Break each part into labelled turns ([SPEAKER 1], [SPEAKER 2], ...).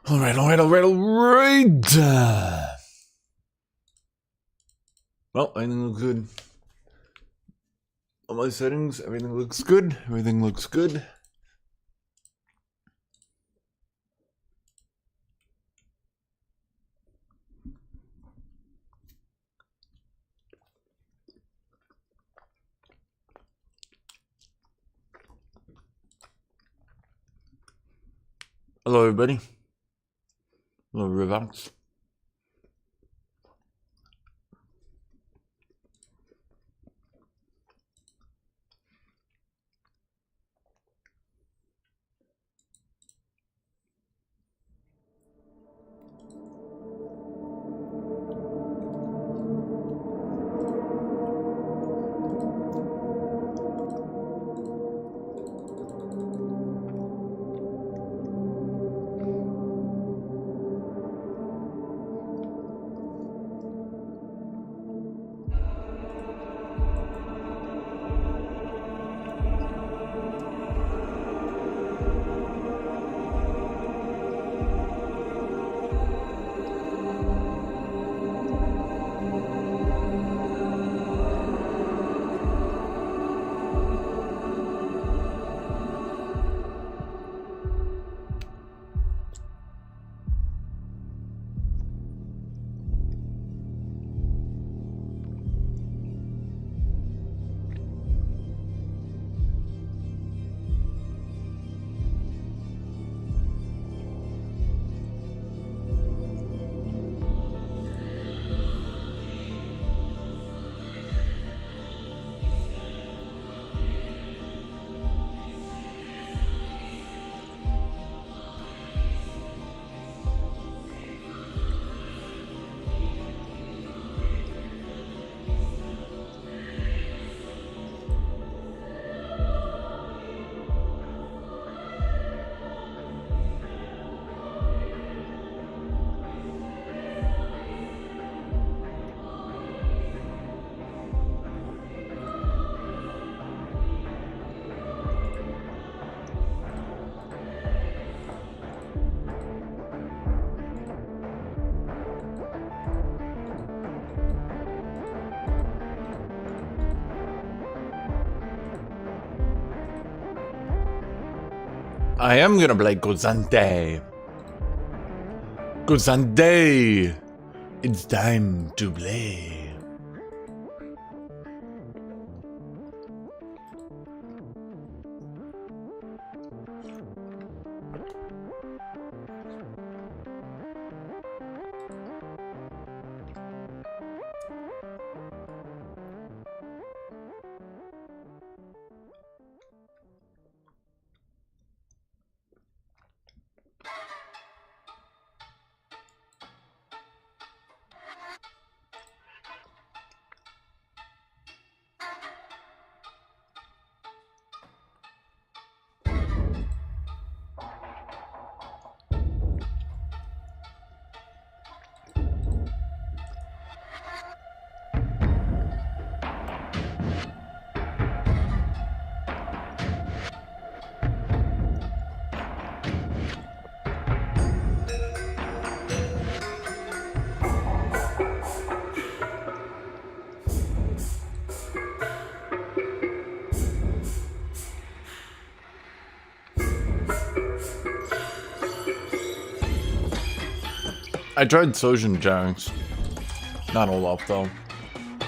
[SPEAKER 1] All right. Well, everything looks good. All my settings, everything looks good. Hello, everybody. Hello, Rivats. I am gonna play KSANTE. KSANTE! It's time to play. I tried Sojin Jags. Not Olaf, though.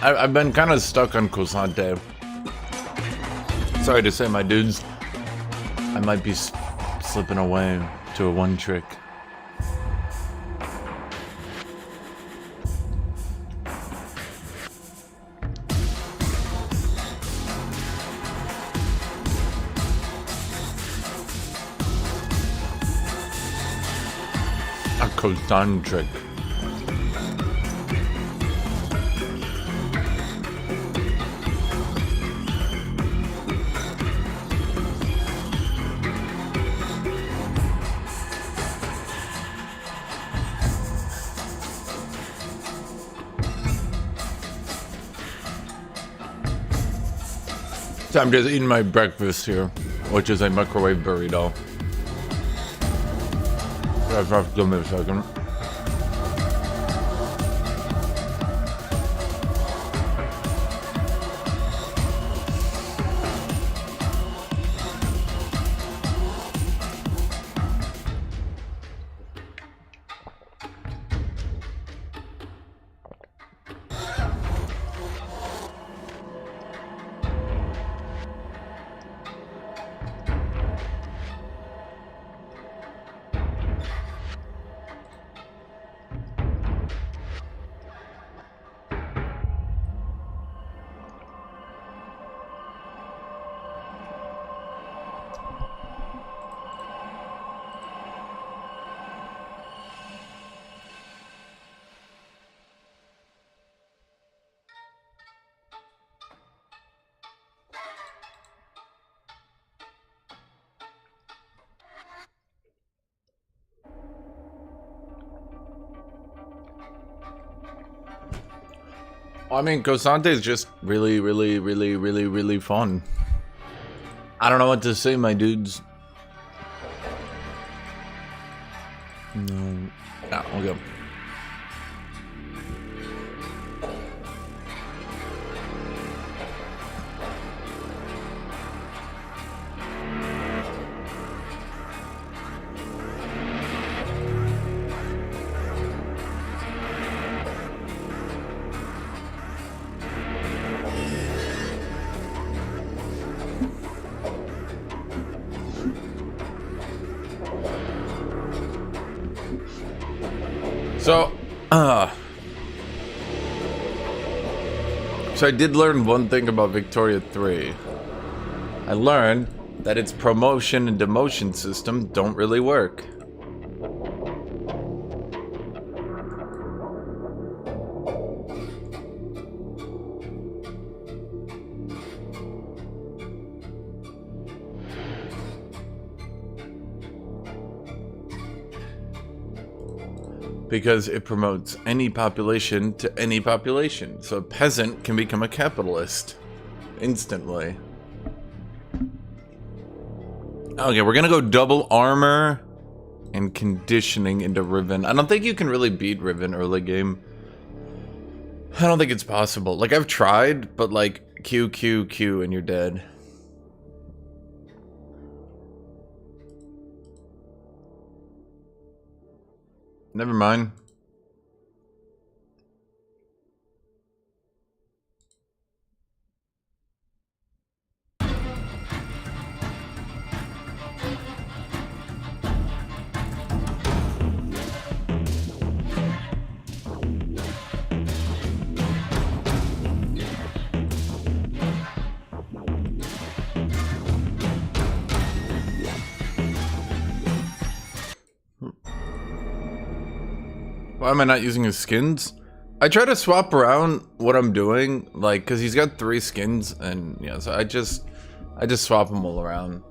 [SPEAKER 1] I've been kind of stuck on KSANTE. Sorry to say, my dudes. I might be slipping away to a one trick. A KSANTE trick. So I'm just eating my breakfast here, which is a microwave burrito. Just give me a second. I mean, KSANTE is just really fun. I don't know what to say, my dudes. No, we'll go. So I did learn one thing about Victoria 3. I learned that its promotion and demotion system don't really work. Because it promotes any population to any population. So a peasant can become a capitalist instantly. Okay, we're gonna go double armor and conditioning into Riven. I don't think you can really beat Riven early game. I don't think it's possible. Like, I've tried, but like Q, Q, Q, and you're dead. Never mind. Why am I not using his skins? I try to swap around what I'm doing, like, cause he's got 3 skins, and yeah, so I just swap them all around.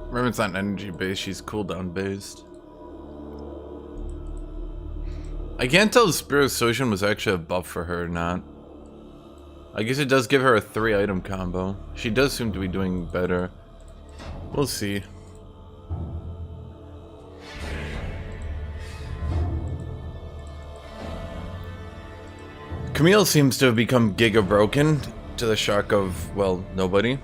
[SPEAKER 1] Remember, it's not an energy based, she's cooldown based. I can't tell if Spirit Social was actually a buff for her or not. I guess it does give her a 3 item combo. She does seem to be doing better. We'll see. Camille seems to have become giga broken, to the shock of, well, nobody.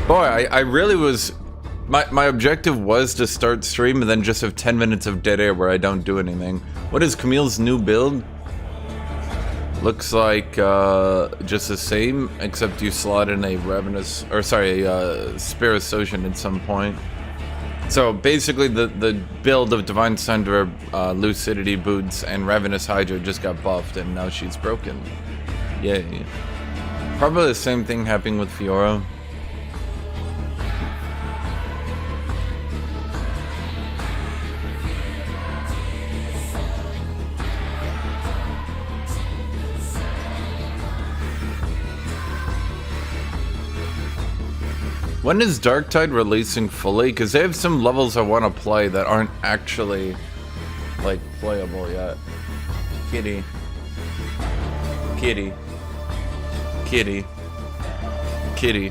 [SPEAKER 1] Boy, I really was... My objective was to start stream and then just have 10 minutes of dead air where I don't do anything. What is Camille's new build? Looks like just the same, except you slot in a Ravenous... Or sorry, a Spirit Social at some point. So basically the build of Divine Sunder, Lucidity Boots, and Ravenous Hydra just got buffed and now she's broken. Yay. Probably the same thing happening with Fiora. When is Darktide releasing fully? Because they have some levels I want to play that aren't actually, like, playable yet. Kitty. Kitty. Kitty. Kitty.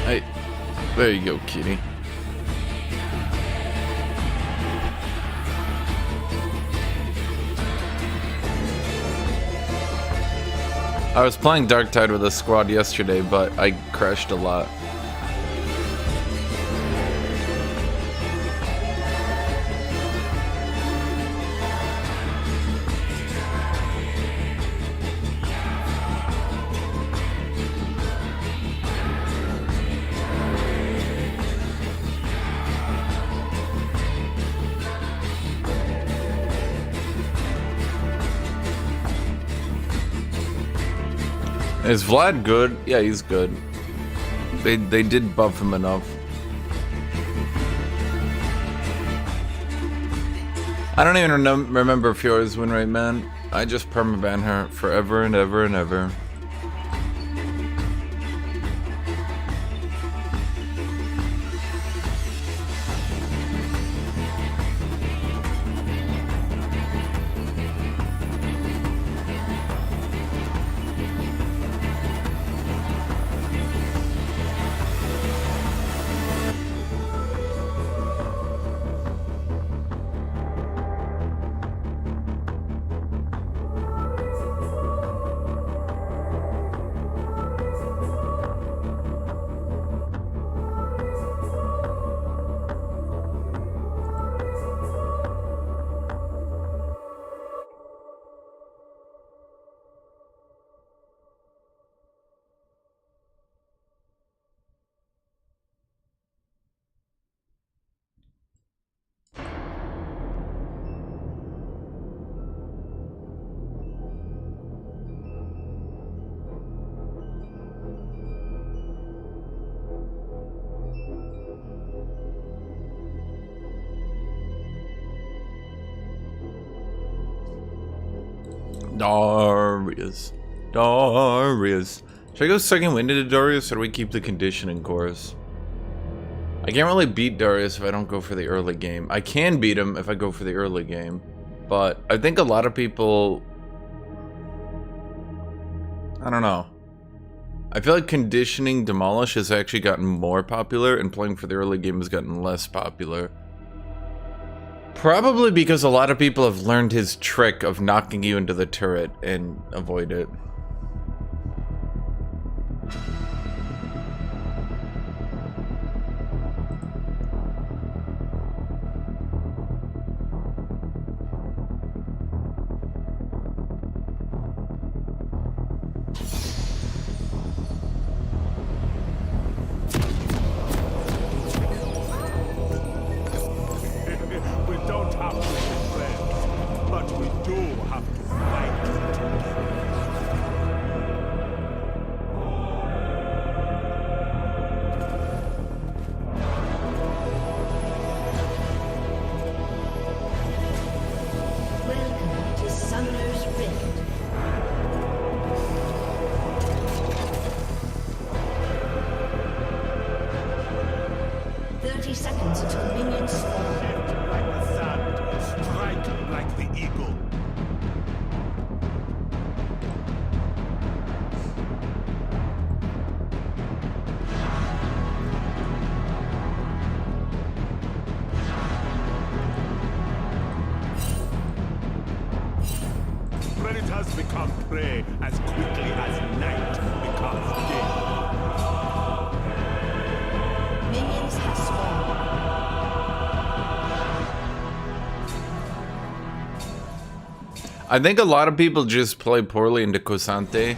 [SPEAKER 1] Hey, there you go, kitty. I was playing Darktide with a squad yesterday, but I crashed a lot. Is Vlad good? Yeah, he's good. They did buff him enough. I don't even remember Fiora's win rate, man. I just permaban her forever and ever and ever. Darius. Should I go second wind into Darius, or do we keep the conditioning course? I can't really beat Darius if I don't go for the early game. I can beat him if I go for the early game, but I think a lot of people... I don't know. I feel like conditioning Demolish has actually gotten more popular, and playing for the early game has gotten less popular. Probably because a lot of people have learned his trick of knocking you into the turret and avoid it. I think a lot of people just play poorly into KSANTE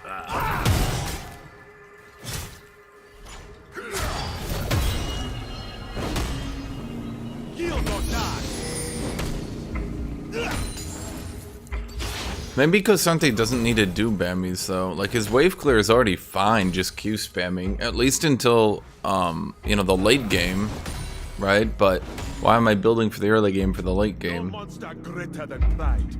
[SPEAKER 2] Yield or die.
[SPEAKER 1] Maybe KSANTE doesn't need to do Bammies though. Like his wave clear is already fine just Q spamming, at least until you know, the late game, right? But why am I building for the early game for the late
[SPEAKER 2] No
[SPEAKER 1] game?
[SPEAKER 2] monster greater than pride.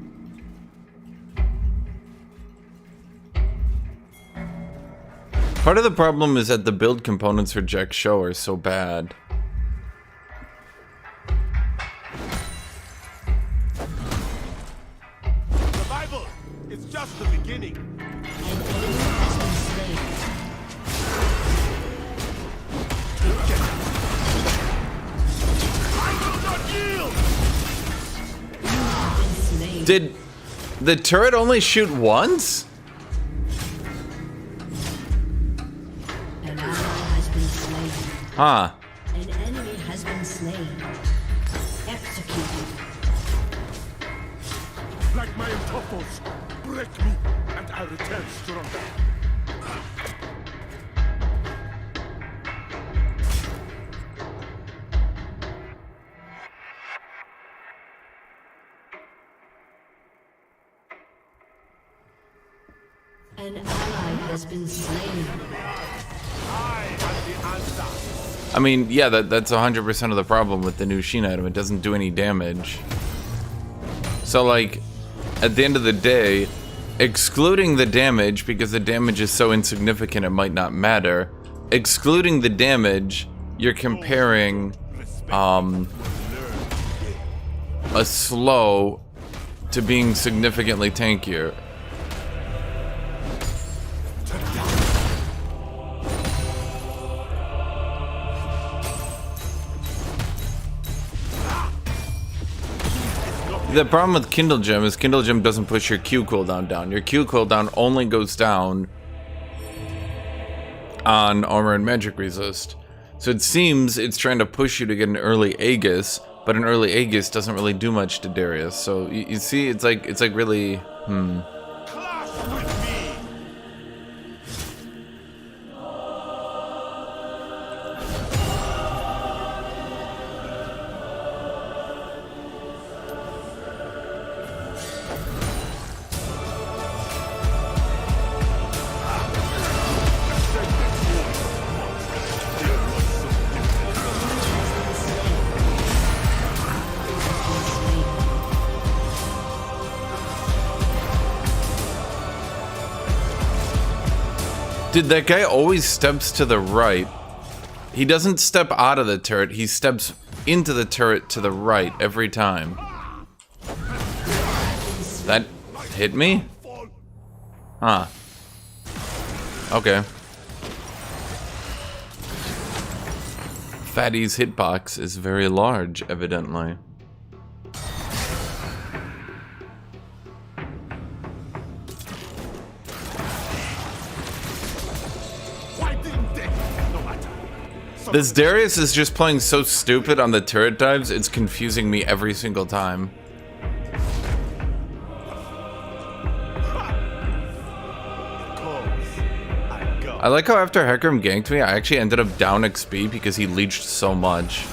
[SPEAKER 1] Part of the problem is that the build components for JAK'SHO are so bad.
[SPEAKER 2] Survival is just the beginning. I will not yield.
[SPEAKER 1] Did the turret only shoot once?
[SPEAKER 3] An ally has been slain.
[SPEAKER 1] Huh.
[SPEAKER 3] An enemy has been slain. Executed.
[SPEAKER 2] Like my topos, break me, and I return stronger.
[SPEAKER 3] An ally has been slain.
[SPEAKER 2] I am the answer.
[SPEAKER 1] I mean, yeah, that's 100% of the problem with the new Sheen item. It doesn't do any damage. So, like, at the end of the day, excluding the damage, because the damage is so insignificant it might not matter, excluding the damage, you're comparing a slow to being significantly tankier. The problem with Kindle Gem is Kindle Gem doesn't push your Q cooldown down. Your Q cooldown only goes down on armor and magic resist. So it seems it's trying to push you to get an early Aegis, but an early Aegis doesn't really do much to Darius. So you see, it's like really
[SPEAKER 2] Clash with me.
[SPEAKER 1] Dude, that guy always steps to the right. He doesn't step out of the turret, he steps into the turret to the right every time. That hit me? Huh. Okay. Fatty's hitbox is very large, evidently. This Darius is just playing so stupid on the turret dives, it's confusing me every single time. I like how after Hecarim ganked me, I actually ended up down XP because he leeched so much.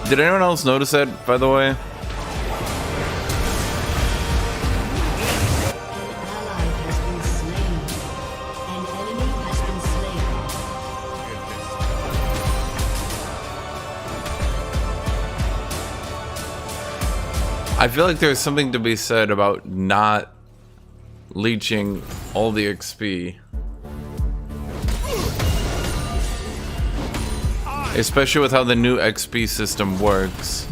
[SPEAKER 1] Did anyone else notice that, by the way? I feel like there's something to be said about not leeching all the XP. Especially with how the new XP system works.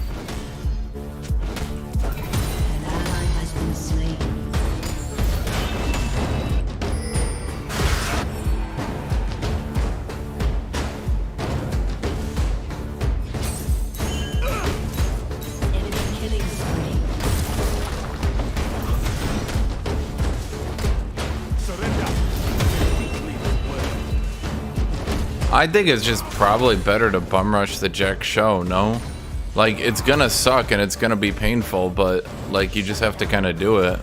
[SPEAKER 1] I think it's just probably better to bum rush the JAK'SHO, no? Like, it's gonna suck and it's gonna be painful, but, like, you just have to kind of do it.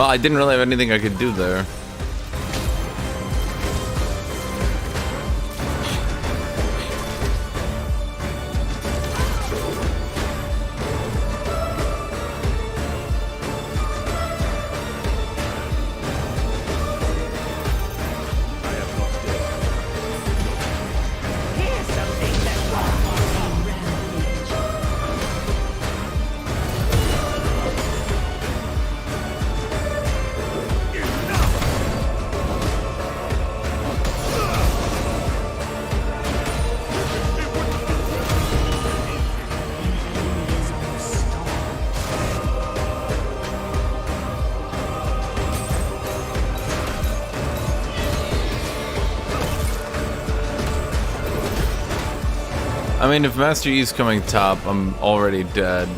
[SPEAKER 1] Well, I didn't really have anything I could do there. I mean, if Master Yi's coming top, I'm already dead.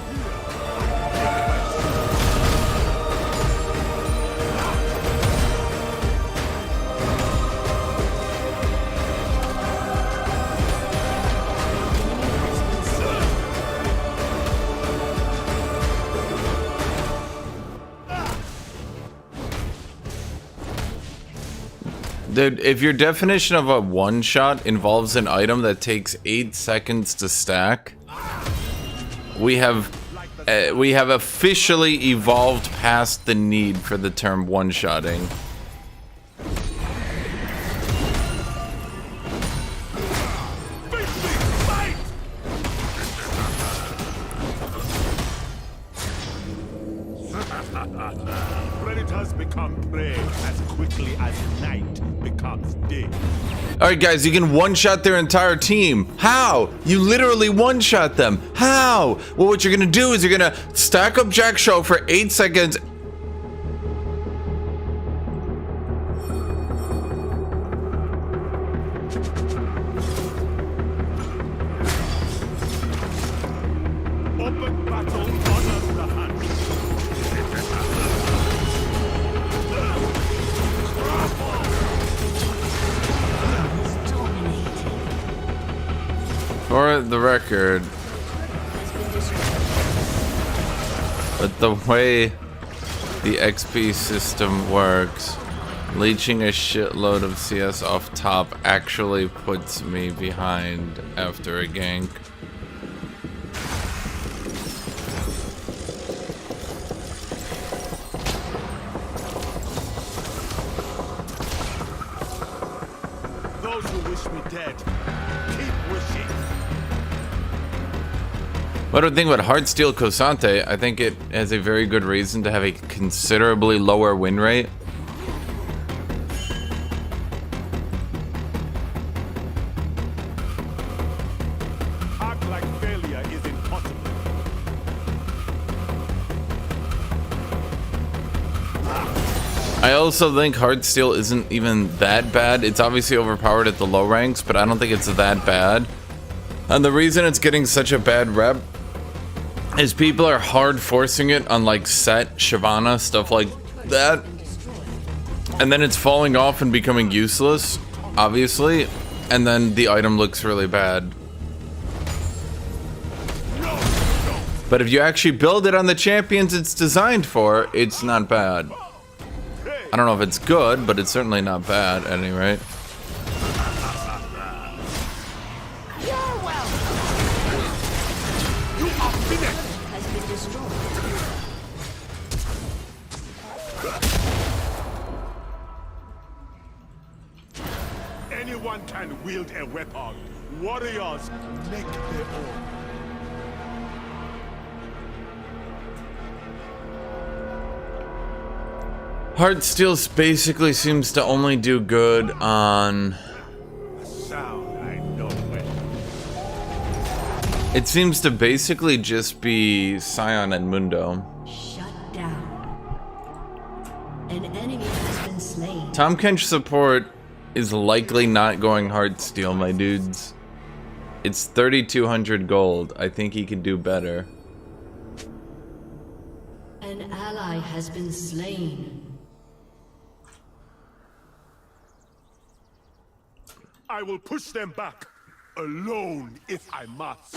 [SPEAKER 1] Dude, if your definition of a one-shot involves an item that takes 8 seconds to stack, we have officially evolved past the need for the term one-shotting.
[SPEAKER 2] Predators become prey as quickly as night becomes day.
[SPEAKER 1] Alright guys, you can one-shot their entire team. How? You literally one-shot them. How? Well, what you're gonna do is you're gonna stack up JAK'SHO for 8 seconds.
[SPEAKER 2] Open battle honors the hunt.
[SPEAKER 1] For the record, but the way the XP system works, leeching a shitload of CS off top actually puts me behind after a gank.
[SPEAKER 2] Those who wish me dead, keep wishing.
[SPEAKER 1] What do I think about Heartsteel KSANTE? I think it has a very good reason to have a considerably lower win rate.
[SPEAKER 2] Act like failure is impossible.
[SPEAKER 1] I also think Heartsteel isn't even that bad. It's obviously overpowered at the low ranks, but I don't think it's that bad. And the reason it's getting such a bad rep is people are hard forcing it on like Set, Shyvana, stuff like that. And then it's falling off and becoming useless, obviously. And then the item looks really bad. But if you actually build it on the champions it's designed for, it's not bad. I don't know if it's good, but it's certainly not bad at any rate.
[SPEAKER 2] Anyone can wield a weapon. Warriors make their own.
[SPEAKER 1] Heartsteel basically seems to only do good on...
[SPEAKER 2] Sound I know well.
[SPEAKER 1] It seems to basically just be Scion and Mundo.
[SPEAKER 3] Shut down. An enemy has been slain.
[SPEAKER 1] Tom Kench support is likely not going Heartsteel, my dudes. It's 3,200 gold. I think he can do better.
[SPEAKER 3] An ally has been slain.
[SPEAKER 2] I will push them back, alone if I must.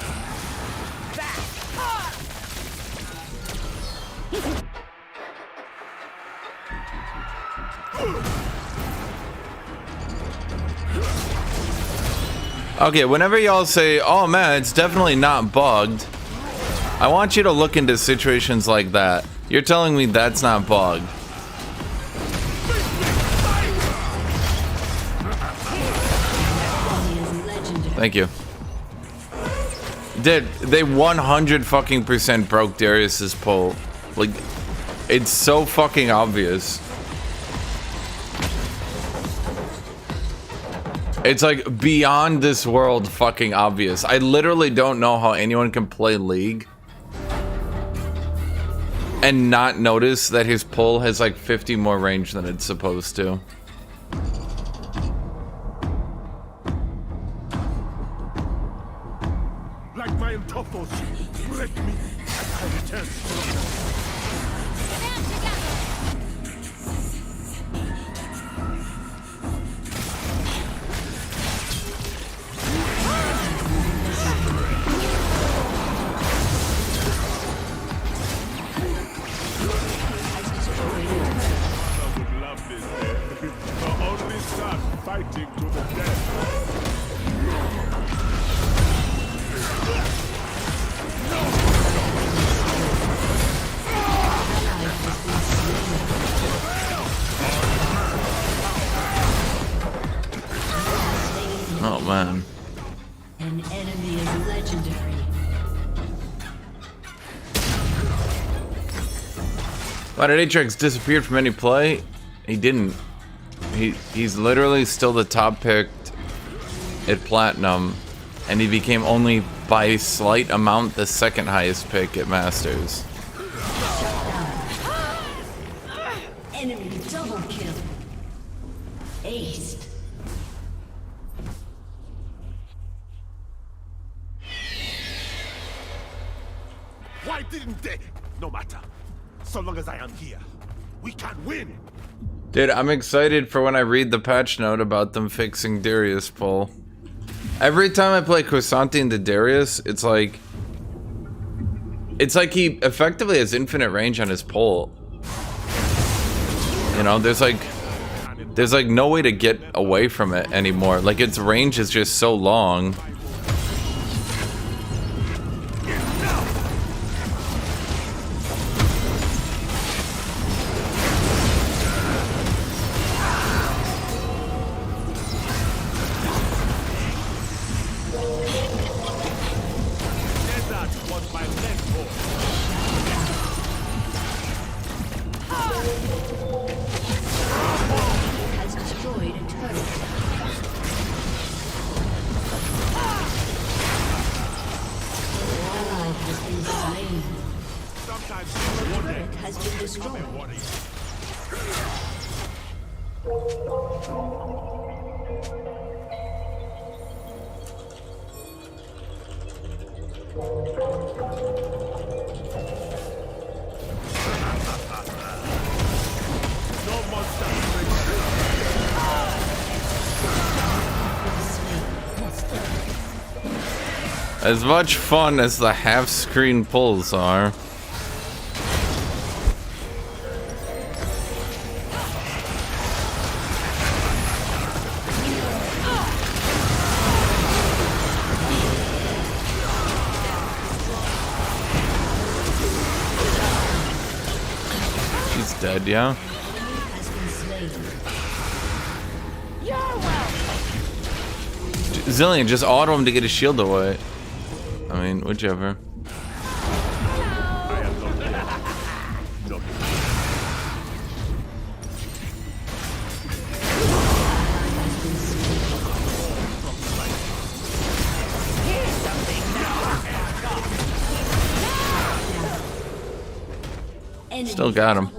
[SPEAKER 1] Okay, whenever y'all say, oh man, it's definitely not bugged, I want you to look into situations like that. You're telling me that's not bugged. Thank you. Dude, they 100 fucking % broke Darius's pull. Like, it's so fucking obvious. It's like beyond this world fucking obvious. I literally don't know how anyone can play League and not notice that his pull has like 50 more range than it's supposed to.
[SPEAKER 2] Like my tough break me as I return. Fighting to the death.
[SPEAKER 1] Oh man.
[SPEAKER 3] An enemy is legendary.
[SPEAKER 1] Why did Atrix disappear from any play? He didn't. He's literally still the top picked at Platinum, and he became only by a slight amount the second highest pick at Masters.
[SPEAKER 3] Enemy double kill. Aced.
[SPEAKER 2] Why didn't they? No matter. So long as I am here, we can win.
[SPEAKER 1] Dude, I'm excited for when I read the patch note about them fixing Darius pull. Every time I play KSANTE into Darius, it's like he effectively has infinite range on his pull. You know, there's like no way to get away from it anymore. Like, its range is just so long. As much fun as the half-screen pulls are. She's dead, yeah? Zillion, just auto him to get his shield away. I mean, whichever. Still got him.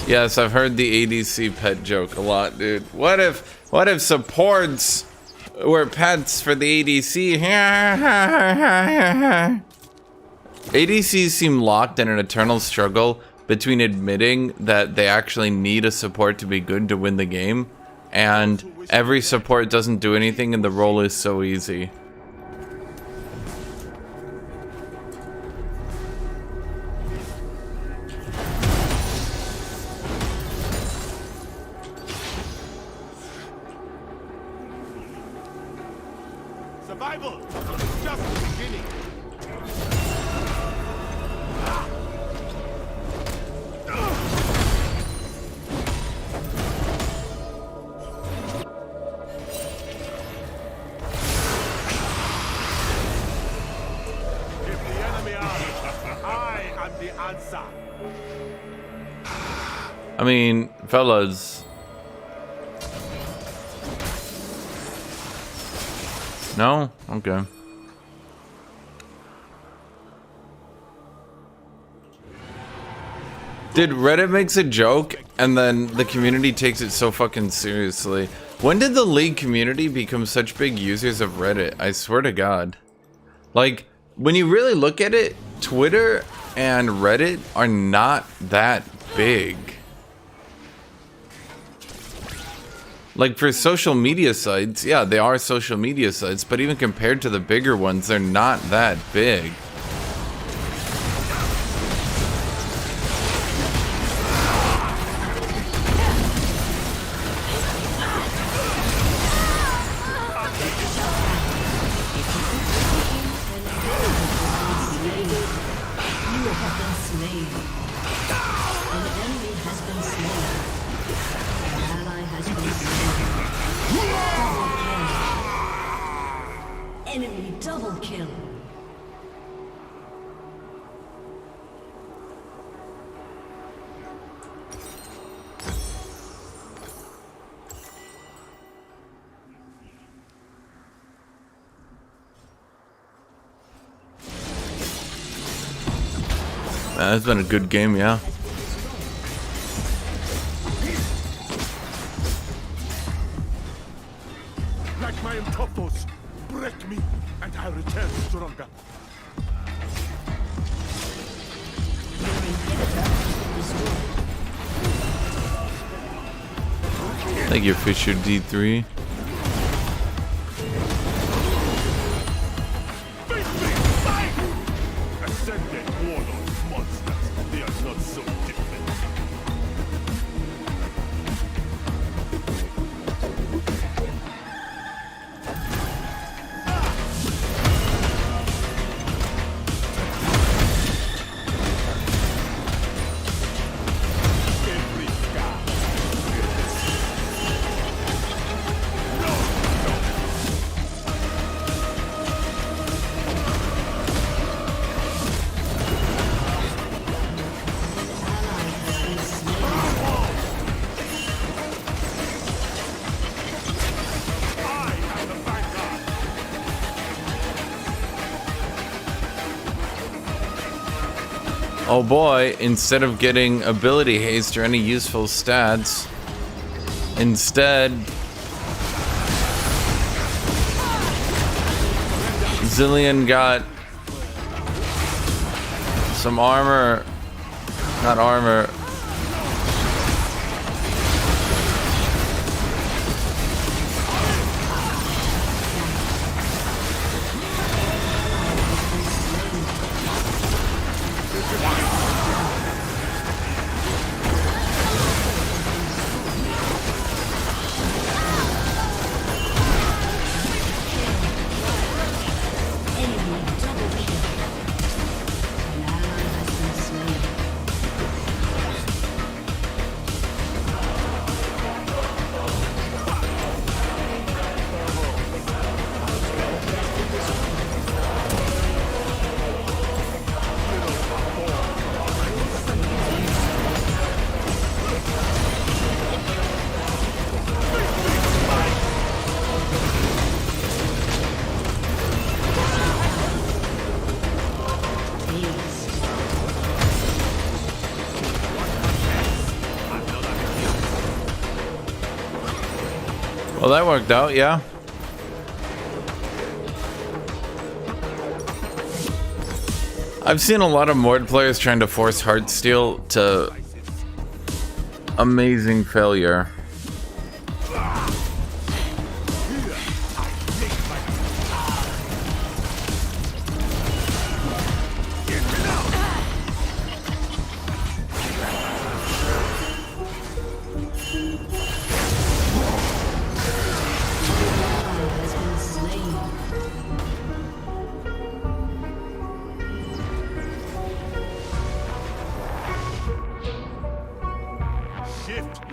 [SPEAKER 1] Yes, I've heard the ADC pet joke a lot, dude. What if supports were pets for the ADC? ADCs seem locked in an eternal struggle between admitting that they actually need a support to be good to win the game, and every support doesn't do anything and the role is so easy.
[SPEAKER 2] survival is just beginning. Give the enemy arms. I am the answer.
[SPEAKER 1] I mean, fellas. No? Okay. Dude, Reddit makes a joke and then the community takes it so fucking seriously. When did the League community become such big users of Reddit? I swear to God. Like, when you really look at it, Twitter and Reddit are not that big. Like, for social media sites, yeah, they are social media sites, but even compared to the bigger ones, they're not that big.
[SPEAKER 3] Enemy double kill.
[SPEAKER 1] It's been a good game, yeah.
[SPEAKER 2] Like my entophos, break me, and I return stronger.
[SPEAKER 1] Thank you, Fisher D3.
[SPEAKER 2] Ascended warlord monsters, they are not so different. Every scar. I am the vanguard.
[SPEAKER 1] Oh boy, instead of getting ability haste or any useful stats, instead Zillion got some armor, not armor.
[SPEAKER 3] Enemy double kill. An ally has been slain.
[SPEAKER 1] Well, that worked out, yeah. I've seen a lot of Mord players trying to force Heartsteel to amazing failure.
[SPEAKER 3] Has been slain.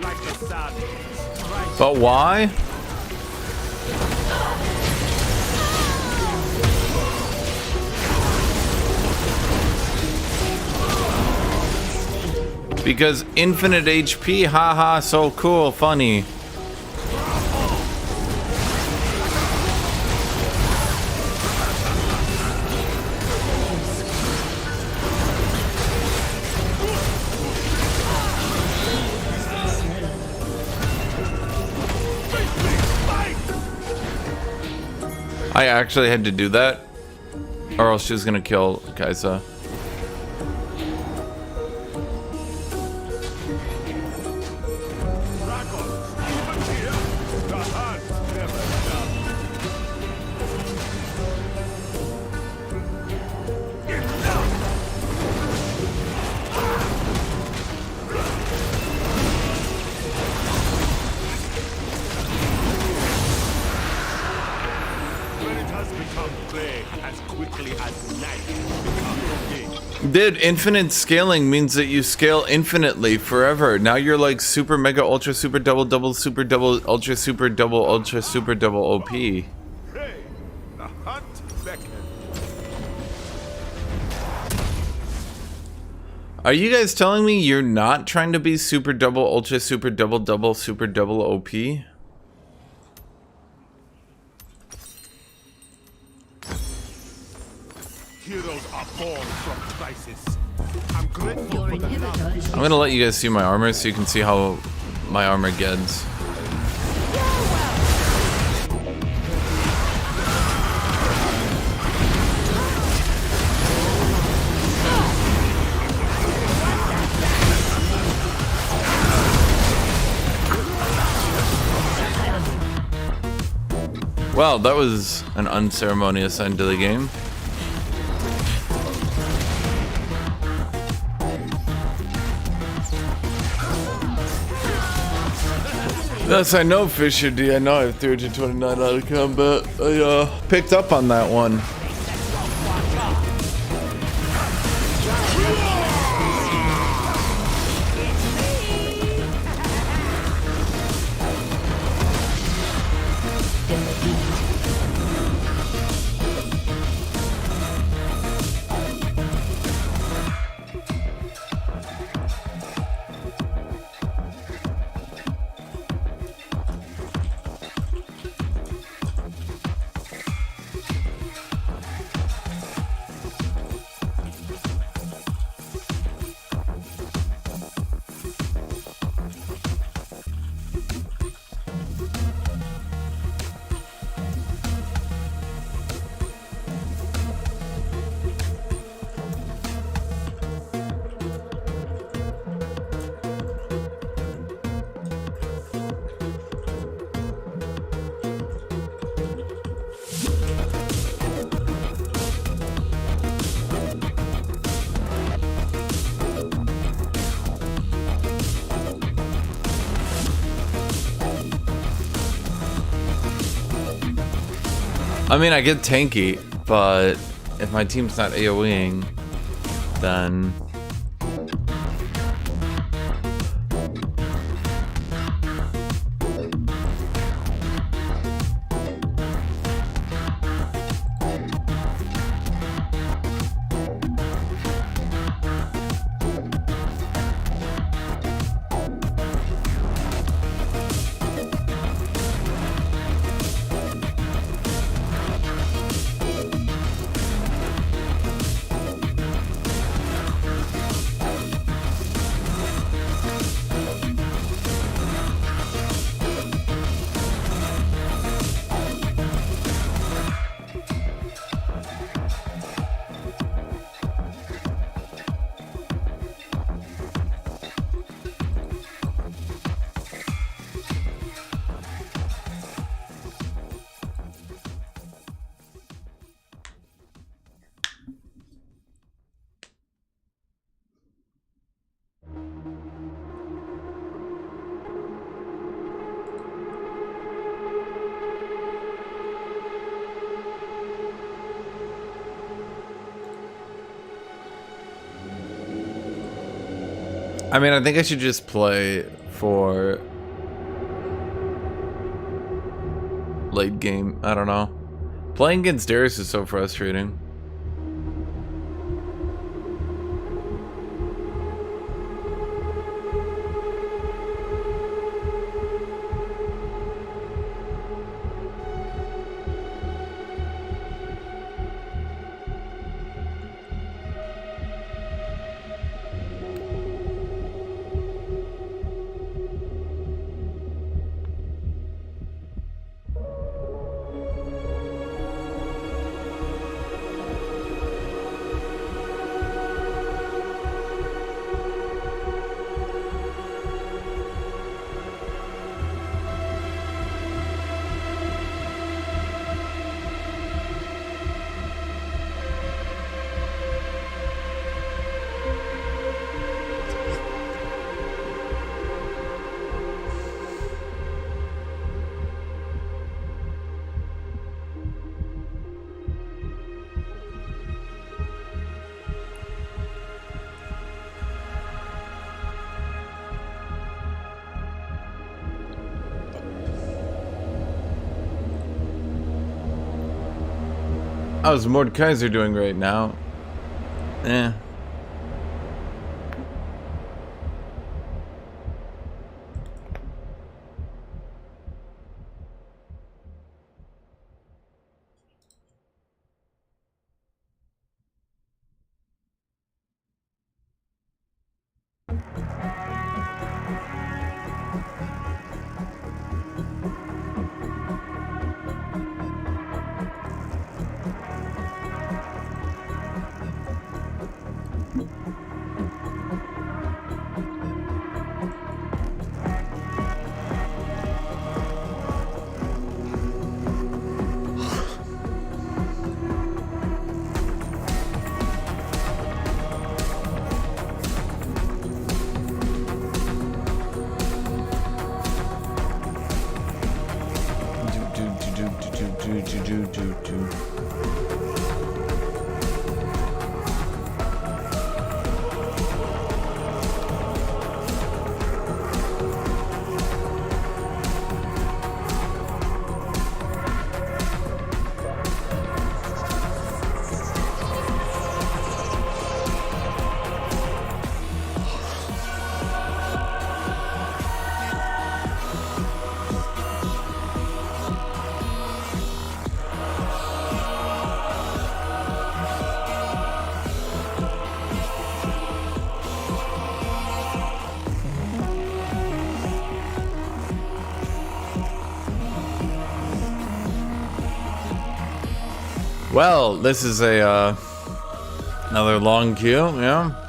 [SPEAKER 2] like a sun.
[SPEAKER 1] But why? Because infinite HP, haha, so cool, funny. I actually had to do that, or else she was gonna kill Kaisa. Dude, infinite scaling means that you scale infinitely forever. Now you're like super mega ultra super double double super double ultra super double OP.
[SPEAKER 2] Hey, the hunt beckons.
[SPEAKER 1] Are you guys telling me you're not trying to be super double ultra super double OP?
[SPEAKER 2] Heroes are born from crisis. I'm grateful
[SPEAKER 3] Your
[SPEAKER 2] for the love.
[SPEAKER 3] inhibitor is
[SPEAKER 1] I'm gonna let you guys see my armor so you can see how my armor gets. Well, that was an unceremonious end to the game. Yes, I know Fisher D. I know I have 329 out of combat. I picked up on that one. I mean, I get tanky, but if my team's not AoEing, then... I mean, I think I should just play for late game. I don't know. Playing against Darius is so frustrating. How's Mordekaiser doing right now? Eh. Well, this is a another long queue, yeah.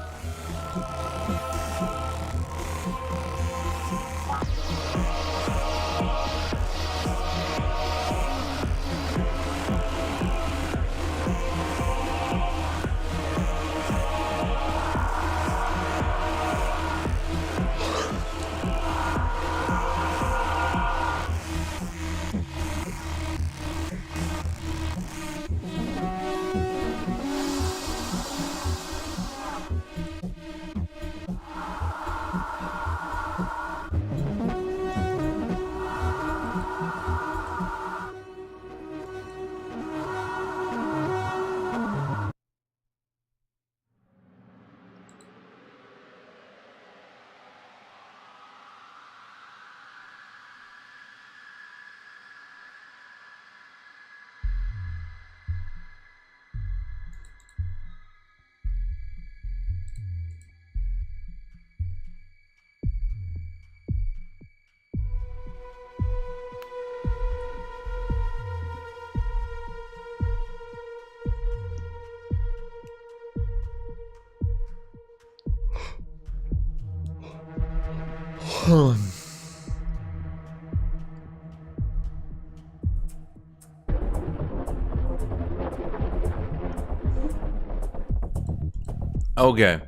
[SPEAKER 1] Okay.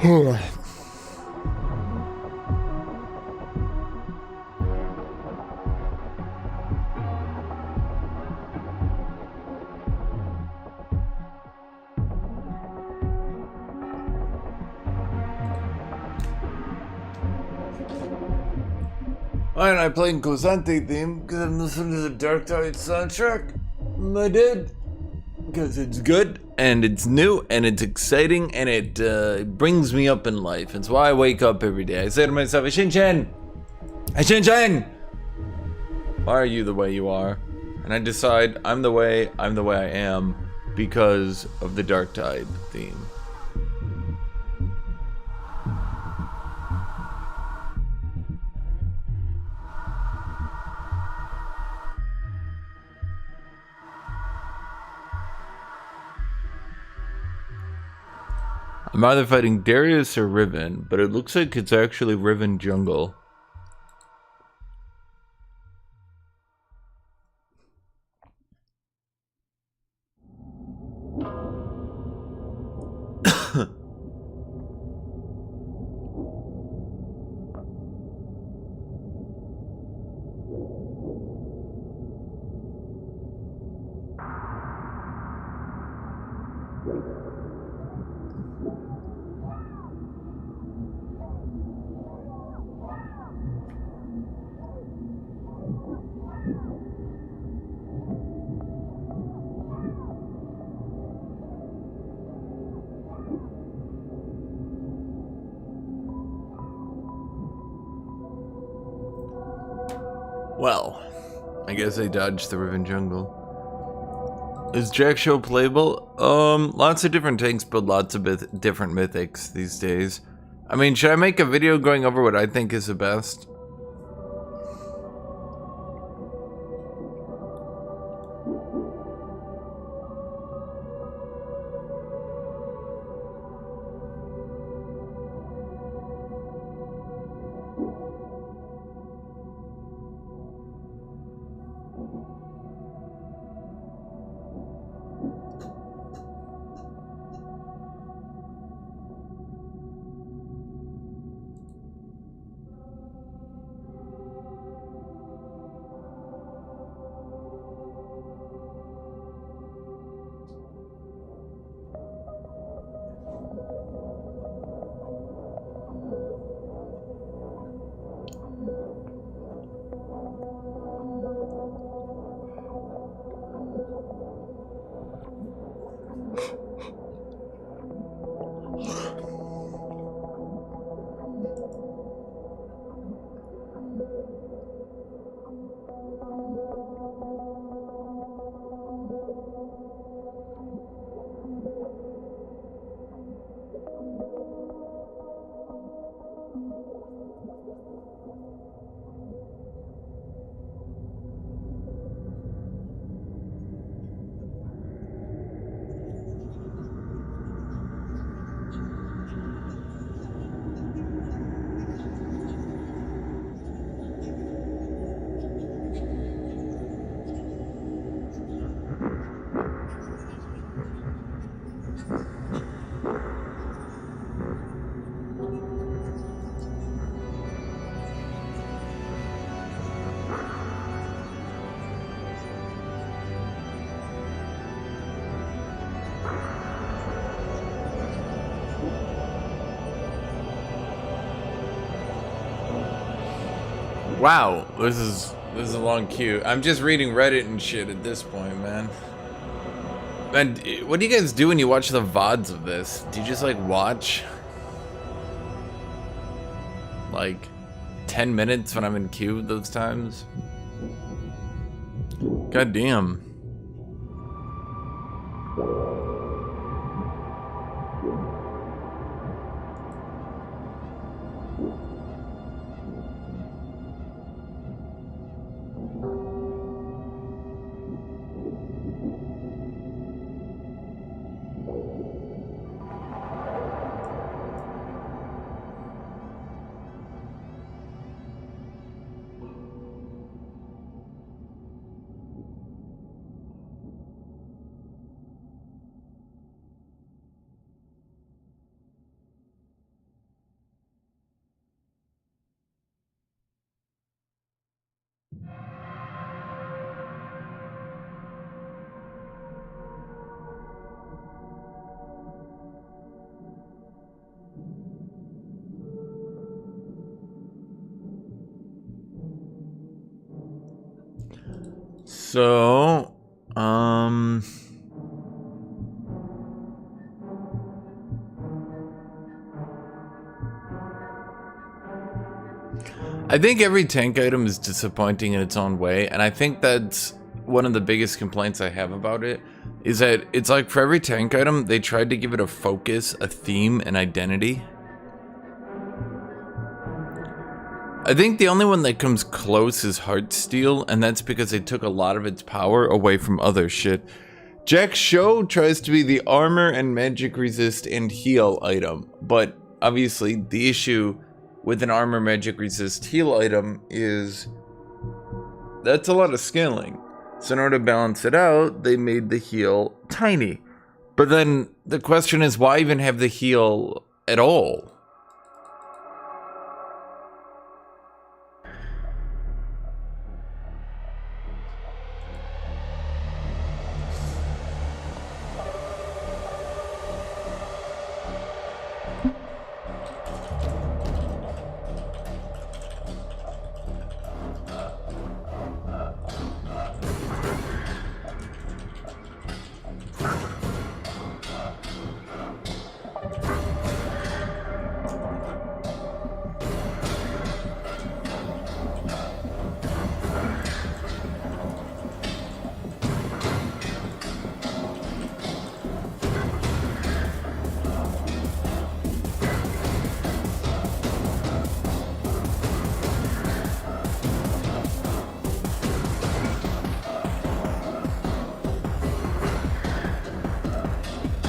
[SPEAKER 1] Why am I playing KSANTE theme? Because I'm listening to the Dark Tide soundtrack. I did. Because it's good, and it's new, and it's exciting, and it brings me up in life. It's why I wake up every day. I say to myself, Hashinshin! Hashinshin! Why are you the way you are? And I decide I'm the way I am because of the Dark Tide theme. I'm either fighting Darius or Riven, but it looks like it's actually Riven Jungle. Well, I guess I dodged the Riven Jungle. Is JAK'SHO playable? Lots of different tanks build lots of different mythics these days. I mean, should I make a video going over what I think is the best? Wow, this is a long queue. I'm just reading Reddit and shit at this point, man. And what do you guys do when you watch the VODs of this? Do you just like watch like 10 minutes when I'm in queue those times? God damn. So, I think every tank item is disappointing in its own way, and I think that's one of the biggest complaints I have about it, is that it's like for every tank item, they tried to give it a focus, a theme, an identity. I think the only one that comes close is Heartsteel, and that's because they took a lot of its power away from other shit. JAK'SHO tries to be the armor and magic resist and heal item, but obviously the issue with an armor, magic resist, heal item is that's a lot of scaling. So in order to balance it out, they made the heal tiny. But then the question is, why even have the heal at all?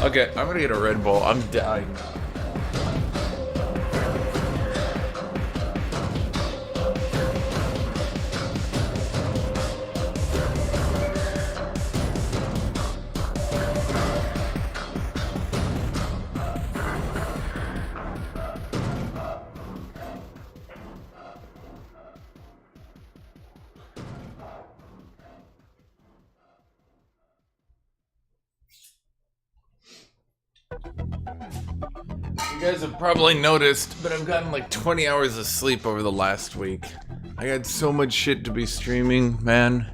[SPEAKER 1] Okay, I'm gonna get a Red Bull. I'm dying. You guys have probably noticed, but I've gotten like 20 hours of sleep over the last week. I got so much shit to be streaming, man.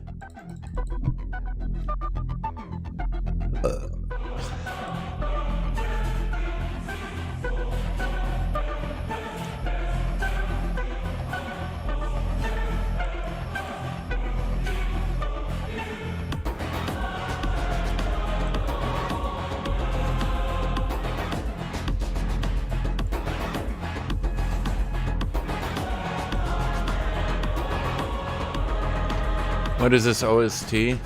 [SPEAKER 1] What is this OST?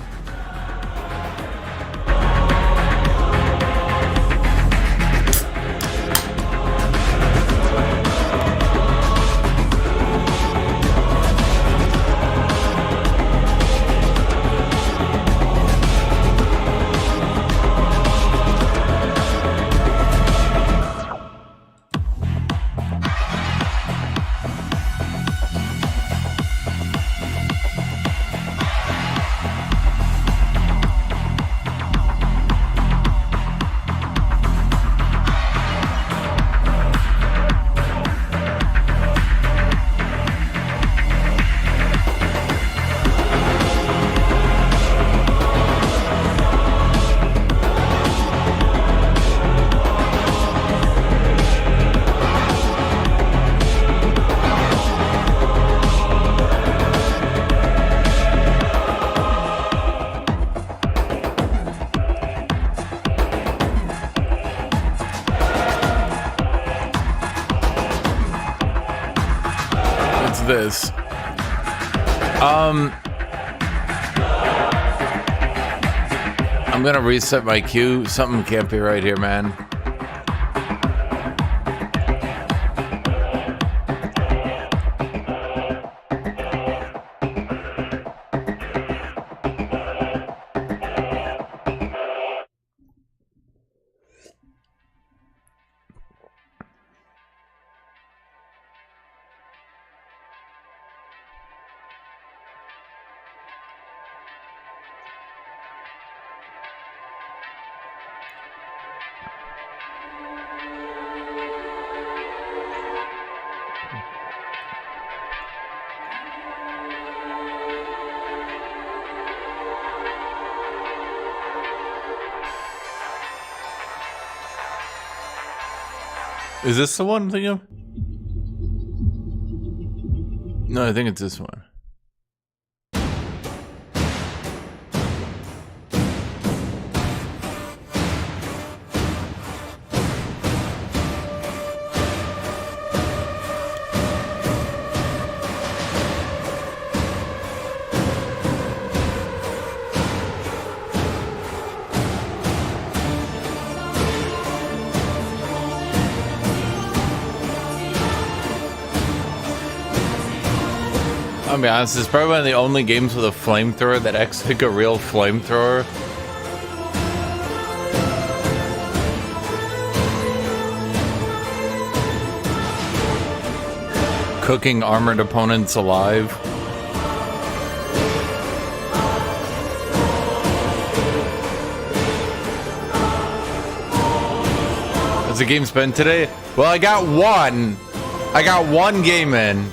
[SPEAKER 1] This. I'm gonna reset my queue. Something can't be right here, man. Is this the one I'm thinking of? No, I think it's this one. I'll be honest, it's probably one of the only games with a flamethrower that acts like a real flamethrower. Cooking armored opponents alive. Has the game spent today? Well, I got one game in.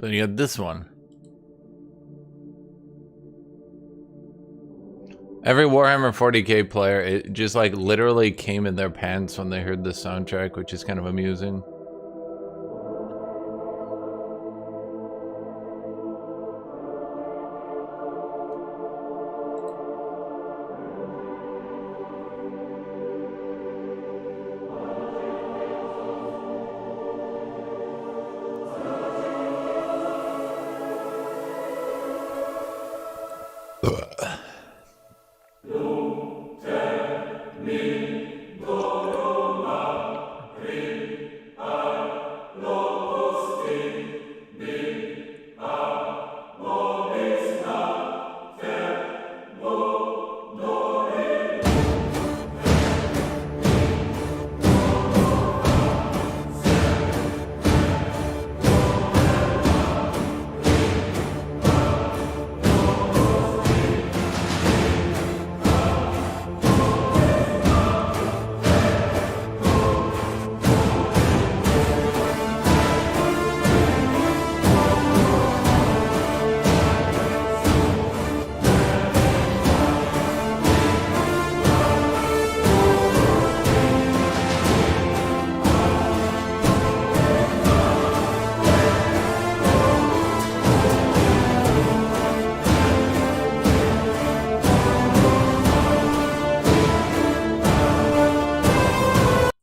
[SPEAKER 1] Then you got this one. Every Warhammer 40k player, it just like literally came in their pants when they heard the soundtrack, which is kind of amusing.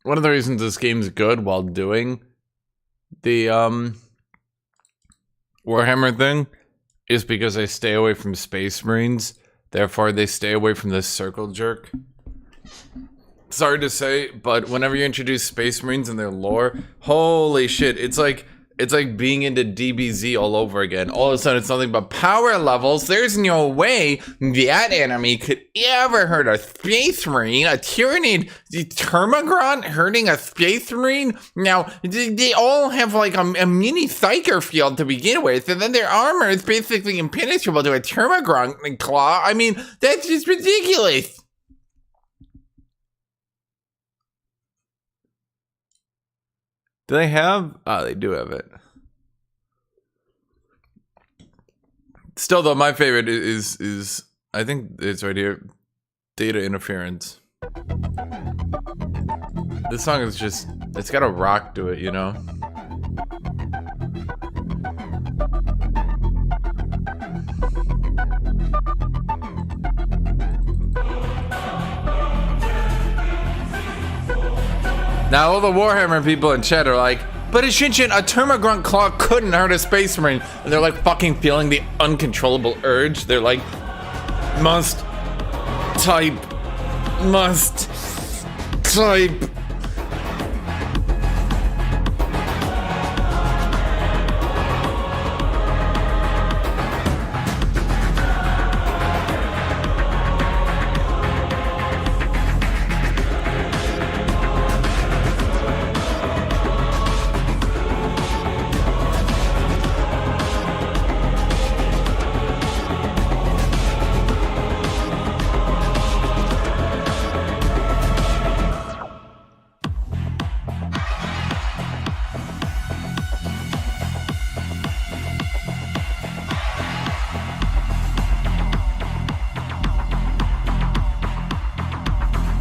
[SPEAKER 1] One of the reasons this game's good while doing the Warhammer thing is because they stay away from Space Marines. Therefore, they stay away from this circle jerk. Sorry to say, but whenever you introduce Space Marines and their lore, holy shit, it's like being into DBZ all over again. All of a sudden, it's nothing but power levels. There's no way that enemy could ever hurt a Space Marine. A Tyranid Termagant hurting a Space Marine? Now, they all have like a mini Psyker field to begin with, and then their armor is basically impenetrable to a Termagant claw. I mean, that's just ridiculous. Do they have? Oh, they do have it. Still, though, my favorite is I think it's right here. Data interference. This song is just, it's got a rock to it, you know? Now all the Warhammer people in chat are like, but Hashinshin, a Termagrunt claw couldn't hurt a Space Marine. And they're like fucking feeling the uncontrollable urge. They're like, must type.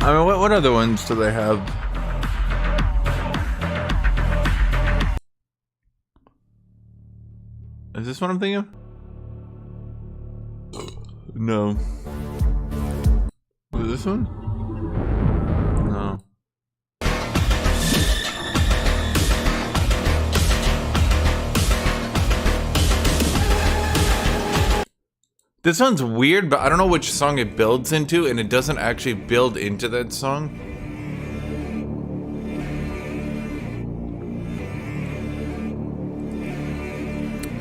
[SPEAKER 1] I mean, what other ones do they have? Is this what I'm thinking of? No. Was it this one? No. This one's weird, but I don't know which song it builds into, and it doesn't actually build into that song.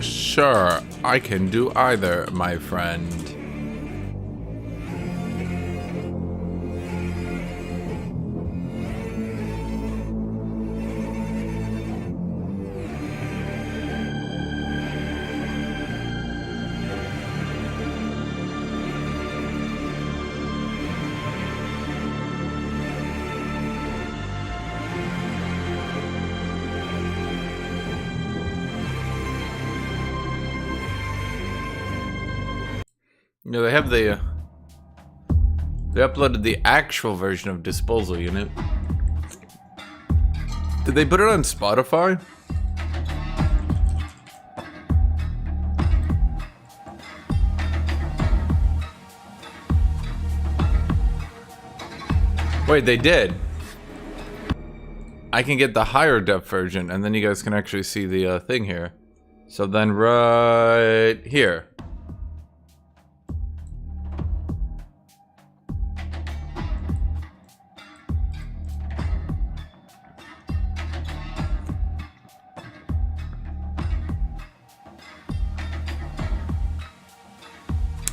[SPEAKER 1] Sure, I can do either, my friend. Yeah, they have the they uploaded the actual version of Disposal Unit. Did they put it on Spotify? Wait, they did. I can get the higher def version, and then you guys can actually see the thing here. So then right here.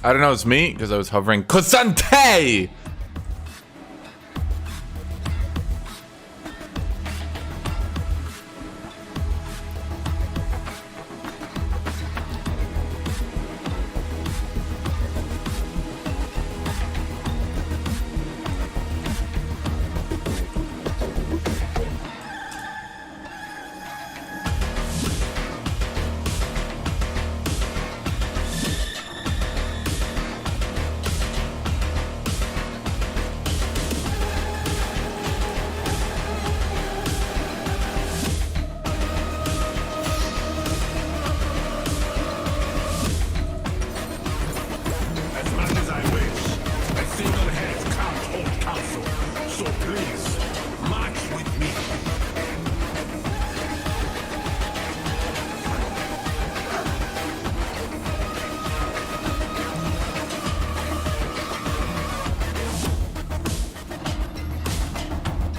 [SPEAKER 1] I don't know, it's me, because I was hovering. KSANTE!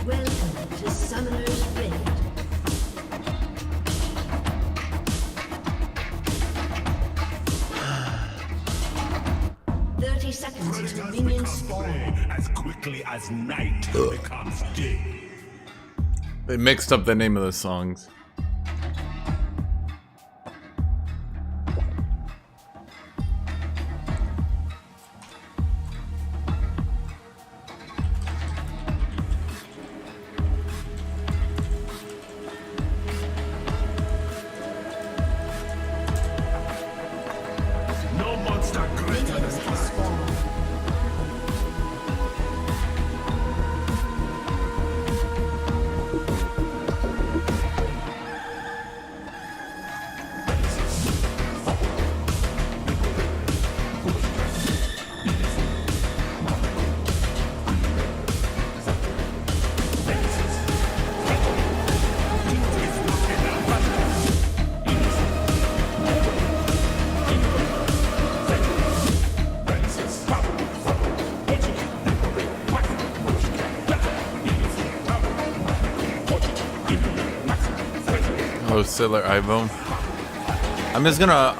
[SPEAKER 3] Welcome to Summoner's Rift. Seconds to minion spawn.
[SPEAKER 2] As quickly as night becomes day.
[SPEAKER 1] They mixed up the name of the songs.
[SPEAKER 2] No monster greater than
[SPEAKER 1] Oh, Sailor Ivo. I'm just gonna,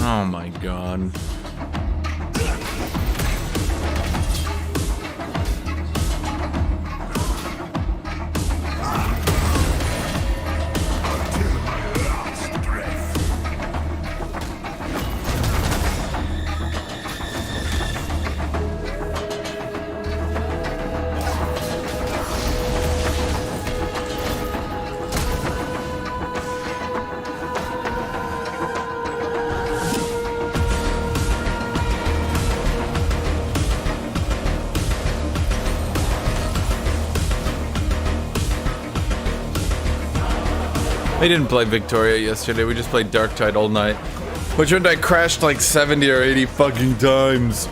[SPEAKER 1] oh my god. We didn't play Victoria yesterday, we just played Dark Tide all night. Which one I crashed like 70 or 80 fucking times.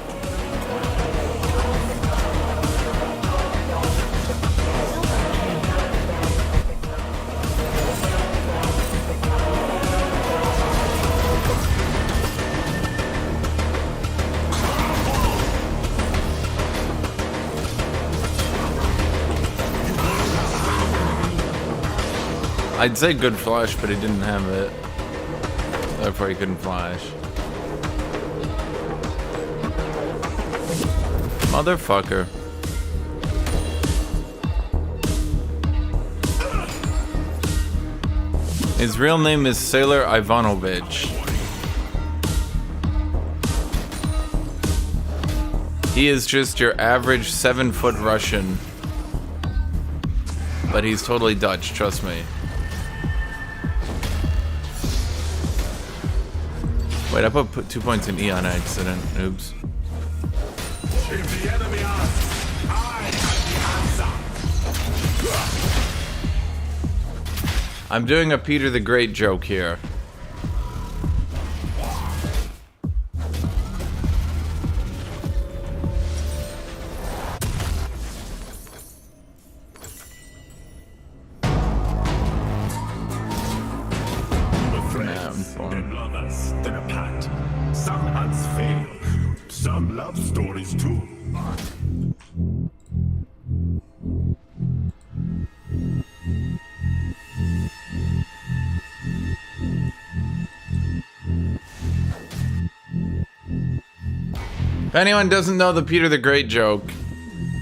[SPEAKER 1] I'd say good flash, but he didn't have it. Therefore he couldn't flash. Motherfucker. His real name is Sailor Ivanovich. He is just your average 7-foot Russian. But he's totally Dutch, trust me. Wait, I put 2 points in E on accident. Oops.
[SPEAKER 2] If the enemy asks, I have the answer.
[SPEAKER 1] I'm doing a Peter the Great joke here.
[SPEAKER 2] Some love stories too.
[SPEAKER 1] If anyone doesn't know the Peter the Great joke,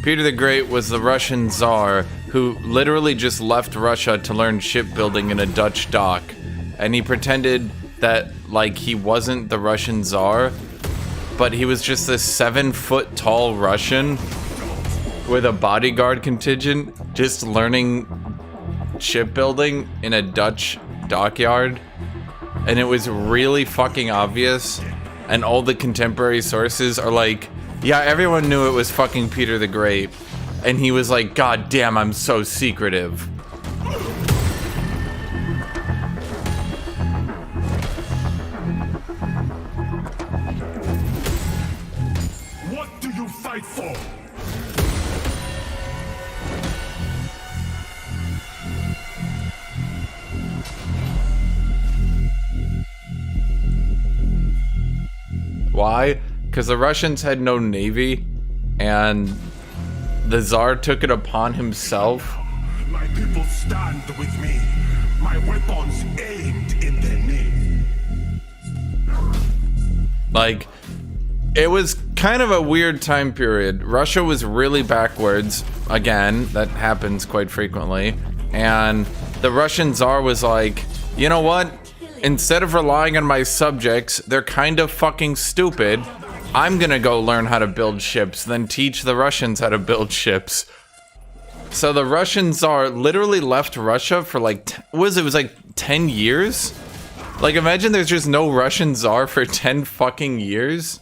[SPEAKER 1] Peter the Great was the Russian Tsar who literally just left Russia to learn shipbuilding in a Dutch dock. And he pretended that, like, he wasn't the Russian Tsar, but he was just this 7-foot tall Russian with a bodyguard contingent just learning shipbuilding in a Dutch dockyard. And it was really fucking obvious. And all the contemporary sources are like, yeah, everyone knew it was fucking Peter the Great. And he was like, God damn, I'm so secretive.
[SPEAKER 2] What do you fight for?
[SPEAKER 1] Why? Because the Russians had no navy, and the Tsar took it upon himself.
[SPEAKER 2] My people stand with me. My weapons aimed in their name.
[SPEAKER 1] Like, it was kind of a weird time period. Russia was really backwards. Again, that happens quite frequently. And the Russian Tsar was like, you know what? Instead of relying on my subjects, they're kind of fucking stupid. I'm gonna go learn how to build ships, then teach the Russians how to build ships. So the Russian Tsar literally left Russia for like, it was like 10 years? Like, imagine there's just no Russian Tsar for 10 fucking years.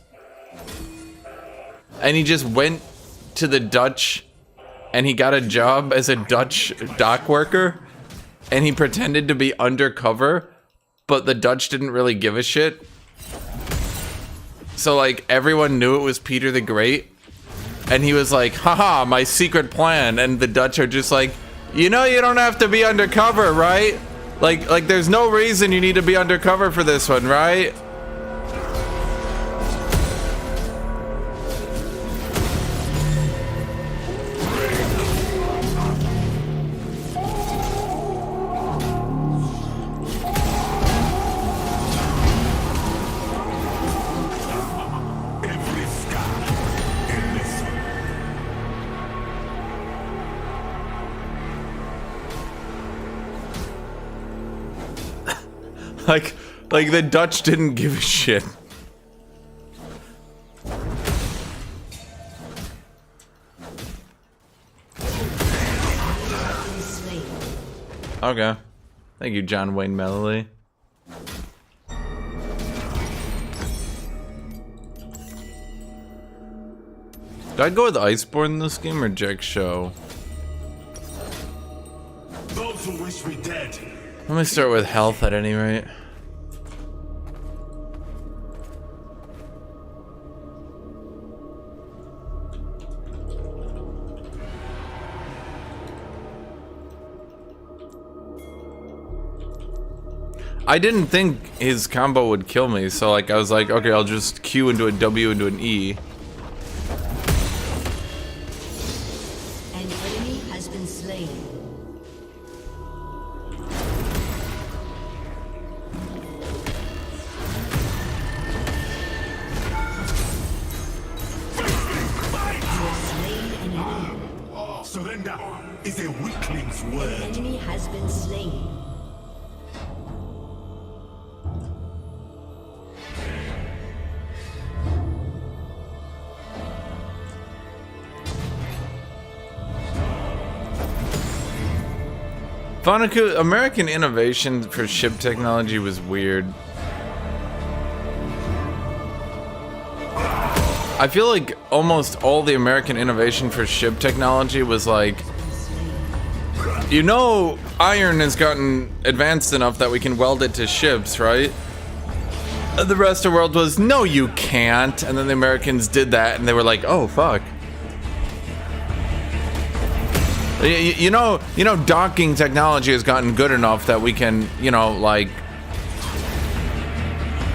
[SPEAKER 1] And he just went to the Dutch and he got a job as a Dutch dock worker. And he pretended to be undercover, but the Dutch didn't really give a shit. So like everyone knew it was Peter the Great. And he was like, haha, my secret plan. And the Dutch are just like, you know, you don't have to be undercover, right? Like there's no reason you need to be undercover for this one, right? like the Dutch didn't give a shit. Okay. Thank you, John Wayne Mellowly. Do I go with Iceborne in this game or JAK'SHO?
[SPEAKER 2] Those who wish me dead.
[SPEAKER 1] Let me start with health at any rate. I didn't think his combo would kill me, so like I was like, okay, I'll just Q into a W into an E.
[SPEAKER 3] An enemy has been slain. You have slain an enemy.
[SPEAKER 2] Surrender is a weakling's
[SPEAKER 3] An
[SPEAKER 2] word.
[SPEAKER 3] enemy has been slain.
[SPEAKER 1] Fanaku, American innovation for ship technology was weird. I feel like almost all the American innovation for ship technology was like, you know, iron has gotten advanced enough that we can weld it to ships, right? And the rest of the world was, no, you can't. And then the Americans did that, and they were like, oh, fuck. You know, docking technology has gotten good enough that we can, you know, like,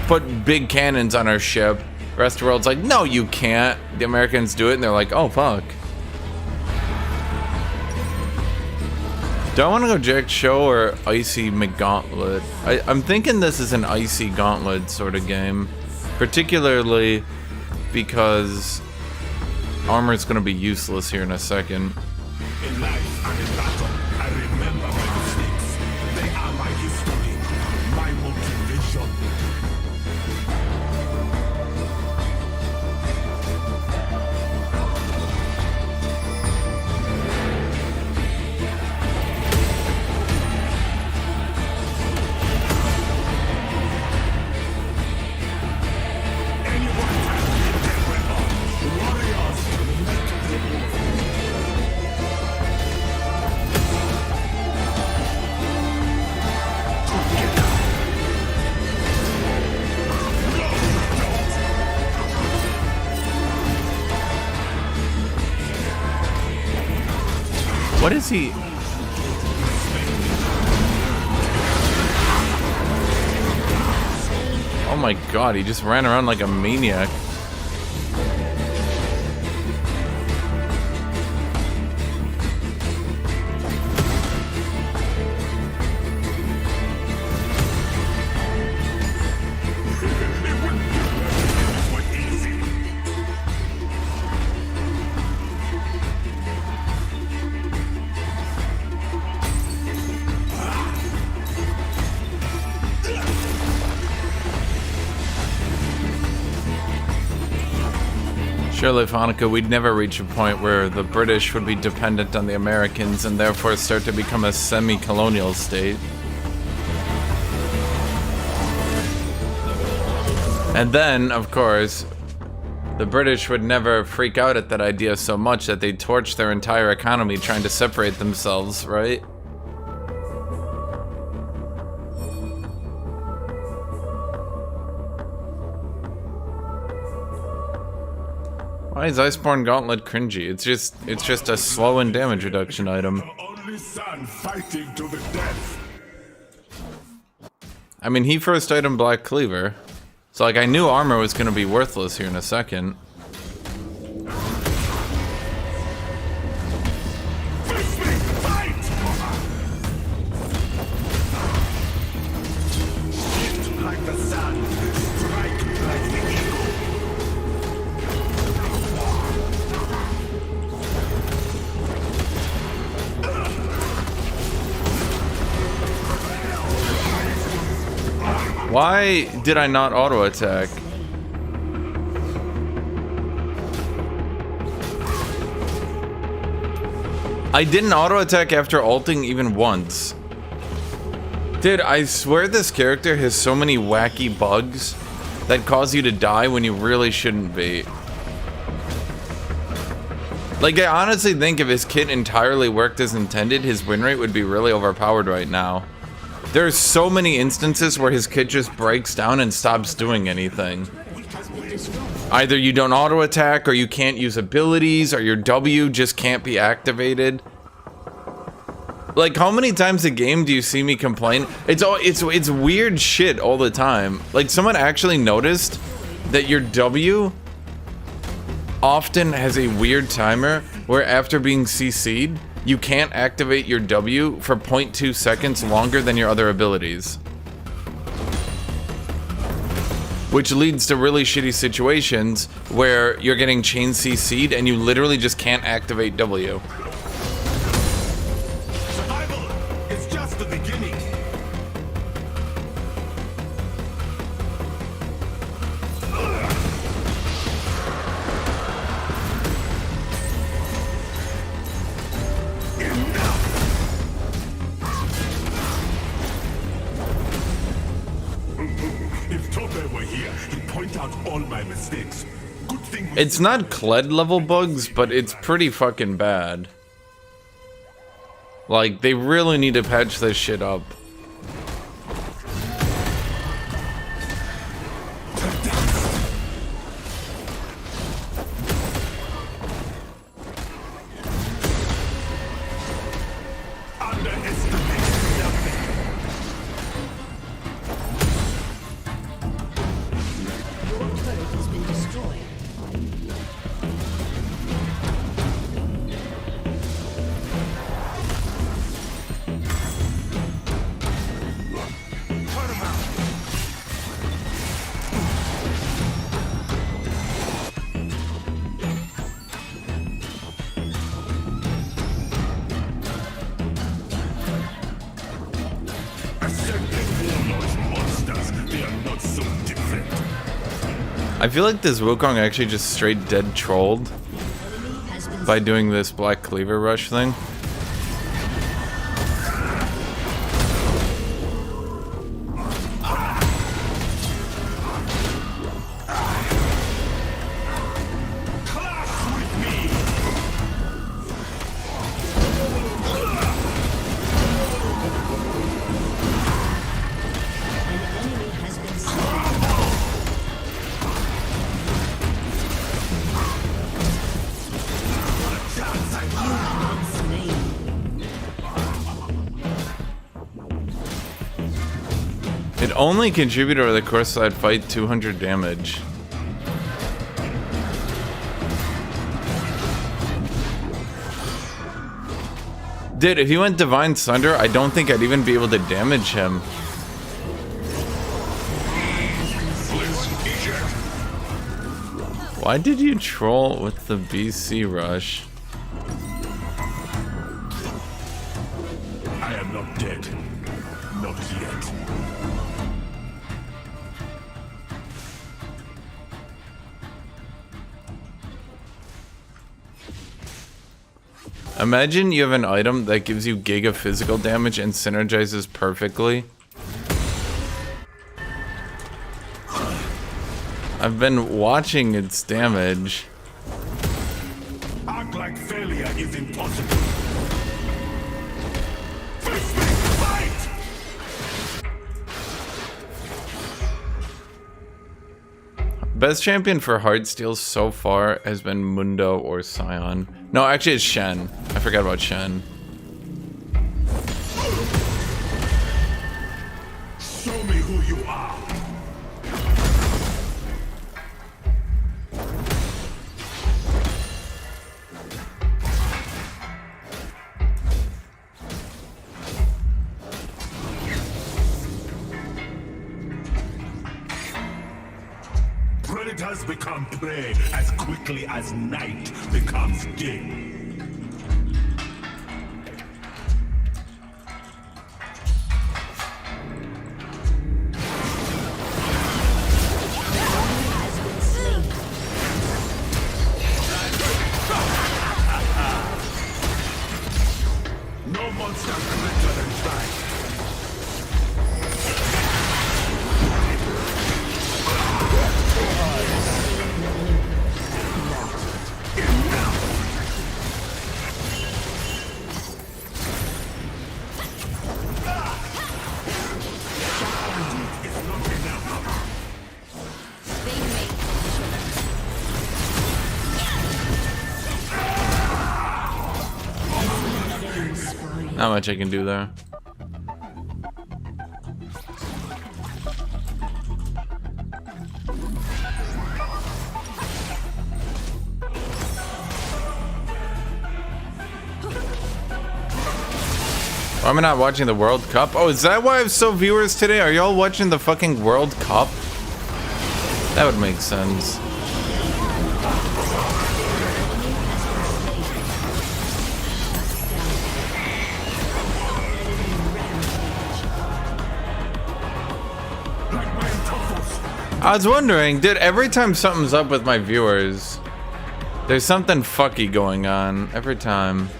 [SPEAKER 1] put big cannons on our ship. The rest of the world's like, no, you can't. The Americans do it, and they're like, oh, fuck. Do I want to go JAK'SHO or Icy McGauntlet? I'm thinking this is an Icy Gauntlet sort of game. Particularly because armor's going to be useless here in a second.
[SPEAKER 2] In life and in battle, I remember my mistakes. They are my history, my motivation.
[SPEAKER 1] What is he? Oh my god, he just ran around like a maniac. Surely, Hanukkah, we'd never reach a point where the British would be dependent on the Americans and therefore start to become a semi-colonial state. And then, of course, the British would never freak out at that idea so much that they'd torch their entire economy trying to separate themselves, right? Why is Iceborne Gauntlet cringy? It's just a slow and damage reduction item.
[SPEAKER 2] Your only son fighting to the death.
[SPEAKER 1] I mean, he first item Black Cleaver. So like I knew armor was gonna be worthless here in a second.
[SPEAKER 2] Like the sun, strike like the eagle.
[SPEAKER 1] Why did I not auto attack? I didn't auto attack after ulting even once. Dude, I swear this character has so many wacky bugs that cause you to die when you really shouldn't be. Like, I honestly think if his kit entirely worked as intended, his win rate would be really overpowered right now. There's so many instances where his kit just breaks down and stops doing anything. Either you don't auto attack, or you can't use abilities, or your W just can't be activated. Like, how many times a game do you see me complain? It's weird shit all the time. Like, someone actually noticed that your W often has a weird timer where after being CC'd, you can't activate your W for 0.2 seconds longer than your other abilities. Which leads to really shitty situations where you're getting chain CC'd and you literally just can't activate W.
[SPEAKER 2] Survival is just the beginning. If Tope were here, he'd point out all my mistakes. Good thing we
[SPEAKER 1] It's not Kled level bugs, but it's pretty fucking bad. Like, they really need to patch this shit up.
[SPEAKER 2] underestimate nothing.
[SPEAKER 3] Your turret has been destroyed.
[SPEAKER 2] Turn him out. They are not so different.
[SPEAKER 1] I feel like this Wukong actually just straight dead trolled by doing this Black Cleaver Rush thing.
[SPEAKER 2] Clash with me.
[SPEAKER 3] An enemy has been slain. Slain.
[SPEAKER 1] It only contributed over the course of that fight 200 damage. Dude, if he went Divine Thunder, I don't think I'd even be able to damage him. Why did you troll with the BC rush?
[SPEAKER 2] I am not dead. Not yet.
[SPEAKER 1] Imagine you have an item that gives you giga physical damage and synergizes perfectly. I've been watching its damage.
[SPEAKER 2] Act like failure is impossible. Face me, fight!
[SPEAKER 1] Best champion for Heartsteel so far has been Mundo or Scion. No, actually it's Shen. I forgot about Shen.
[SPEAKER 2] Show me who you are. Predators become prey as quickly as night becomes day.
[SPEAKER 1] Not much I can do there. Why am I not watching the World Cup? Oh, is that why I have so viewers today? Are y'all watching the fucking World Cup? That would make sense. I was wondering, dude, every time something's up with my viewers, there's something fucky going on every time.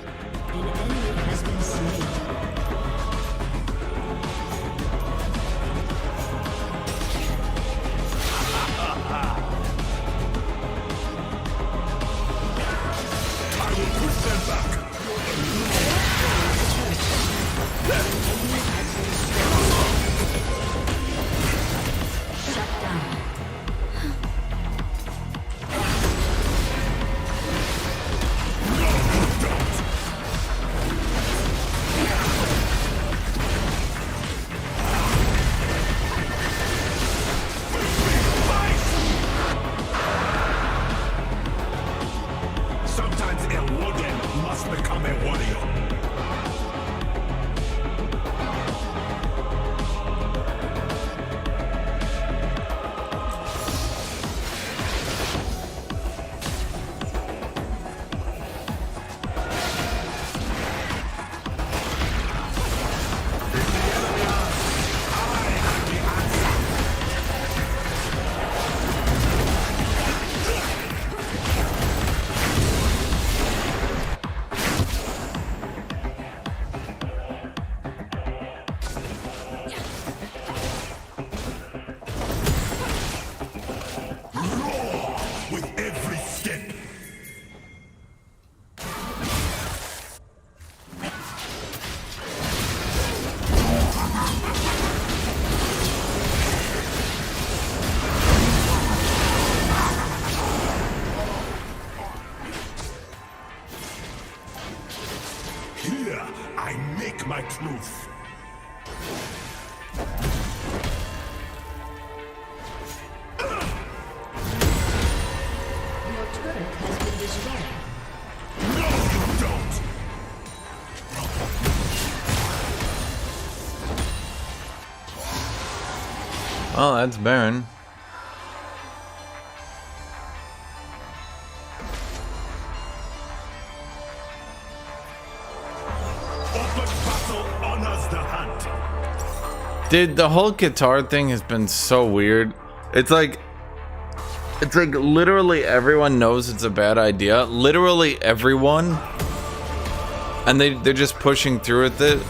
[SPEAKER 1] Oh, that's Baron. Dude, the whole guitar thing has been so weird. It's like literally everyone knows it's a bad idea. Literally everyone. And they're just pushing through with it.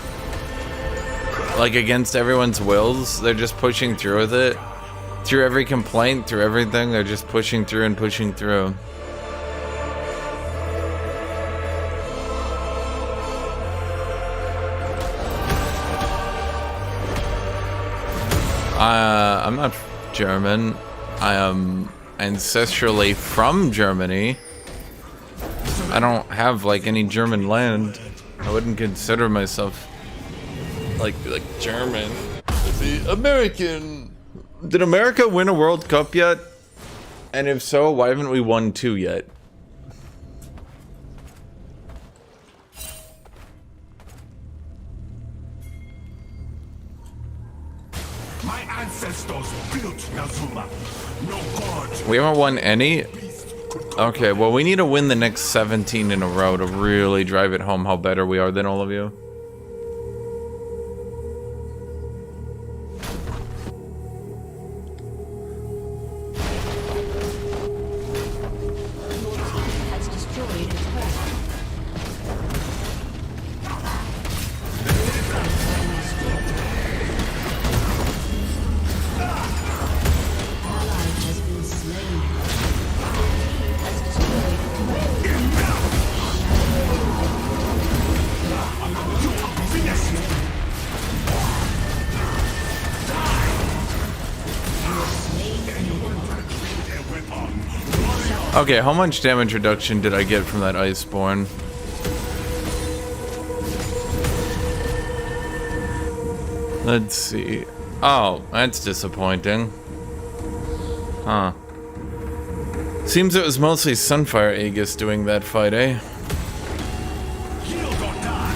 [SPEAKER 1] Like against everyone's wills. They're just pushing through with it. Through every complaint, through everything, they're just pushing through and pushing through. I'm not German. I am ancestrally from Germany. I don't have like any German land. I wouldn't consider myself like German. The American. Did America win a World Cup yet? And if so, why haven't we won 2 yet?
[SPEAKER 2] My ancestors built Nazuma. No god.
[SPEAKER 1] We haven't won any? Okay, well we need to win the next 17 in a row to really drive it home how better we are than all of you. Okay, how much damage reduction did I get from that Iceborne? Let's see. Oh, that's disappointing. Huh. Seems it was mostly Sunfire Aegis doing that fight, eh?
[SPEAKER 2] Yield or die.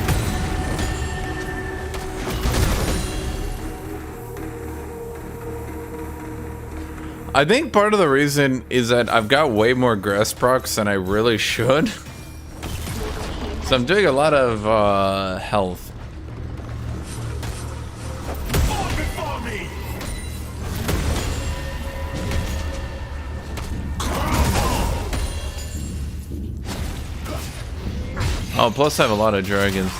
[SPEAKER 1] I think part of the reason is that I've got way more grass procs than I really should. So I'm doing a lot of health.
[SPEAKER 2] Fall before me.
[SPEAKER 1] Oh, plus I have a lot of dragons.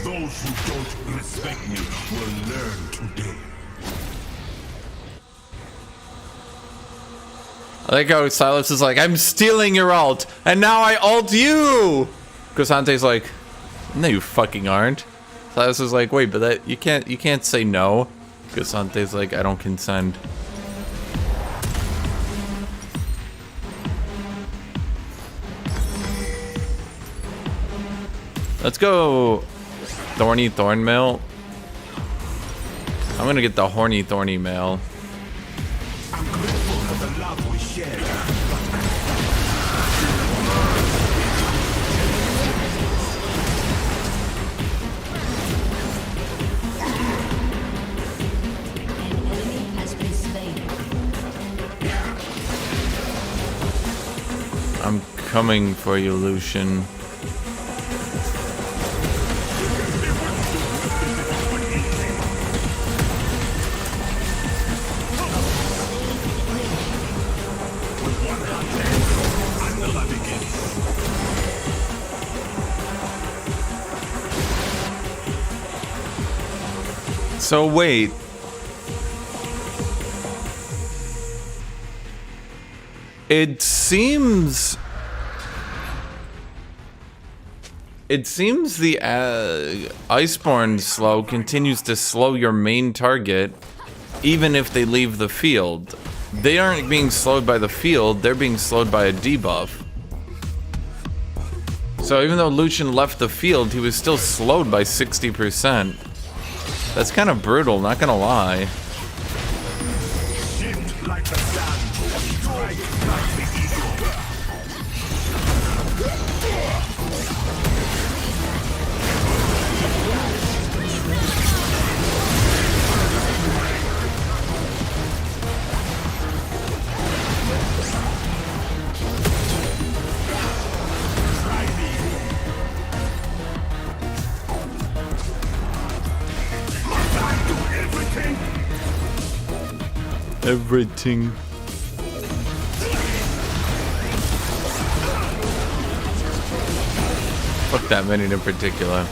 [SPEAKER 2] Those who don't respect me will learn today.
[SPEAKER 1] I like how Silas is like, I'm stealing your ult, and now I ult you! KSANTE's like, no you fucking aren't. Silas is like, wait, but that you can't say no. KSANTE's like, I don't consent. Let's go Thorny Thornmail. I'm gonna get the Horny Thorny Mail.
[SPEAKER 2] I'm grateful for the love we share.
[SPEAKER 3] An enemy has been slain.
[SPEAKER 1] I'm coming for you, Lucian. So wait. It seems the Iceborne slow continues to slow your main target even if they leave the field. They aren't being slowed by the field, they're being slowed by a debuff. So even though Lucian left the field, he was still slowed by 60%. That's kind of brutal, not gonna lie.
[SPEAKER 2] Shift like the sand, strike like the eagle.
[SPEAKER 1] Everything. Fuck that minion in particular.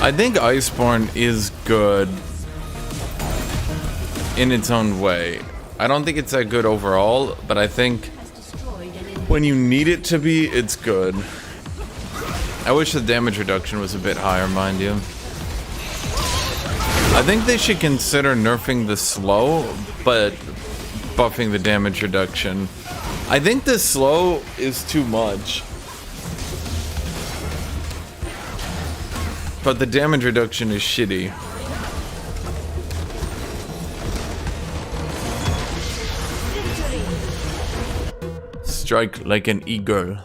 [SPEAKER 1] I think Iceborne is good in its own way. I don't think it's that good overall, but I think when you need it to be, it's good. I wish the damage reduction was a bit higher, mind you. I think they should consider nerfing the slow, but buffing the damage reduction. I think the slow is too much. But the damage reduction is shitty. Strike like an eagle.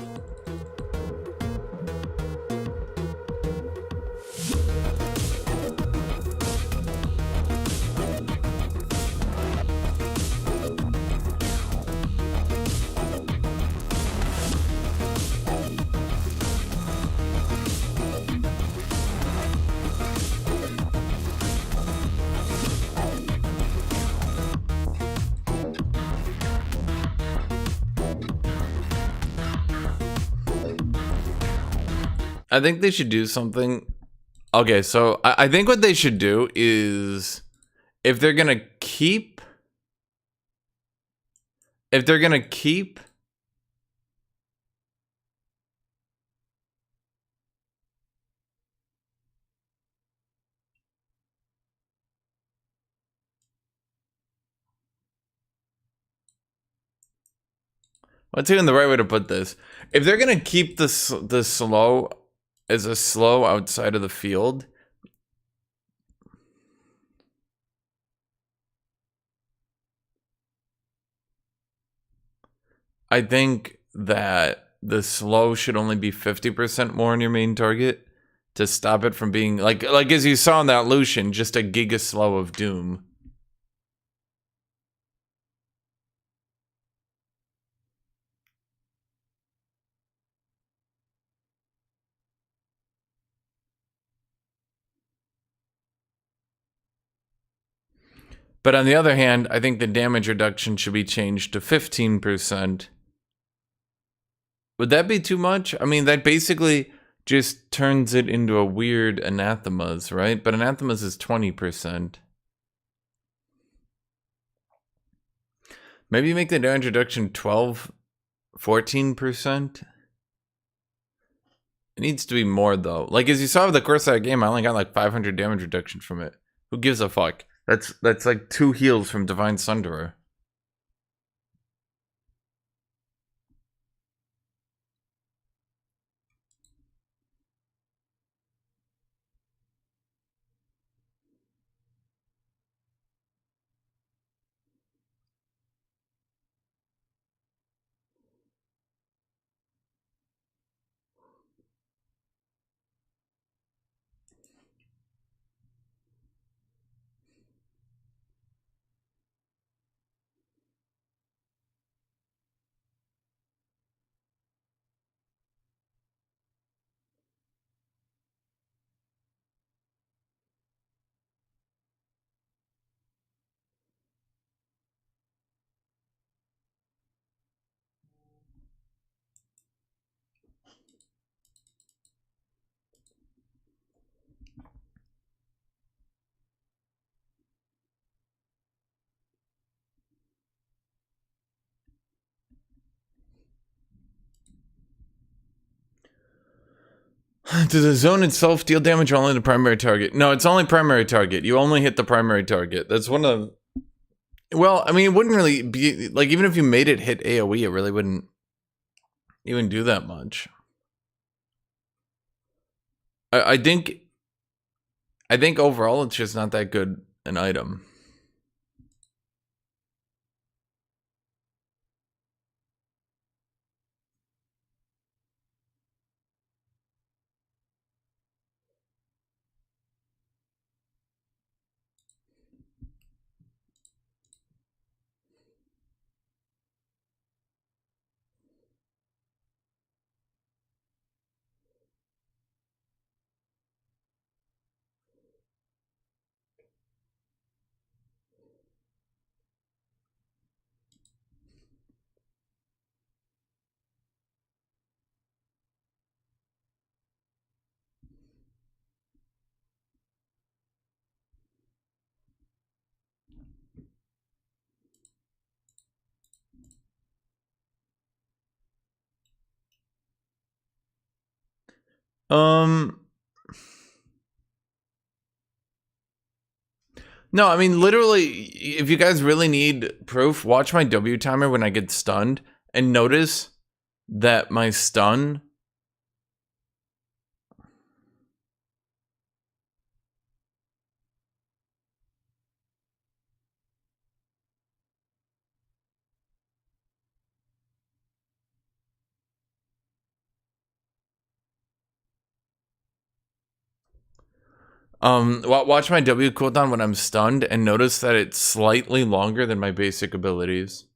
[SPEAKER 1] I think they should do something. Okay, so I think what they should do is if they're gonna keep What's even the right way to put this? If they're gonna keep the slow as a slow outside of the field, I think that the slow should only be 50% more on your main target to stop it from being like as you saw in that Lucian, just a giga slow of doom. But on the other hand, I think the damage reduction should be changed to 15%. Would that be too much? I mean, that basically just turns it into a weird anathemas, right? But anathemas is 20%. Maybe you make the damage reduction 12, 14%. It needs to be more though. Like as you saw with the course of that game, I only got like 500 damage reduction from it. Who gives a fuck? That's like 2 heals from Divine Sunderer. Does the zone itself deal damage or only the primary target? No, it's only primary target. You only hit the primary target. That's one of... Well, I mean, it wouldn't really be... Like, even if you made it hit AoE, it really wouldn't even do that much. I think overall it's just not that good an item. No, I mean, literally, if you guys really need proof, watch my W timer when I get stunned and notice that my stun... watch my W cooldown when I'm stunned and notice that it's slightly longer than my basic abilities.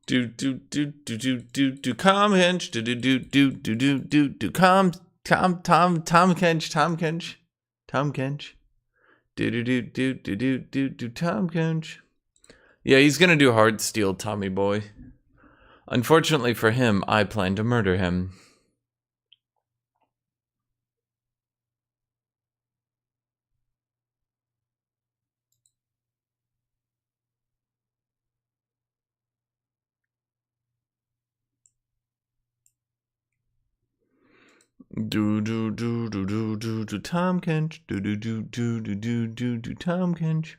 [SPEAKER 1] Do com hench do com Tom Kench do Tom Kench. Yeah, he's gonna do hard steel, Tommy boy. Unfortunately for him, I plan to murder him. Do do do do do do do Tom Kench. Do do do do do do do do Tom Kench.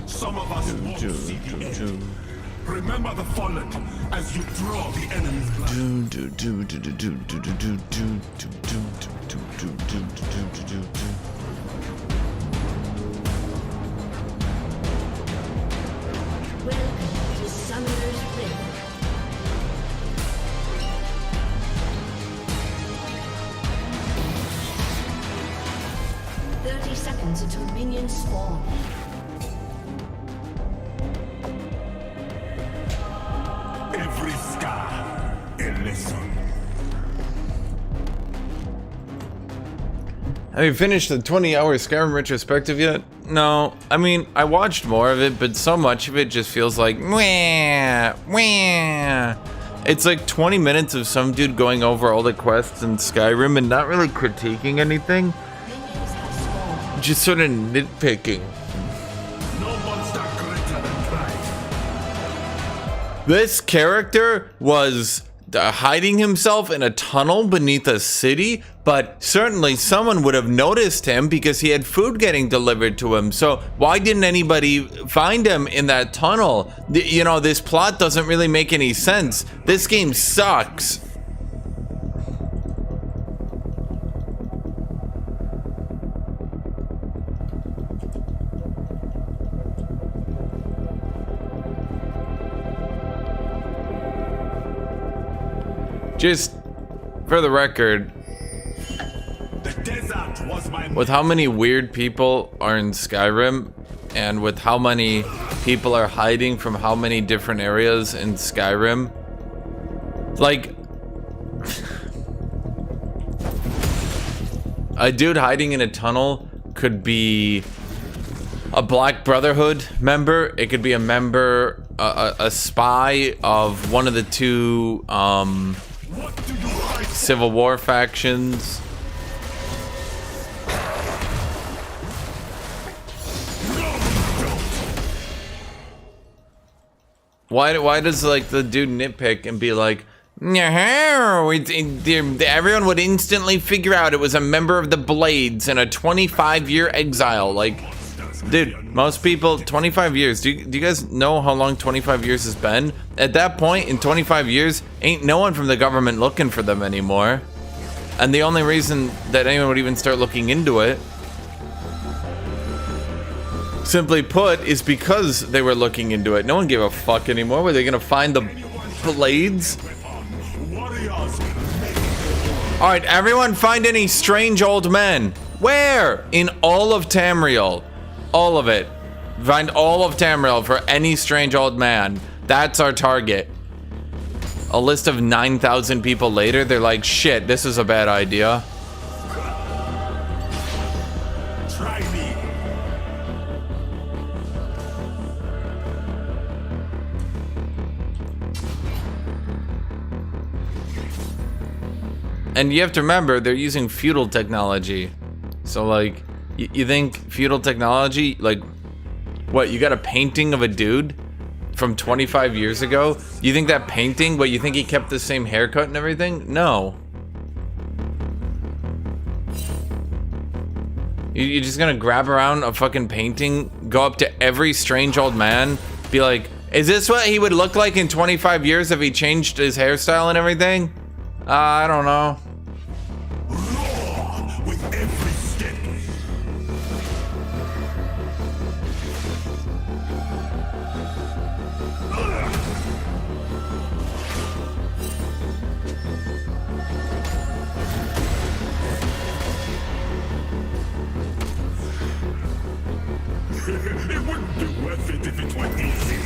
[SPEAKER 2] Some of us won't see the end. Remember the fallen as you draw the enemy's blood.
[SPEAKER 3] Welcome to Summoner's Rift. Seconds until minions spawn.
[SPEAKER 2] Every scar, a lesson.
[SPEAKER 1] Have you finished the 20-hour Skyrim retrospective yet? No. I mean, I watched more of it, but so much of it just feels like wah, wah. It's like 20 minutes of some dude going over all the quests in Skyrim and not really critiquing anything. Just sort of nitpicking.
[SPEAKER 2] No monster greater than pride.
[SPEAKER 1] This character was hiding himself in a tunnel beneath a city, but certainly someone would have noticed him because he had food getting delivered to him. So why didn't anybody find him in that tunnel? You know, this plot doesn't really make any sense. This game sucks. Just for the record,
[SPEAKER 2] The desert was my
[SPEAKER 1] with how many weird people are in Skyrim, and with how many people are hiding from how many different areas in Skyrim, like, a dude hiding in a tunnel could be a Black Brotherhood member, it could be a member, a spy of one of the two,
[SPEAKER 2] What do you hide?
[SPEAKER 1] Civil War factions. Why does like the dude nitpick and be like, everyone would instantly figure out it was a member of the Blades in a 25-year exile. Like, dude, most people, 25 years. Do you guys know how long 25 years has been? At that point, in 25 years, ain't no one from the government looking for them anymore. And the only reason that anyone would even start looking into it, simply put, is because they were looking into it. No one gave a fuck anymore. Were they gonna find the blades? Alright, everyone find any strange old men. Where? In all of Tamriel. All of it. Find all of Tamriel for any strange old man. That's our target. A list of 9,000 people later, they're like, shit, this is a bad idea.
[SPEAKER 2] Try me.
[SPEAKER 1] And you have to remember, they're using feudal technology. So, like, you think feudal technology, like, what, you got a painting of a dude from 25 years ago? You think that painting, what, you think he kept the same haircut and everything? No. You're just gonna grab around a fucking painting, go up to every strange old man, be like, is this what he would look like in 25 years if he changed his hairstyle and everything? I don't know.
[SPEAKER 2] Roar with every step. It wouldn't be worth it if it were easy.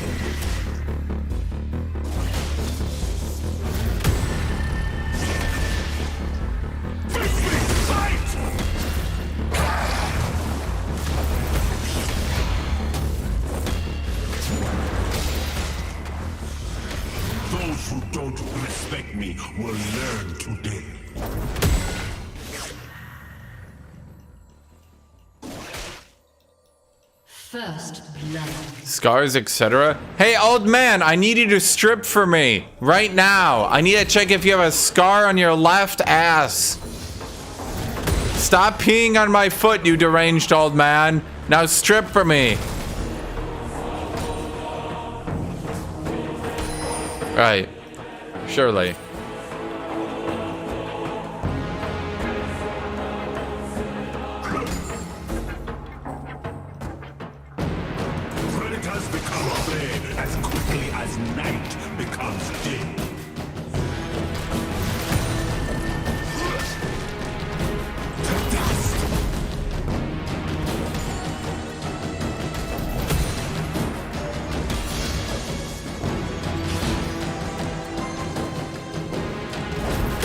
[SPEAKER 2] Those who don't respect me will learn today.
[SPEAKER 3] First blood.
[SPEAKER 1] Scars, etc. Hey, old man, I need you to strip for me right now. I need to check if you have a scar on your left ass. Stop peeing on my foot, you deranged old man. Now strip for me. Right. Surely.
[SPEAKER 2] Predators become afraid as quickly as night becomes day. To dust.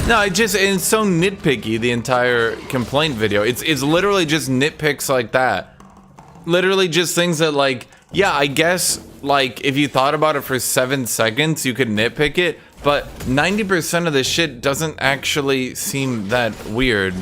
[SPEAKER 1] No, it's so nitpicky, the entire complaint video. It's literally just nitpicks like that. Literally just things that, like, yeah, I guess, like, if you thought about it for 7 seconds, you could nitpick it, but 90% of the shit doesn't actually seem that weird.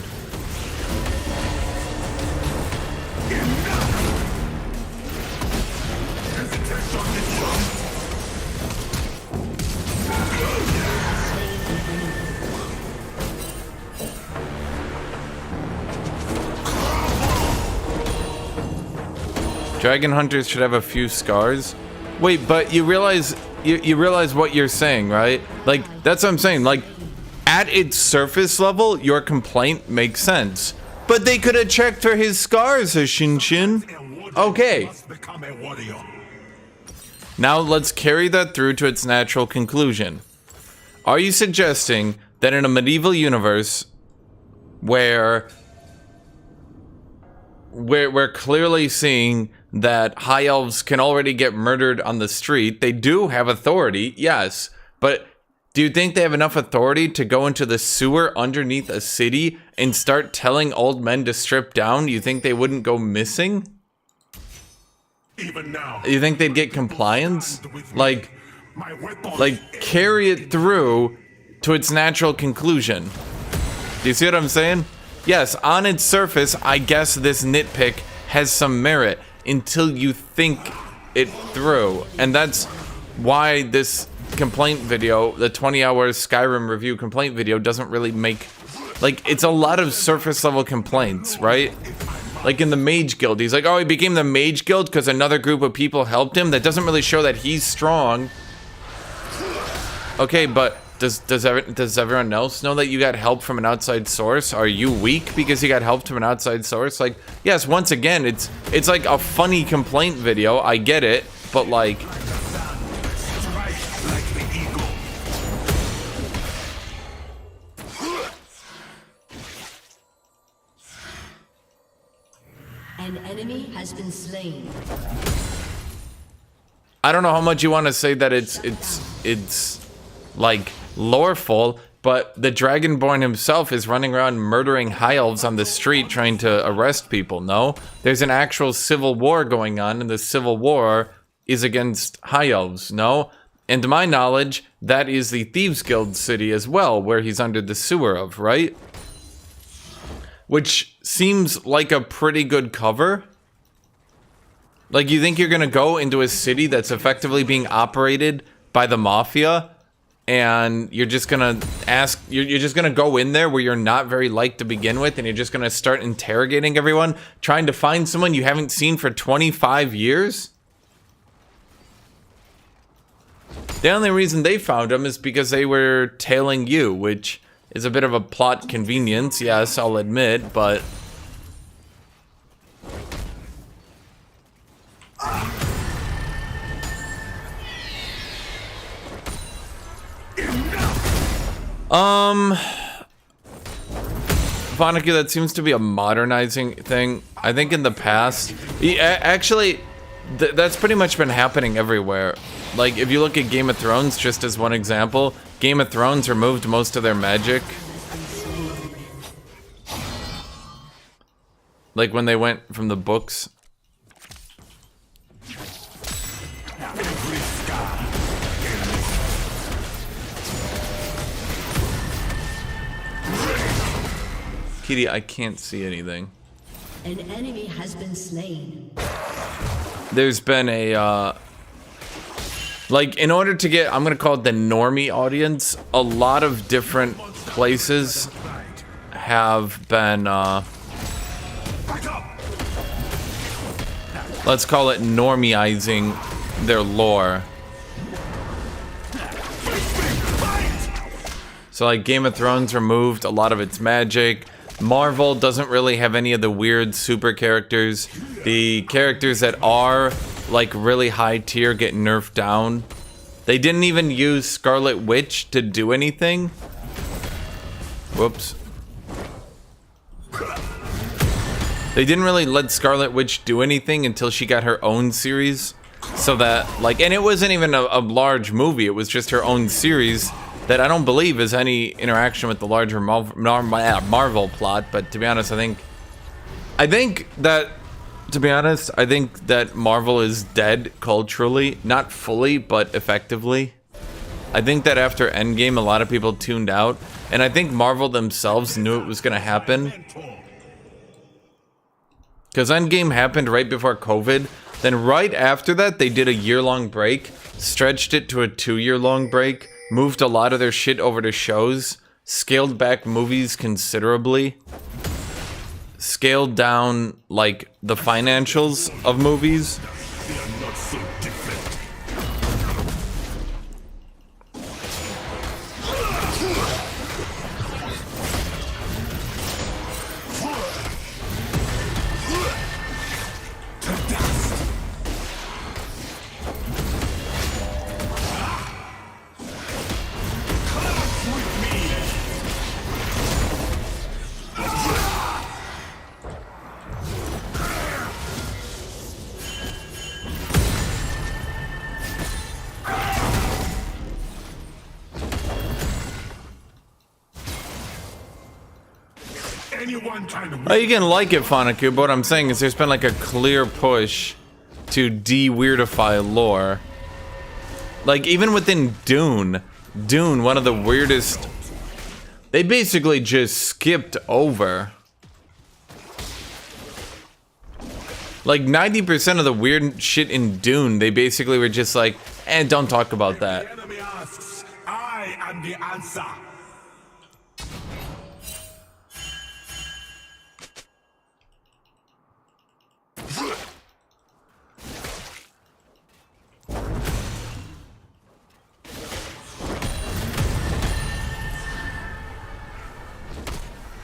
[SPEAKER 1] Dragon hunters should have a few scars. Wait, but you realize you realize what you're saying, right? Like, that's what I'm saying. Like, at its surface level, your complaint makes sense. But they could have checked for his scars, Hashinshin. Okay.
[SPEAKER 2] Must become a warrior.
[SPEAKER 1] Now let's carry that through to its natural conclusion. Are you suggesting that in a medieval universe where we're clearly seeing that high elves can already get murdered on the street, they do have authority, yes, but do you think they have enough authority to go into the sewer underneath a city and start telling old men to strip down? You think they wouldn't go missing?
[SPEAKER 2] Even now.
[SPEAKER 1] You think they'd get compliance? Like
[SPEAKER 2] My weapon.
[SPEAKER 1] carry it through to its natural conclusion. Do you see what I'm saying? Yes, on its surface, I guess this nitpick has some merit until you think it through. And that's why this complaint video, the 20-hour Skyrim review complaint video, doesn't really make... Like, it's a lot of surface level complaints, right? Like in the Mage Guild, he's like, oh, he became the Mage Guild because another group of people helped him. That doesn't really show that he's strong. Okay, but does everyone else know that you got help from an outside source? Are you weak because you got help from an outside source? Like, yes, once again, it's like a funny complaint video. I get it, but like,
[SPEAKER 3] An enemy has been slain.
[SPEAKER 1] I don't know how much you want to say that it's like loreful, but the Dragonborn himself is running around murdering high elves on the street trying to arrest people. No, there's an actual civil war going on, and the civil war is against high elves. No, and to my knowledge, that is the Thieves Guild city as well, where he's under the sewer of, right? Which seems like a pretty good cover. Like, you think you're gonna go into a city that's effectively being operated by the mafia, and you're just gonna ask, you're just gonna go in there where you're not very liked to begin with, and you're just gonna start interrogating everyone, trying to find someone you haven't seen for 25 years? The only reason they found him is because they were tailing you, which is a bit of a plot convenience, yes, I'll admit, but... Vonnegut, that seems to be a modernizing thing. I think in the past, actually, that's pretty much been happening everywhere. Like, if you look at Game of Thrones, just as one example, Game of Thrones removed most of their magic. Like when they went from the books. Kitty, I can't see anything.
[SPEAKER 3] An enemy has been slain.
[SPEAKER 1] There's been a, like, in order to get, I'm gonna call it the normie audience, a lot of different places have been, let's call it normieizing their lore. So, like, Game of Thrones removed a lot of its magic. Marvel doesn't really have any of the weird super characters. The characters that are, like, really high tier get nerfed down. They didn't even use Scarlet Witch to do anything. Whoops. They didn't really let Scarlet Witch do anything until she got her own series. So that, like, and it wasn't even a large movie, it was just her own series that I don't believe has any interaction with the larger Marvel plot, but to be honest, I think that Marvel is dead culturally, not fully, but effectively. I think that after Endgame, a lot of people tuned out, and I think Marvel themselves knew it was gonna happen. Because Endgame happened right before COVID, then right after that, they did a year-long break, stretched it to a 2-year-long break, moved a lot of their shit over to shows, scaled back movies considerably, scaled down, like, the financials of movies.
[SPEAKER 2] They are not so different.
[SPEAKER 1] Oh, you can like it, Fonaku, but what I'm saying is there's been like a clear push to de-weirdify lore. Like, even within Dune, one of the weirdest... They basically just skipped over. Like, 90% of the weird shit in Dune, they basically were just like, don't talk about that.
[SPEAKER 2] The enemy asks, I am the answer.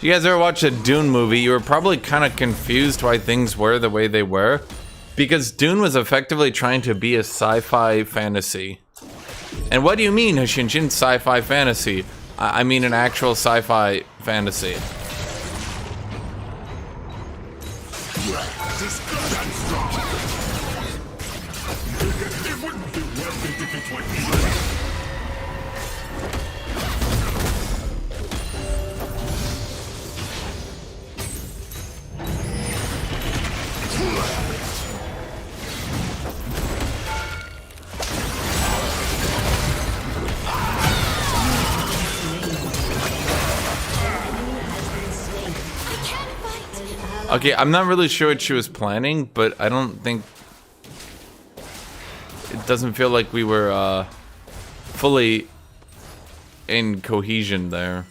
[SPEAKER 1] you guys ever watched a Dune movie, you were probably kind of confused why things were the way they were. Because Dune was effectively trying to be a sci-fi fantasy. And what do you mean, Hashinshin, sci-fi fantasy? I mean an actual sci-fi fantasy. Okay, I'm not really sure what she was planning, but I don't think... It doesn't feel like we were, fully in cohesion there.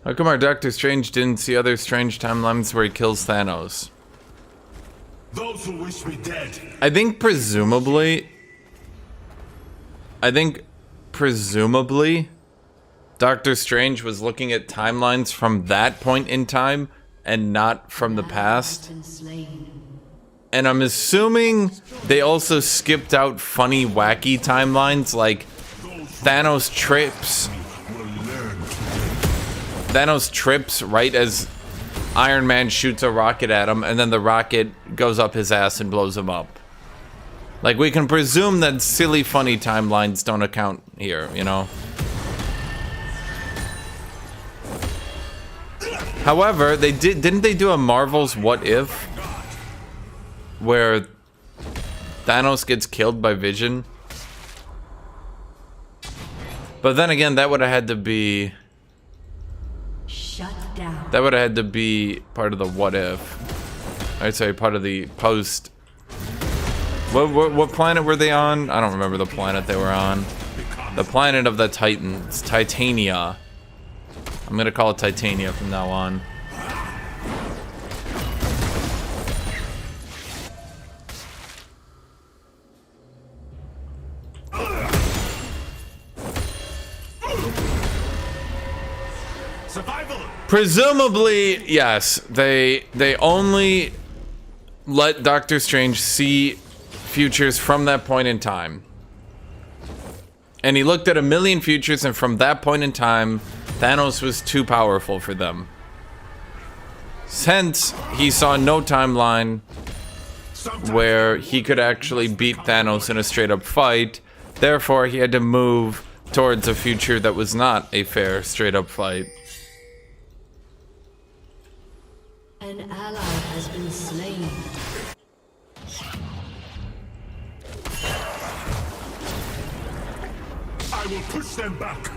[SPEAKER 1] How come our Doctor Strange didn't see other strange timelines where he kills Thanos?
[SPEAKER 2] Those who wish me dead.
[SPEAKER 1] I think presumably, Doctor Strange was looking at timelines from that point in time and not from the past. And I'm assuming they also skipped out funny, wacky timelines like Thanos trips right as Iron Man shoots a rocket at him, and then the rocket goes up his ass and blows him up. Like, we can presume that silly, funny timelines don't account here, you know? However, didn't they do a Marvel's What If? Where Thanos gets killed by Vision? But then again, that would have had to be...
[SPEAKER 3] Shut down.
[SPEAKER 1] That would have had to be part of the what if. I'd say part of the post. What planet were they on? I don't remember the planet they were on. The planet of the Titans. Titania. I'm gonna call it Titania from now on. Presumably, yes. They only let Doctor Strange see futures from that point in time. And he looked at a million futures, and from that point in time, Thanos was too powerful for them. Hence, he saw no timeline where he could actually beat Thanos in a straight-up fight. Therefore, he had to move towards a future that was not a fair, straight-up fight.
[SPEAKER 3] An ally has been slain.
[SPEAKER 2] I will push them back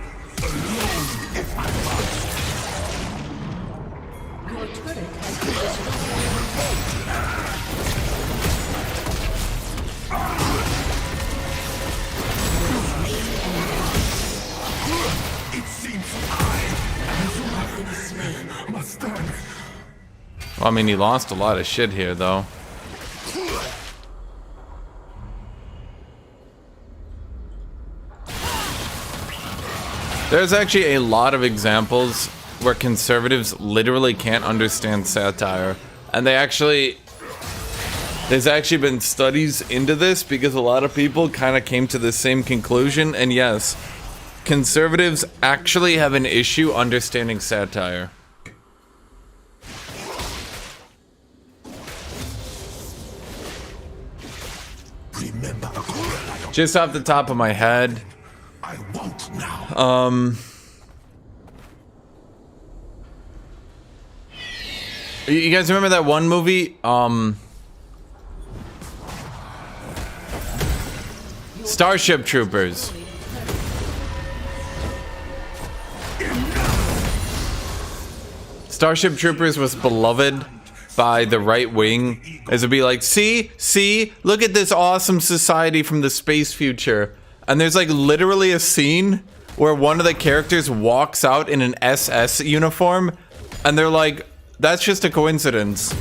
[SPEAKER 2] alone if I must.
[SPEAKER 3] Your turret has been destroyed.
[SPEAKER 2] It seems I must stand.
[SPEAKER 1] Well, I mean, he lost a lot of shit here, though. There's actually a lot of examples where conservatives literally can't understand satire. And there's actually been studies into this because a lot of people kind of came to the same conclusion. And yes, conservatives actually have an issue understanding satire. Just off the top of my head,
[SPEAKER 2] I won't now.
[SPEAKER 1] You guys remember that one movie? Starship Troopers. Starship Troopers was beloved by the right wing as it'd be like, see, look at this awesome society from the space future. And there's like literally a scene where one of the characters walks out in an SS uniform and they're like, that's just a coincidence.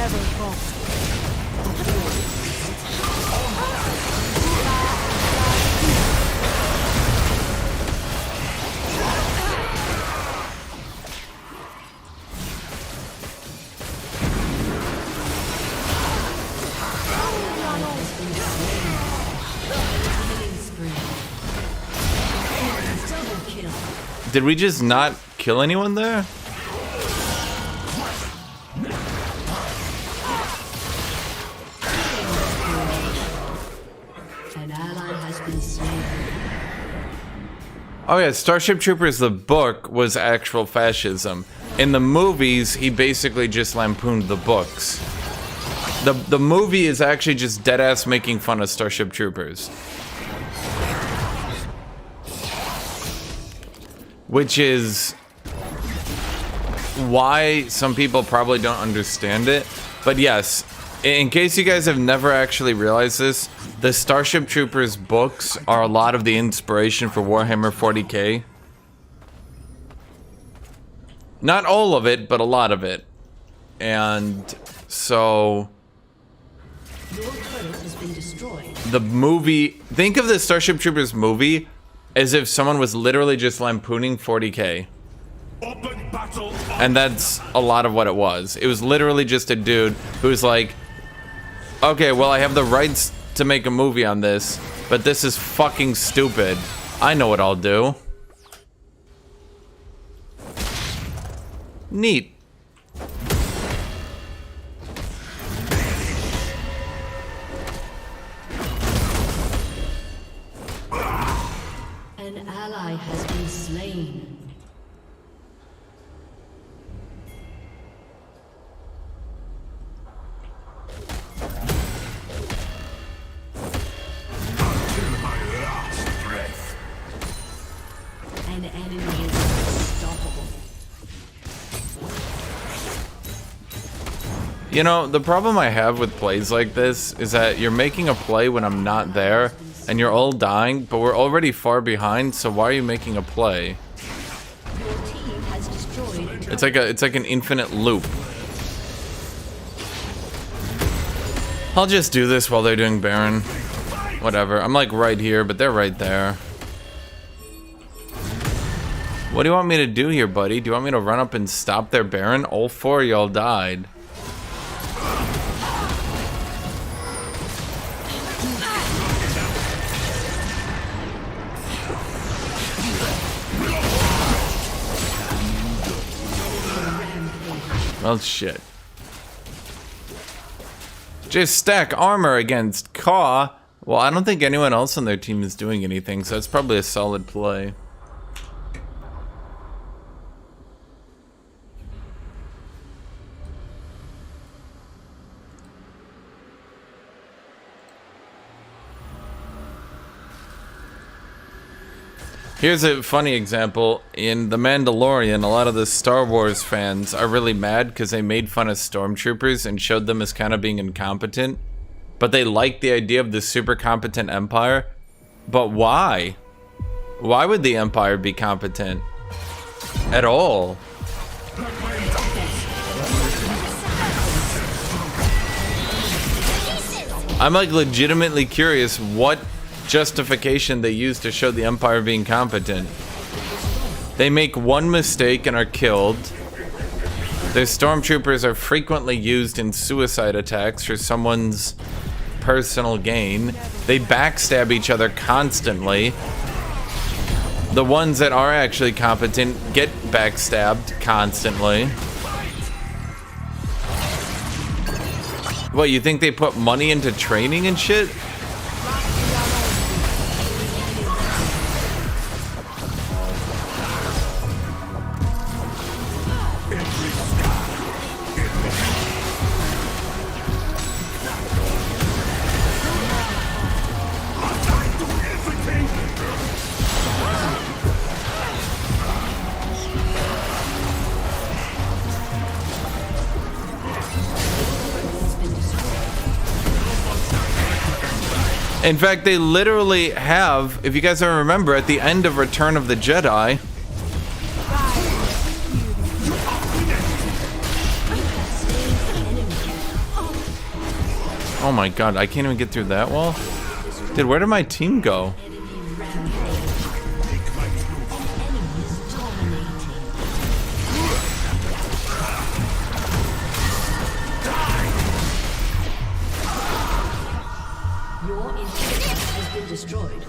[SPEAKER 4] never wrong.
[SPEAKER 1] Did we just not kill anyone there?
[SPEAKER 3] An ally has been slain.
[SPEAKER 1] Oh yeah, Starship Troopers, the book, was actual fascism. In the movies, he basically just lampooned the books. The movie is actually just deadass making fun of Starship Troopers. Which is why some people probably don't understand it. But yes, in case you guys have never actually realized this, the Starship Troopers books are a lot of the inspiration for Warhammer 40k. Not all of it, but a lot of it. And so
[SPEAKER 3] Your turret has been destroyed.
[SPEAKER 1] the movie, think of the Starship Troopers movie as if someone was literally just lampooning 40k.
[SPEAKER 2] Open battle.
[SPEAKER 1] And that's a lot of what it was. It was literally just a dude who's like, okay, well, I have the rights to make a movie on this, but this is fucking stupid. I know what I'll do. Neat.
[SPEAKER 3] An ally has been slain. An enemy is unstoppable.
[SPEAKER 1] You know, the problem I have with plays like this is that you're making a play when I'm not there, and you're all dying, but we're already far behind, so why are you making a play?
[SPEAKER 3] Your team has destroyed.
[SPEAKER 1] It's like an infinite loop. I'll just do this while they're doing Baron. Whatever. I'm like right here, but they're right there. What do you want me to do here, buddy? Do you want me to run up and stop their Baron? All four of y'all died. Well, shit. Just stack armor against Caw. Well, I don't think anyone else on their team is doing anything, so it's probably a solid play. Here's a funny example. In The Mandalorian, a lot of the Star Wars fans are really mad because they made fun of stormtroopers and showed them as kind of being incompetent. But they like the idea of the super competent Empire. But why? Why would the Empire be competent? At all? I'm like legitimately curious what justification they use to show the Empire being competent. They make one mistake and are killed. Their stormtroopers are frequently used in suicide attacks for someone's personal gain. They backstab each other constantly. The ones that are actually competent get backstabbed constantly. What, you think they put money into training and shit? In fact, they literally have, if you guys don't remember, at the end of Return of the Jedi, Oh my god, I can't even get through that wall? Dude, where did my team go?
[SPEAKER 3] Your inhibitor has been destroyed.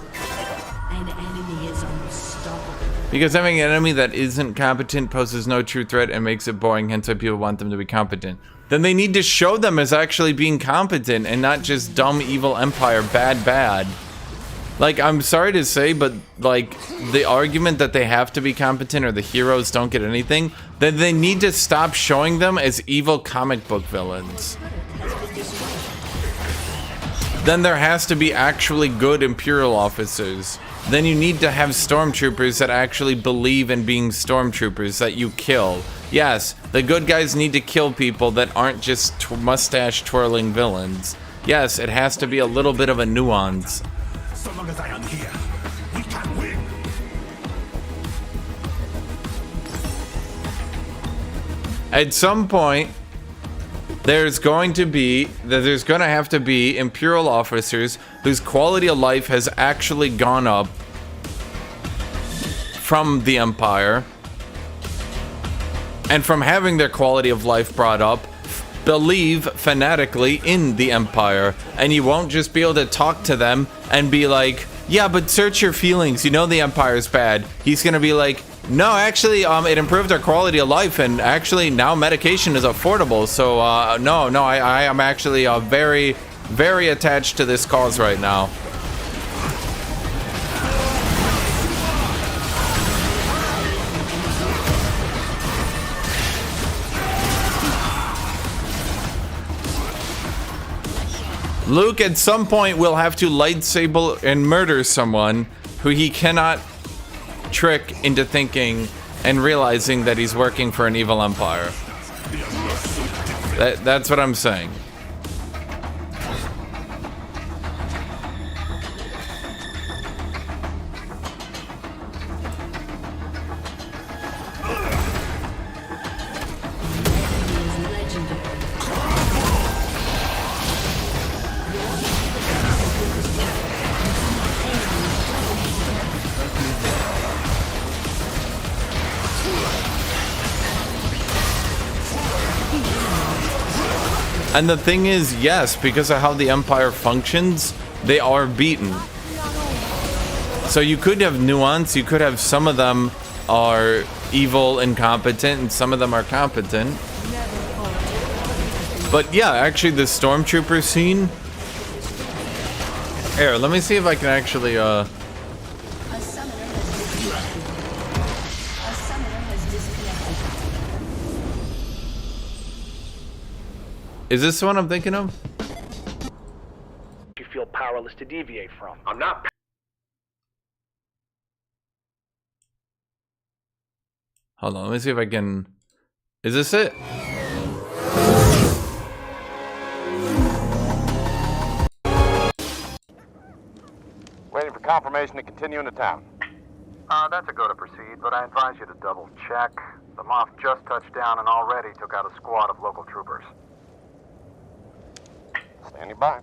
[SPEAKER 3] An enemy is unstoppable.
[SPEAKER 1] Because having an enemy that isn't competent poses no true threat and makes it boring, hence why people want them to be competent. Then they need to show them as actually being competent and not just dumb evil empire, bad. Like, I'm sorry to say, but like, the argument that they have to be competent or the heroes don't get anything, then they need to stop showing them as evil comic book villains. Then there has to be actually good Imperial officers. Then you need to have stormtroopers that actually believe in being stormtroopers that you kill. Yes, the good guys need to kill people that aren't just mustache twirling villains. Yes, it has to be a little bit of a nuance.
[SPEAKER 2] So long as I am here, we can win.
[SPEAKER 1] At some point, there's going to have to be Imperial officers whose quality of life has actually gone up from the Empire, and from having their quality of life brought up, believe fanatically in the Empire. And you won't just be able to talk to them and be like, yeah, but search your feelings, you know the Empire's bad. He's gonna be like, no, actually, it improved our quality of life, and actually now medication is affordable, so no, I am actually very, very attached to this cause right now. Luke at some point will have to lightsaber and murder someone who he cannot trick into thinking and realizing that he's working for an evil empire. That's what I'm saying. And the thing is, yes, because of how the Empire functions, they are beaten. So you could have nuance, you could have some of them are evil, incompetent, and some of them are competent. But yeah, actually the Stormtrooper scene... Here, let me see if I can actually,
[SPEAKER 3] A summoner has disconnected.
[SPEAKER 1] Is this the one I'm thinking of?
[SPEAKER 4] You feel powerless to deviate from. I'm not.
[SPEAKER 1] Hold on, let me see if I can... Is this it?
[SPEAKER 5] Waiting for confirmation to continue into town.
[SPEAKER 6] That's a go to proceed, but I advise you to double check. The Moff just touched down and already took out a squad of local troopers.
[SPEAKER 5] Standing by.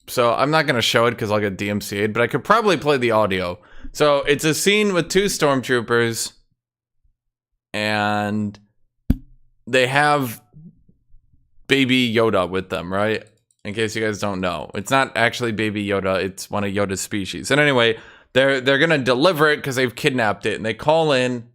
[SPEAKER 1] So I'm not going to show it because I'll get DMCA'd, but I could probably play the audio. So it's a scene with two stormtroopers, and they have Baby Yoda with them, right? In case you guys don't know. It's not actually Baby Yoda, it's one of Yoda's species. And anyway, they're going to deliver it because they've kidnapped it, and they call in.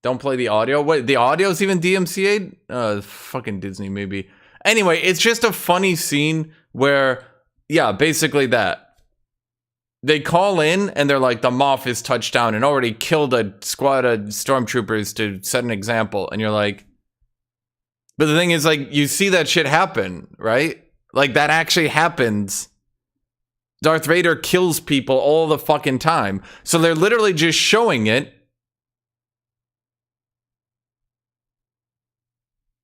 [SPEAKER 1] Don't play the audio. Wait, the audio's even DMCA'd? Fucking Disney, maybe. Anyway, it's just a funny scene where, yeah, basically that. They call in and they're like, the Moff is touched down and already killed a squad of stormtroopers to set an example. And you're like, but the thing is, like, you see that shit happen, right? Like, that actually happens. Darth Vader kills people all the fucking time. So they're literally just showing it.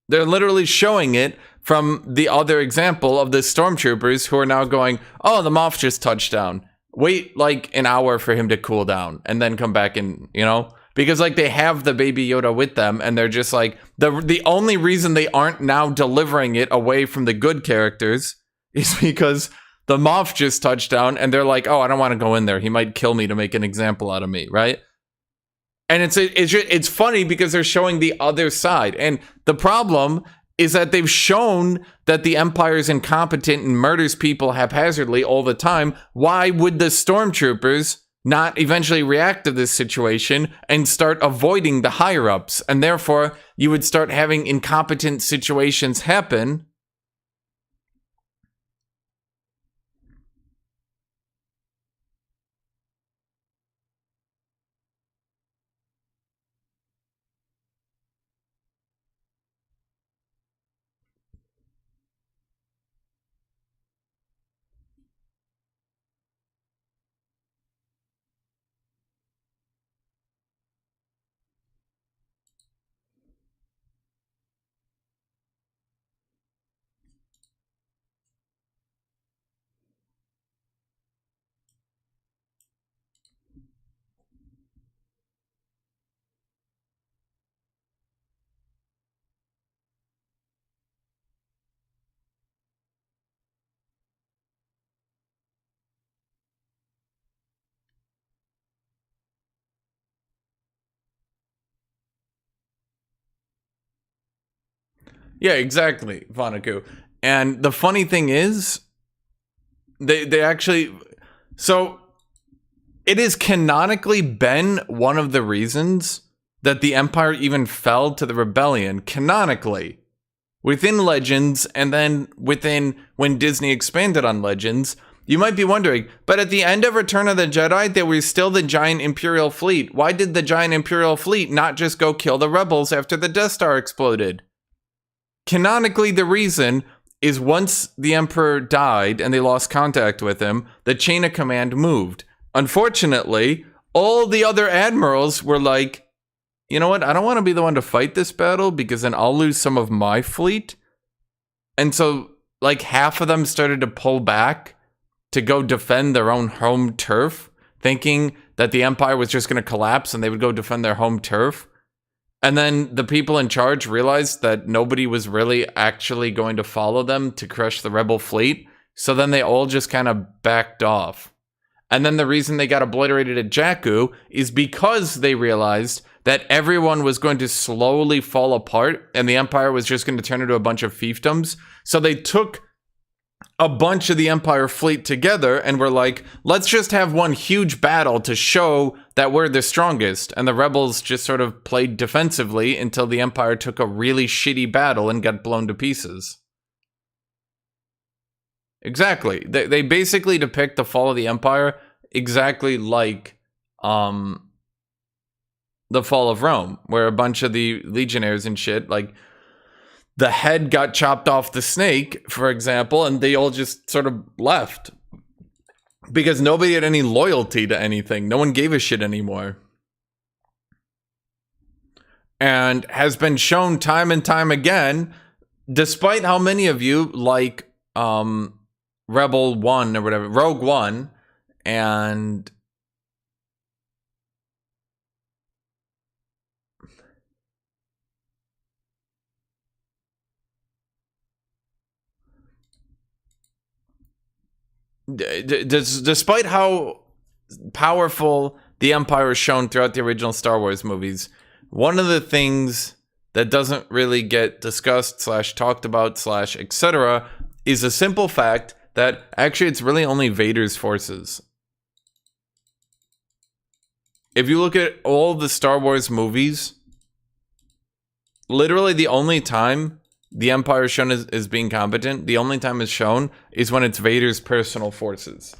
[SPEAKER 1] They're literally showing it from the other example of the stormtroopers who are now going, oh, the Moff just touched down. Wait like an hour for him to cool down and then come back and, you know? Because like they have the Baby Yoda with them, and they're just like the only reason they aren't now delivering it away from the good characters is because the Moff just touched down, and they're like, oh, I don't want to go in there. He might kill me to make an example out of me, right? And it's funny because they're showing the other side. And the problem is that they've shown that the Empire is incompetent and murders people haphazardly all the time. Why would the stormtroopers not eventually react to this situation and start avoiding the higher-ups? And therefore, you would start having incompetent situations happen. Yeah, exactly, Vanaku. And the funny thing is, they actually... So, it has canonically been one of the reasons that the Empire even fell to the Rebellion, canonically. Within Legends, and then within when Disney expanded on Legends, you might be wondering, but at the end of Return of the Jedi, there was still the giant Imperial fleet. Why did the giant Imperial fleet not just go kill the rebels after the Death Star exploded? Canonically, the reason is once the Emperor died and they lost contact with him, the chain of command moved. Unfortunately, all the other admirals were like, you know what, I don't want to be the one to fight this battle because then I'll lose some of my fleet. And so, like, half of them started to pull back to go defend their own home turf, thinking that the Empire was just going to collapse and they would go defend their home turf. And then the people in charge realized that nobody was really actually going to follow them to crush the rebel fleet. So then they all just kind of backed off. And then the reason they got obliterated at Jakku is because they realized that everyone was going to slowly fall apart and the Empire was just going to turn into a bunch of fiefdoms. So they took a bunch of the Empire fleet together and were like, let's just have one huge battle to show that we're the strongest. And the rebels just sort of played defensively until the Empire took a really shitty battle and got blown to pieces. Exactly. They basically depict the fall of the Empire exactly like the fall of Rome, where a bunch of the legionnaires and shit, like, the head got chopped off the snake, for example, and they all just sort of left. Because nobody had any loyalty to anything. No one gave a shit anymore. And has been shown time and time again, despite how many of you like Rebel 1 or whatever, Rogue One, and despite how powerful the Empire is shown throughout the original Star Wars movies, one of the things that doesn't really get discussed / talked about / etc. is a simple fact that actually it's really only Vader's forces. If you look at all the Star Wars movies, literally the only time the Empire is shown as being competent, the only time it's shown is when it's Vader's personal forces.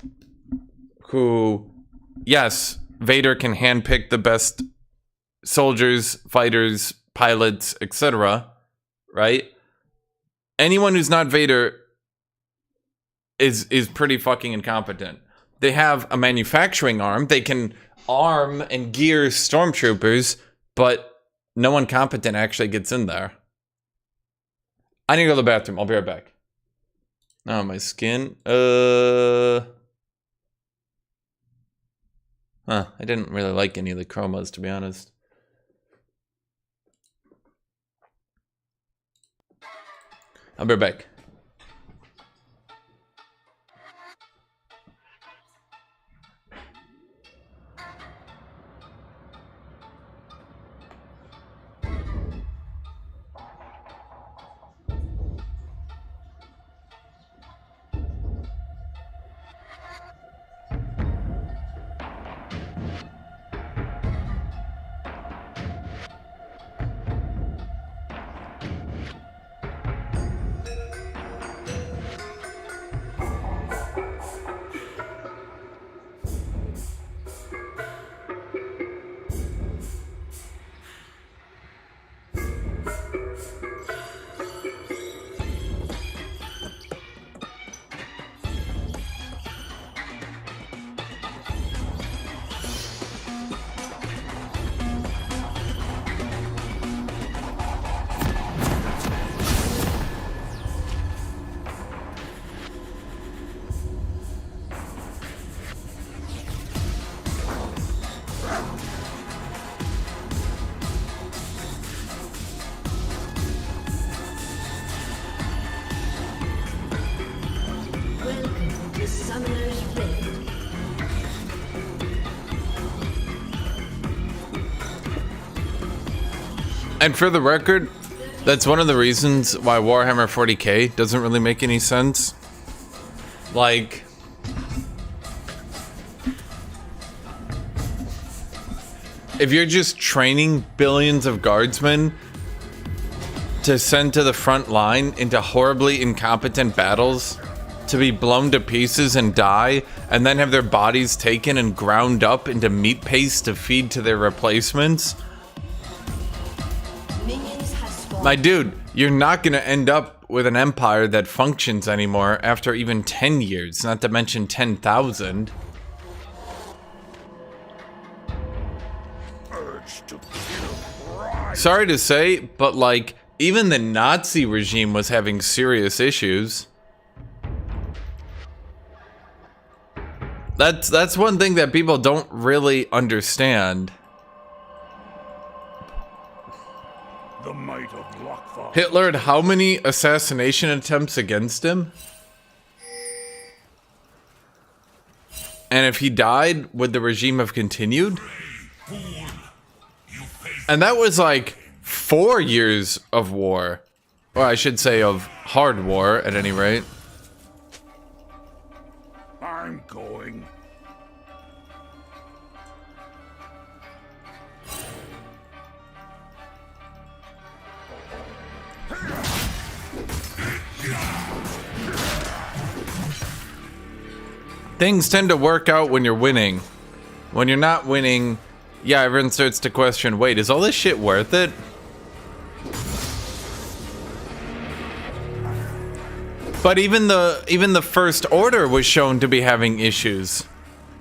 [SPEAKER 1] Who, yes, Vader can handpick the best soldiers, fighters, pilots, etc., right? Anyone who's not Vader is pretty fucking incompetent. They have a manufacturing arm. They can arm and gear stormtroopers, but no one competent actually gets in there. I need to go to the bathroom. I'll be right back. Oh, my skin. I didn't really like any of the chromas, to be honest. I'll be right back.
[SPEAKER 3] Welcome to Summoner's Rift.
[SPEAKER 1] And for the record, that's one of the reasons why Warhammer 40k doesn't really make any sense. Like, if you're just training billions of guardsmen to send to the front line into horribly incompetent battles, to be blown to pieces and die, and then have their bodies taken and ground up into meat paste to feed to their replacements,
[SPEAKER 3] Minions have spawned.
[SPEAKER 1] my dude, you're not gonna end up with an empire that functions anymore after even 10 years, not to mention 10,000.
[SPEAKER 2] Urge to kill pride.
[SPEAKER 1] Sorry to say, but like, even the Nazi regime was having serious issues. That's one thing that people don't really understand.
[SPEAKER 2] The might of Lockfar.
[SPEAKER 1] Hitler had how many assassination attempts against him? And if he died, would the regime have continued? And that was like 4 years of war. Or I should say of hard war, at any rate.
[SPEAKER 2] I'm going.
[SPEAKER 1] Things tend to work out when you're winning. When you're not winning, yeah, everyone starts to question, wait, is all this shit worth it? But even the First Order was shown to be having issues.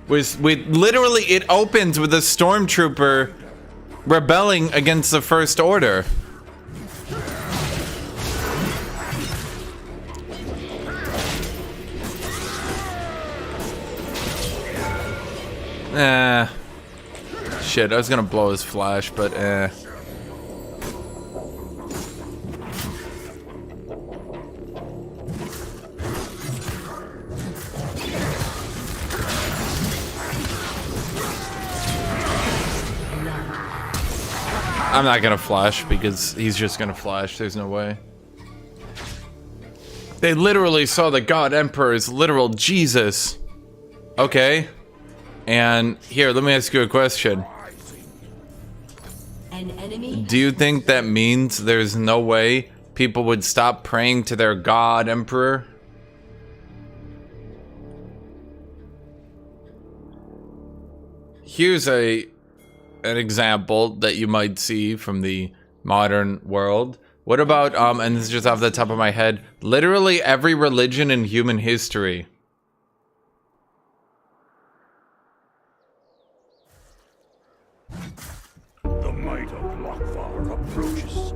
[SPEAKER 1] Literally, it opens with a stormtrooper rebelling against the First Order. Shit, I was gonna blow his flash, but I'm not gonna flash because he's just gonna flash. There's no way. They literally saw the God Emperor as literal Jesus. Okay. And here, let me ask you a question.
[SPEAKER 3] An enemy.
[SPEAKER 1] Do you think that means there's no way people would stop praying to their God Emperor? Here's an example that you might see from the modern world. What about, and this is just off the top of my head, literally every religion in human history.
[SPEAKER 2] The might of Lockfar approaches.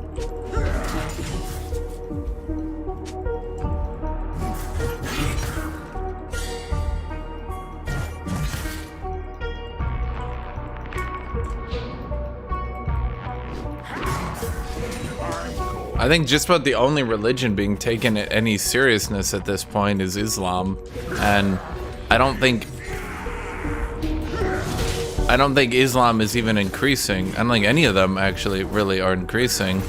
[SPEAKER 1] I think just about the only religion being taken at any seriousness at this point is Islam, and I don't think Islam is even increasing. I don't think any of them actually really are increasing.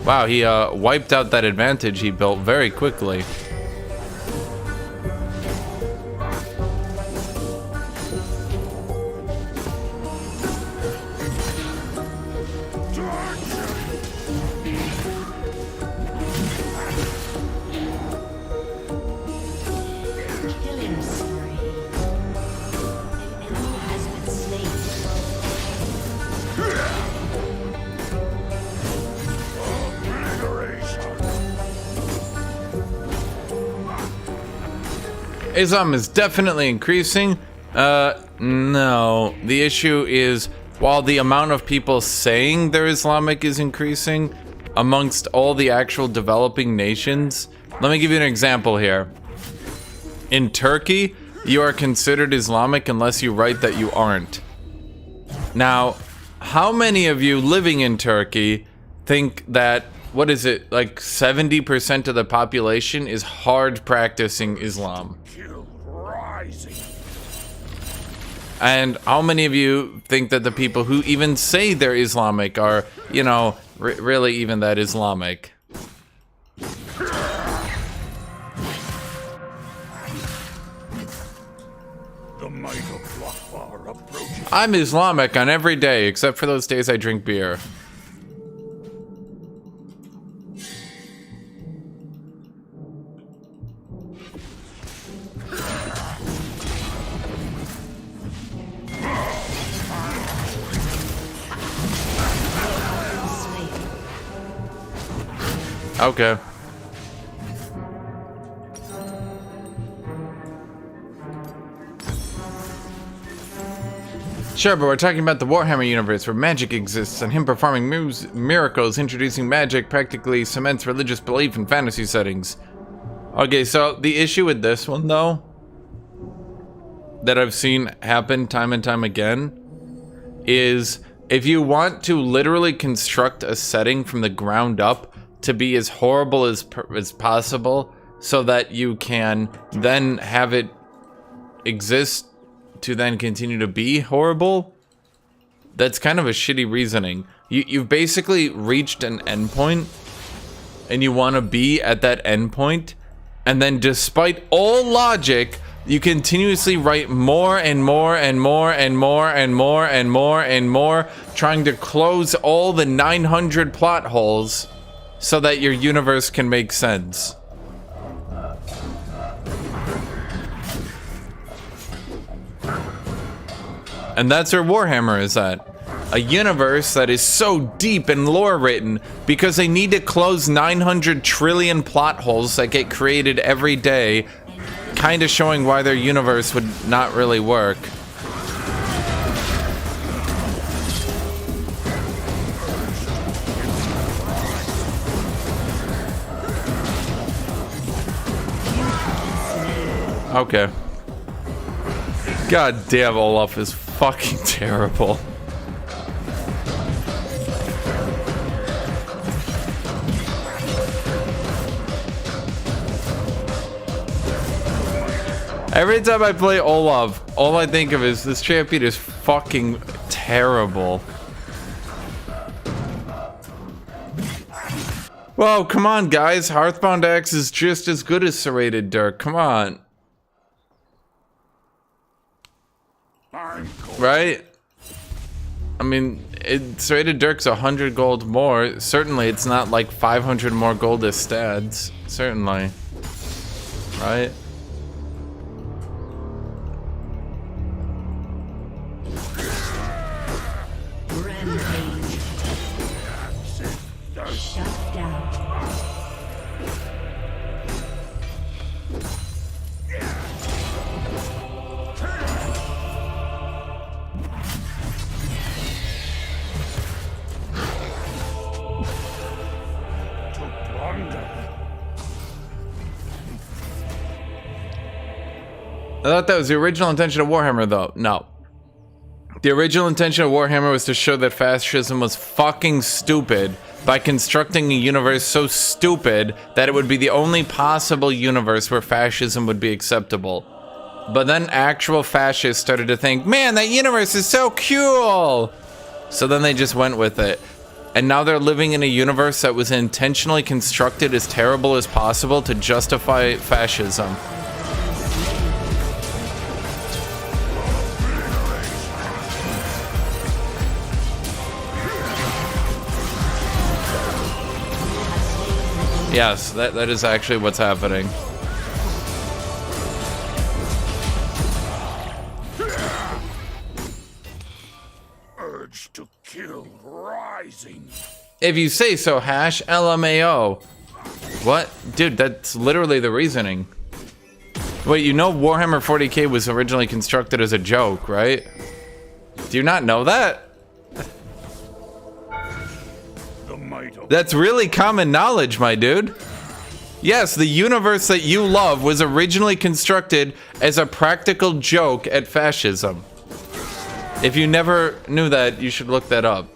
[SPEAKER 1] Wow, he wiped out that advantage he built very quickly.
[SPEAKER 3] Killing spree. An enemy has been slain.
[SPEAKER 1] Islam is definitely increasing. No. The issue is, while the amount of people saying they're Islamic is increasing amongst all the actual developing nations, let me give you an example here. In Turkey, you are considered Islamic unless you write that you aren't. Now, how many of you living in Turkey think that, what is it, like 70% of the population is hard practicing Islam? And how many of you think that the people who even say they're Islamic are, you know, really even that Islamic?
[SPEAKER 2] The might of Akbar approaches.
[SPEAKER 1] I'm Islamic on every day except for those days I drink beer. Okay. Sure, but we're talking about the Warhammer universe where magic exists, and him performing miracles, introducing magic, practically cements religious belief in fantasy settings. Okay, so the issue with this one, though, that I've seen happen time and time again, is if you want to literally construct a setting from the ground up to be as horrible as possible, so that you can then have it exist to then continue to be horrible, that's kind of a shitty reasoning. You've basically reached an endpoint, and you want to be at that endpoint, and then despite all logic, you continuously write more and more and more and more and more and more and more, trying to close all the 900 plot holes so that your universe can make sense. And that's where Warhammer is at. A universe that is so deep and lore written because they need to close 900 trillion plot holes that get created every day, kind of showing why their universe would not really work. Okay. God damn, Olaf is fucking terrible. Every time I play Olaf, all I think of is this champion is fucking terrible. Whoa, come on, guys. Hearthbound Axe is just as good as Serrated Dirk. Come on. Right? I mean, Serrated Dirk's 100 gold more. Certainly, it's not like 500 more gold as stats. Certainly. Right?
[SPEAKER 3] Rampage. Shut down.
[SPEAKER 1] I thought that was the original intention of Warhammer, though. No. The original intention of Warhammer was to show that fascism was fucking stupid by constructing a universe so stupid that it would be the only possible universe where fascism would be acceptable. But then actual fascists started to think, man, that universe is so cool! So then they just went with it. And now they're living in a universe that was intentionally constructed as terrible as possible to justify fascism. Yes, that is actually what's happening.
[SPEAKER 2] Urge to kill rising.
[SPEAKER 1] If you say so, Hash, LMAO. What? Dude, that's literally the reasoning. Wait, you know Warhammer 40k was originally constructed as a joke, right? Do you not know that? That's really common knowledge, my dude. Yes, the universe that you love was originally constructed as a practical joke at fascism. If you never knew that, you should look that up.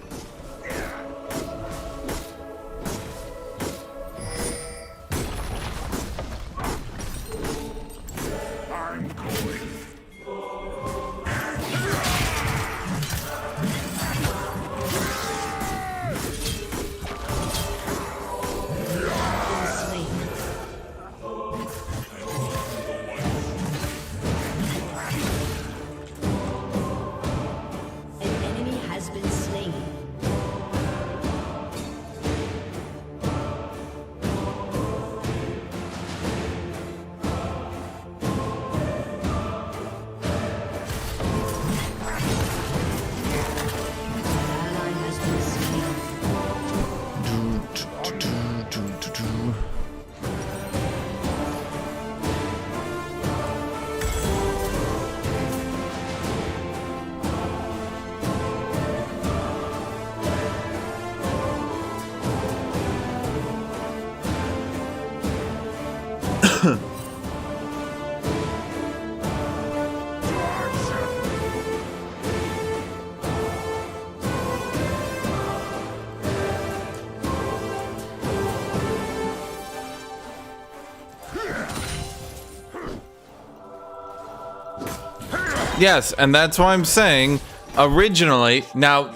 [SPEAKER 1] Yes, and that's why I'm saying originally. Now,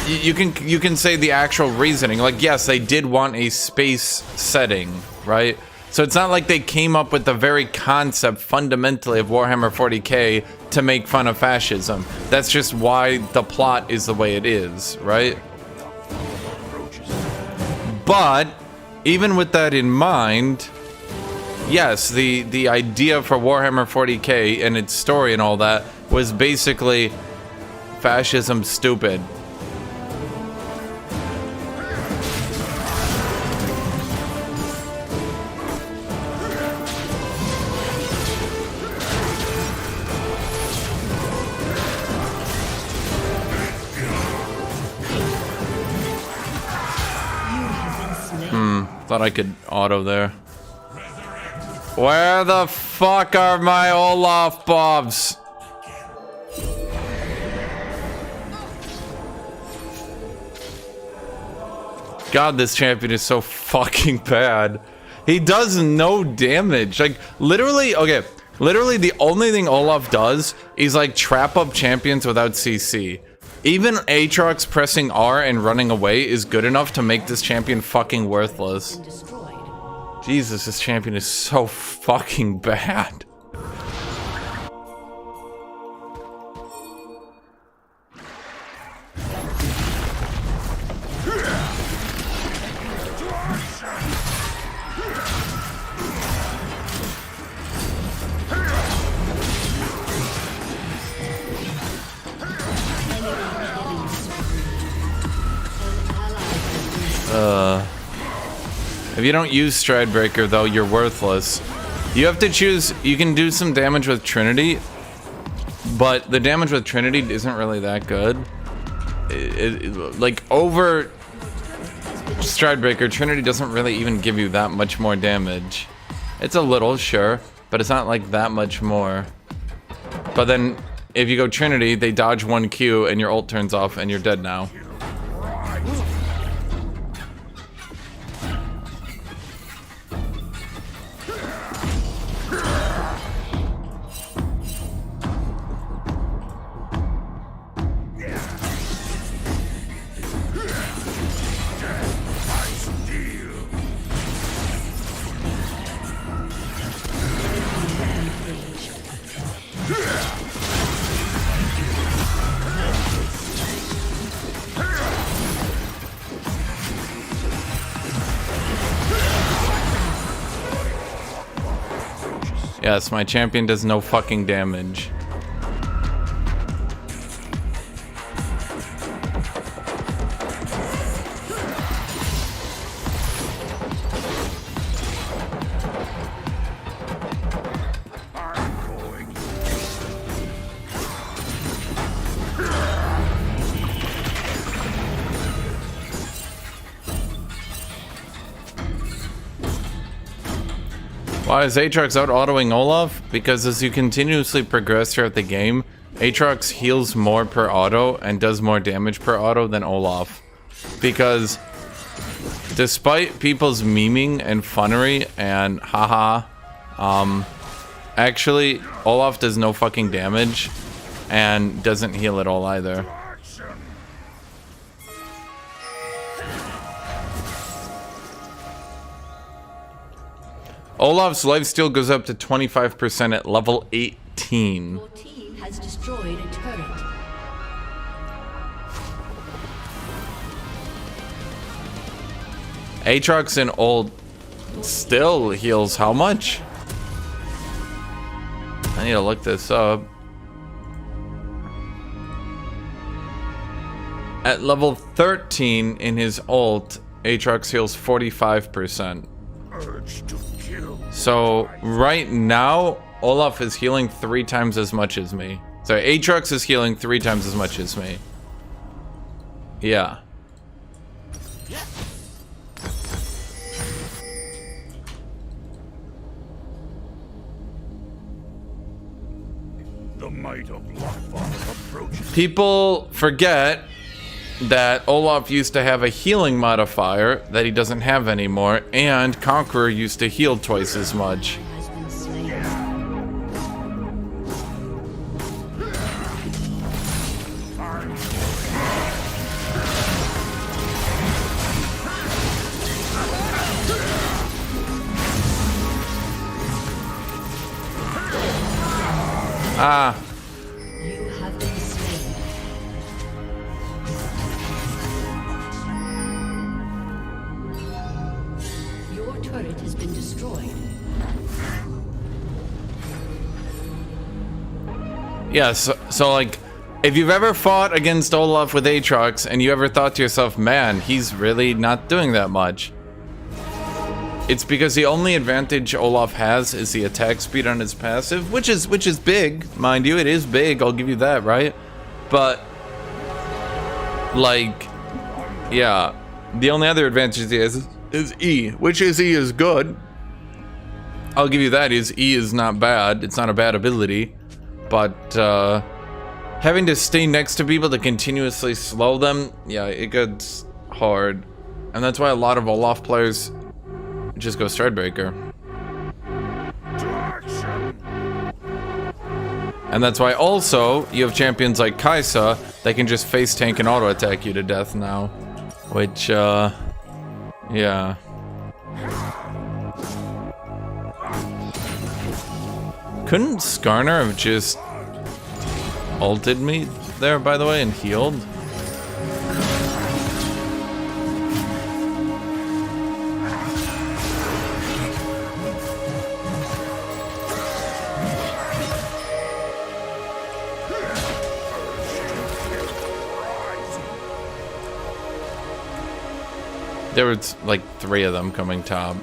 [SPEAKER 1] you can say the actual reasoning. Like, yes, they did want a space setting, right? So it's not like they came up with the very concept fundamentally of Warhammer 40k to make fun of fascism. That's just why the plot is the way it is, right? But even with that in mind, yes, the idea for Warhammer 40k and its story and all that was basically fascism stupid. Thought I could auto there. Where the fuck are my Olaf Bobs? God, this champion is so fucking bad. He does no damage. Like, literally, okay. Literally, the only thing Olaf does is, like, trap up champions without CC. Even Aatrox pressing R and running away is good enough to make this champion fucking worthless. Jesus, this champion is so fucking bad. If you don't use Stridebreaker, though, you're worthless. You have to choose. You can do some damage with Trinity, but the damage with Trinity isn't really that good. Like, over Stridebreaker, Trinity doesn't really even give you that much more damage. It's a little, sure, but it's not like that much more. But then if you go Trinity, they dodge 1Q and your ult turns off and you're dead now. Yes, my champion does no fucking damage. Why is Aatrox out autoing Olaf? Because as you continuously progress throughout the game, Aatrox heals more per auto and does more damage per auto than Olaf. Because despite people's memeing and funnery and haha, actually Olaf does no fucking damage and doesn't heal at all either. Olaf's lifesteal goes up to 25% at level 18.
[SPEAKER 3] Your team has destroyed a turret.
[SPEAKER 1] Aatrox in ult still heals how much? I need to look this up. At level 13 in his ult, Aatrox heals 45%.
[SPEAKER 2] Urge to kill.
[SPEAKER 1] So right now, Olaf is healing 3 times as much as me. Sorry, Aatrox is healing 3 times as much as me. Yeah.
[SPEAKER 2] The might of Lockbottom approaches.
[SPEAKER 1] People forget that Olaf used to have a healing modifier that he doesn't have anymore, and Conqueror used to heal twice as much.
[SPEAKER 3] Has been slain.
[SPEAKER 1] Ah,
[SPEAKER 3] You have been slain. Your turret has been destroyed.
[SPEAKER 1] yeah, so like, if you've ever fought against Olaf with Aatrox and you ever thought to yourself, man, he's really not doing that much, it's because the only advantage Olaf has is the attack speed on his passive, which is big, mind you. It is big, I'll give you that, right? But like, yeah, the only other advantage he has is E, which is E is good. I'll give you that. Is E is not bad. It's not a bad ability, but having to stay next to people to continuously slow them, yeah, it gets hard, and that's why a lot of Olaf players just go Stridebreaker.
[SPEAKER 2] To action.
[SPEAKER 1] And that's why also you have champions like Kaisa that can just face tank and auto attack you to death now. Which, yeah. Couldn't Skarner have just ulted me there, by the way, and healed? There was like 3 of them coming top.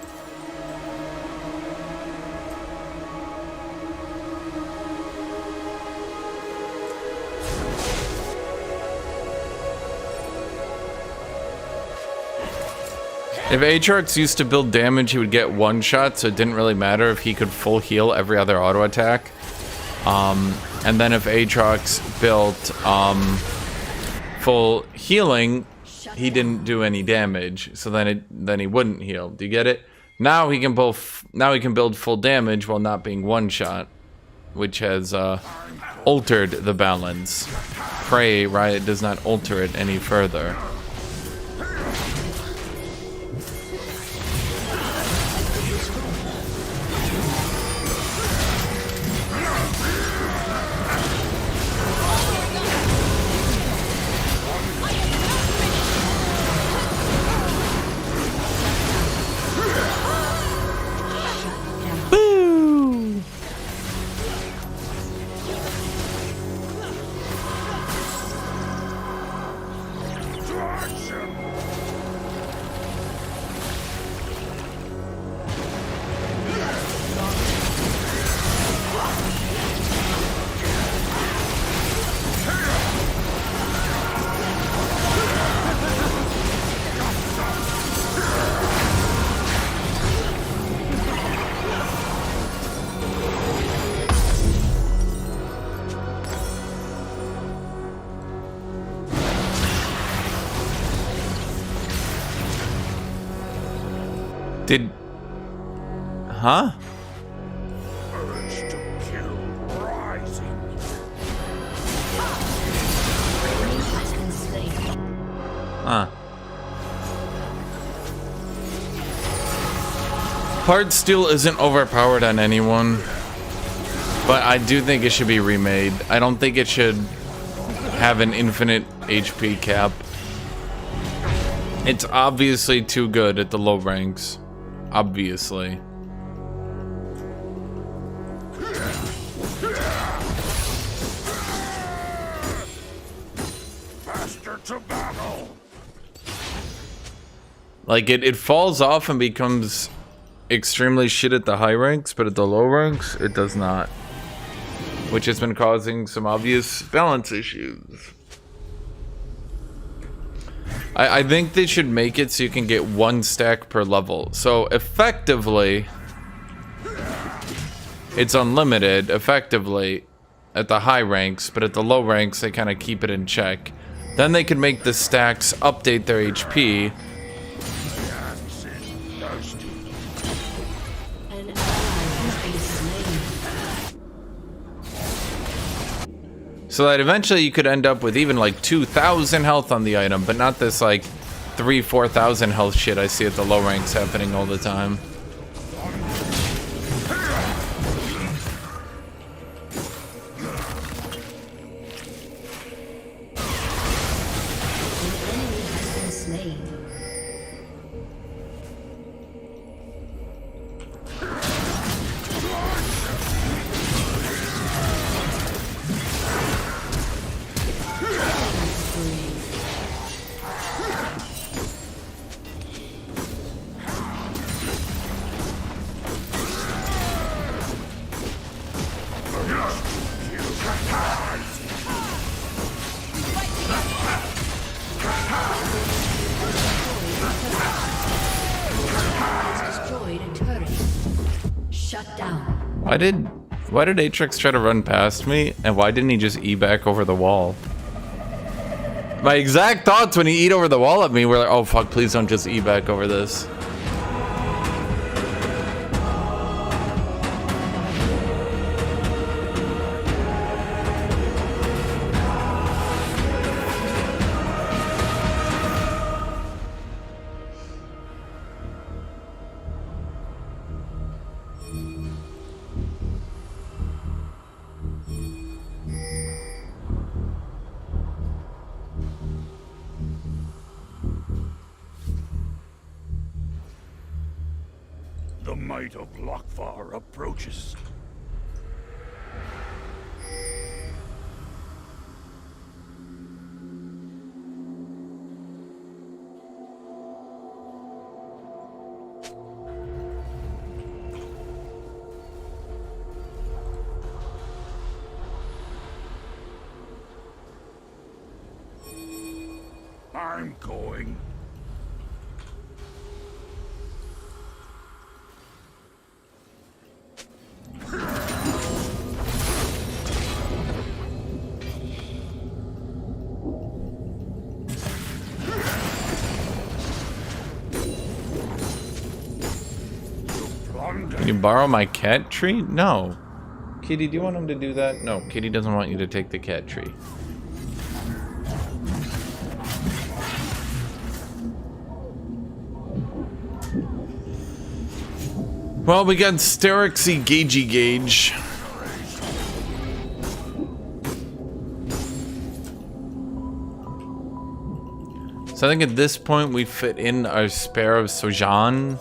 [SPEAKER 1] If Aatrox used to build damage, he would get one shot, so it didn't really matter if he could full heal every other auto attack. And then if Aatrox built full healing, he didn't do any damage, so then he wouldn't heal. Do you get it? Now he can build full damage while not being one shot, which has altered the balance. Pray Riot does not alter it any further. Huh?
[SPEAKER 2] Urge to kill rising.
[SPEAKER 1] Huh. Hard Steel isn't overpowered on anyone, but I do think it should be remade. I don't think it should have an infinite HP cap. It's obviously too good at the low ranks. Obviously.
[SPEAKER 2] Faster to battle.
[SPEAKER 1] Like it falls off and becomes extremely shit at the high ranks, but at the low ranks, it does not. Which has been causing some obvious balance issues. I think they should make it so you can get 1 stack per level. So effectively, it's unlimited, effectively, at the high ranks, but at the low ranks, they kind of keep it in check. Then they could make the stacks update their HP.
[SPEAKER 3] An ally has been slain.
[SPEAKER 1] So that eventually you could end up with even like 2,000 health on the item, but not this like 3,000-4,000 health shit I see at the low ranks happening all the time. Why did Aatrox try to run past me, and why didn't he just E back over the wall? My exact thoughts when he E over the wall at me were like, oh fuck, please don't just E back over this.
[SPEAKER 2] The might of Lokvar approaches. I'm going.
[SPEAKER 1] Can you borrow my cat tree? No. Kitty, do you want him to do that? No, Kitty doesn't want you to take the cat tree. Well, we got Sterixy Gagey Gauge. So I think at this point we fit in our spare of Sojan.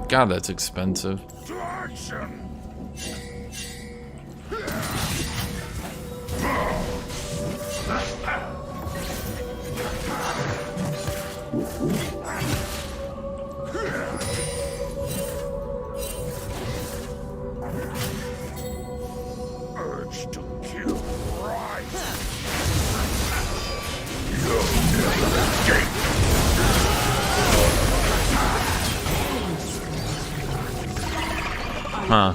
[SPEAKER 1] God, that's expensive.
[SPEAKER 2] To action! Urge to kill rise.
[SPEAKER 1] Huh.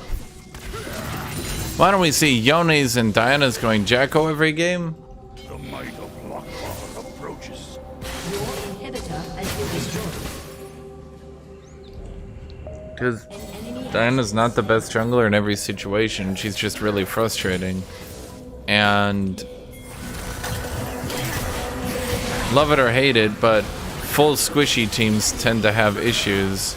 [SPEAKER 1] Why don't we see Yone's and Diana's going JAK'SHO every game?
[SPEAKER 2] The might of Lockfall approaches.
[SPEAKER 3] Your inhibitor has been destroyed.
[SPEAKER 1] Because
[SPEAKER 3] An enemy
[SPEAKER 1] Diana's not the best jungler in every situation. She's just really frustrating. And love it or hate it, but full squishy teams tend to have issues.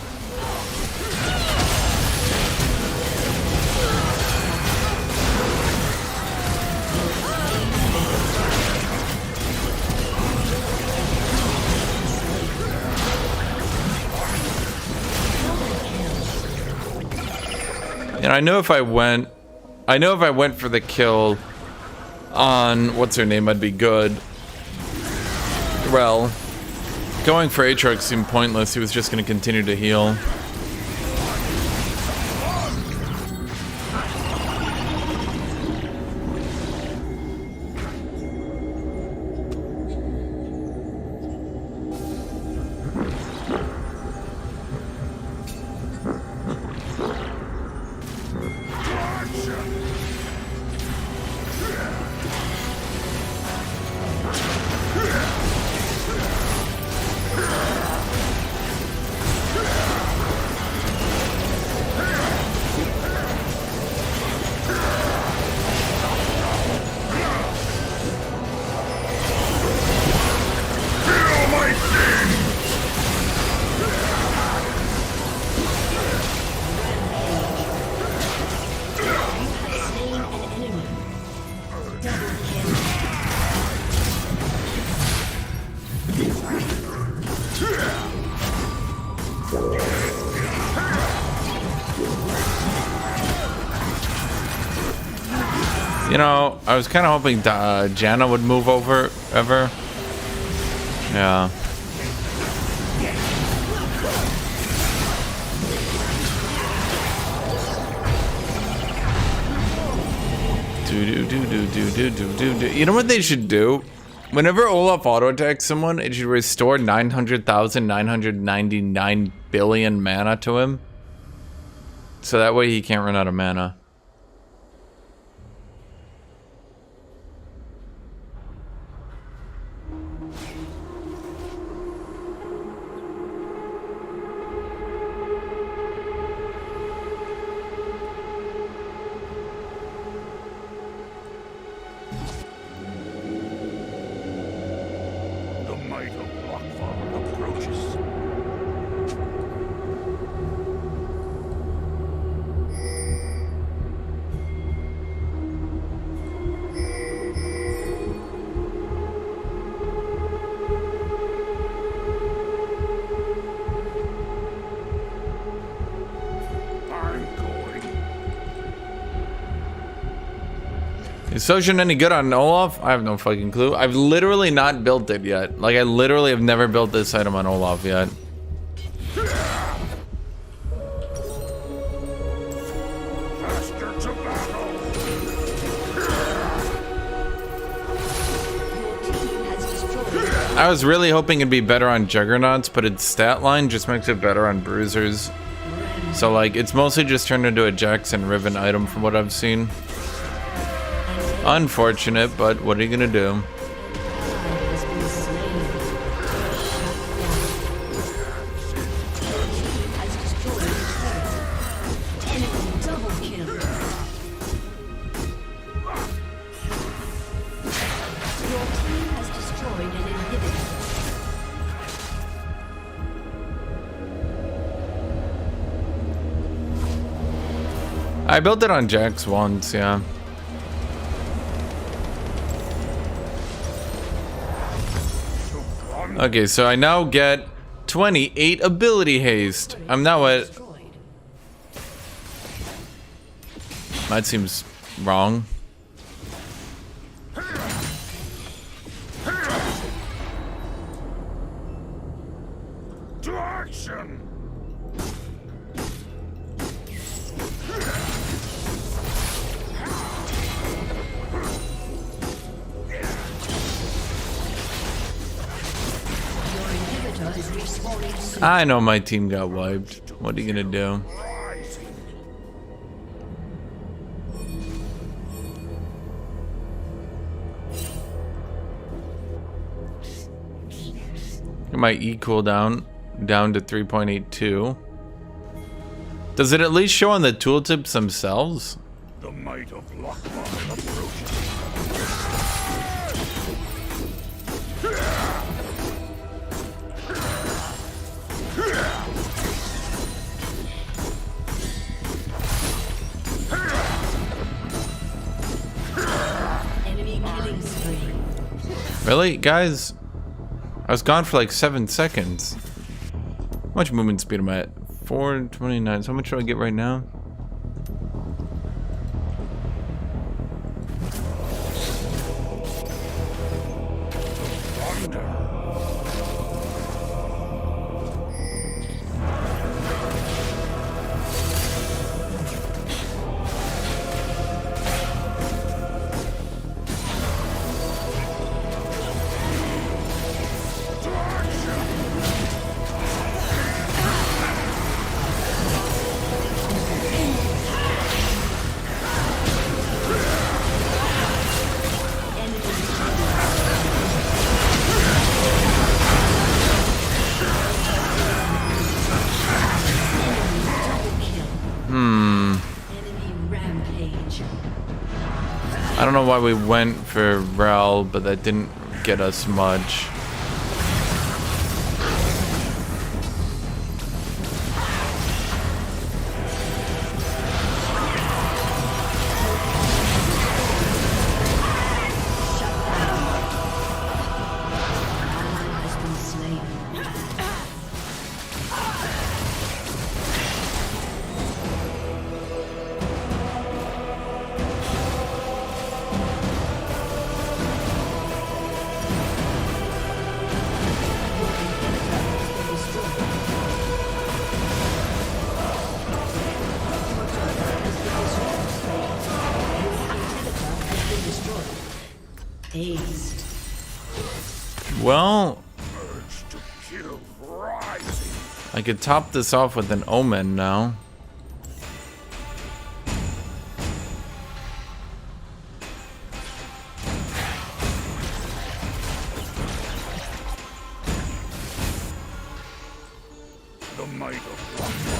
[SPEAKER 1] And I know if I went for the kill on what's her name, I'd be good. Well, going for Aatrox seemed pointless. He was just going to continue to heal. You know, I was kind of hoping Janna would move over ever. Yeah. You know what they should do? Whenever Olaf auto attacks someone, it should restore 900,999 billion mana to him. So that way he can't run out of mana.
[SPEAKER 2] The might of Lockfall approaches. I'm going.
[SPEAKER 1] Is Sojan any good on Olaf? I have no fucking clue. I've literally not built it yet. Like, I literally have never built this item on Olaf yet.
[SPEAKER 2] Faster to battle.
[SPEAKER 3] Your team has destroyed.
[SPEAKER 1] I was really hoping it'd be better on Juggernauts, but its stat line just makes it better on Bruisers. So, like, it's mostly just turned into a Jax and Riven item from what I've seen. Unfortunate, but what are you gonna do?
[SPEAKER 3] Has been slain. Shut down. destroyed an inhibitor.
[SPEAKER 1] I built it on Jax once, yeah. Okay, so I now get 28 ability haste. I'm now at...
[SPEAKER 3] Destroyed.
[SPEAKER 1] That seems wrong.
[SPEAKER 2] To action!
[SPEAKER 3] Your inhibitor is respawning soon.
[SPEAKER 1] I know my team got wiped. What are you gonna do?
[SPEAKER 2] Rising.
[SPEAKER 1] Get my E cooldown down to 3.82. Does it at least show on the tooltips themselves?
[SPEAKER 2] The might of Lockman approaches.
[SPEAKER 3] Enemy killing spree.
[SPEAKER 1] Really? Guys, I was gone for like 7 seconds. How much movement speed am I at? 429. So how much do I get right now?
[SPEAKER 3] Enemy rampage.
[SPEAKER 1] I don't know why we went for Rel, but that didn't get us much.
[SPEAKER 3] Ally has been slain. Aced.
[SPEAKER 1] Well,
[SPEAKER 2] Urge to kill rising.
[SPEAKER 1] I could top this off with an Omen now.
[SPEAKER 2] The might of Lockman.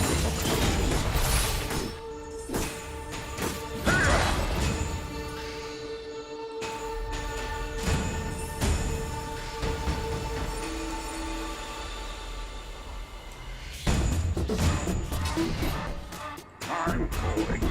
[SPEAKER 2] I'm calling.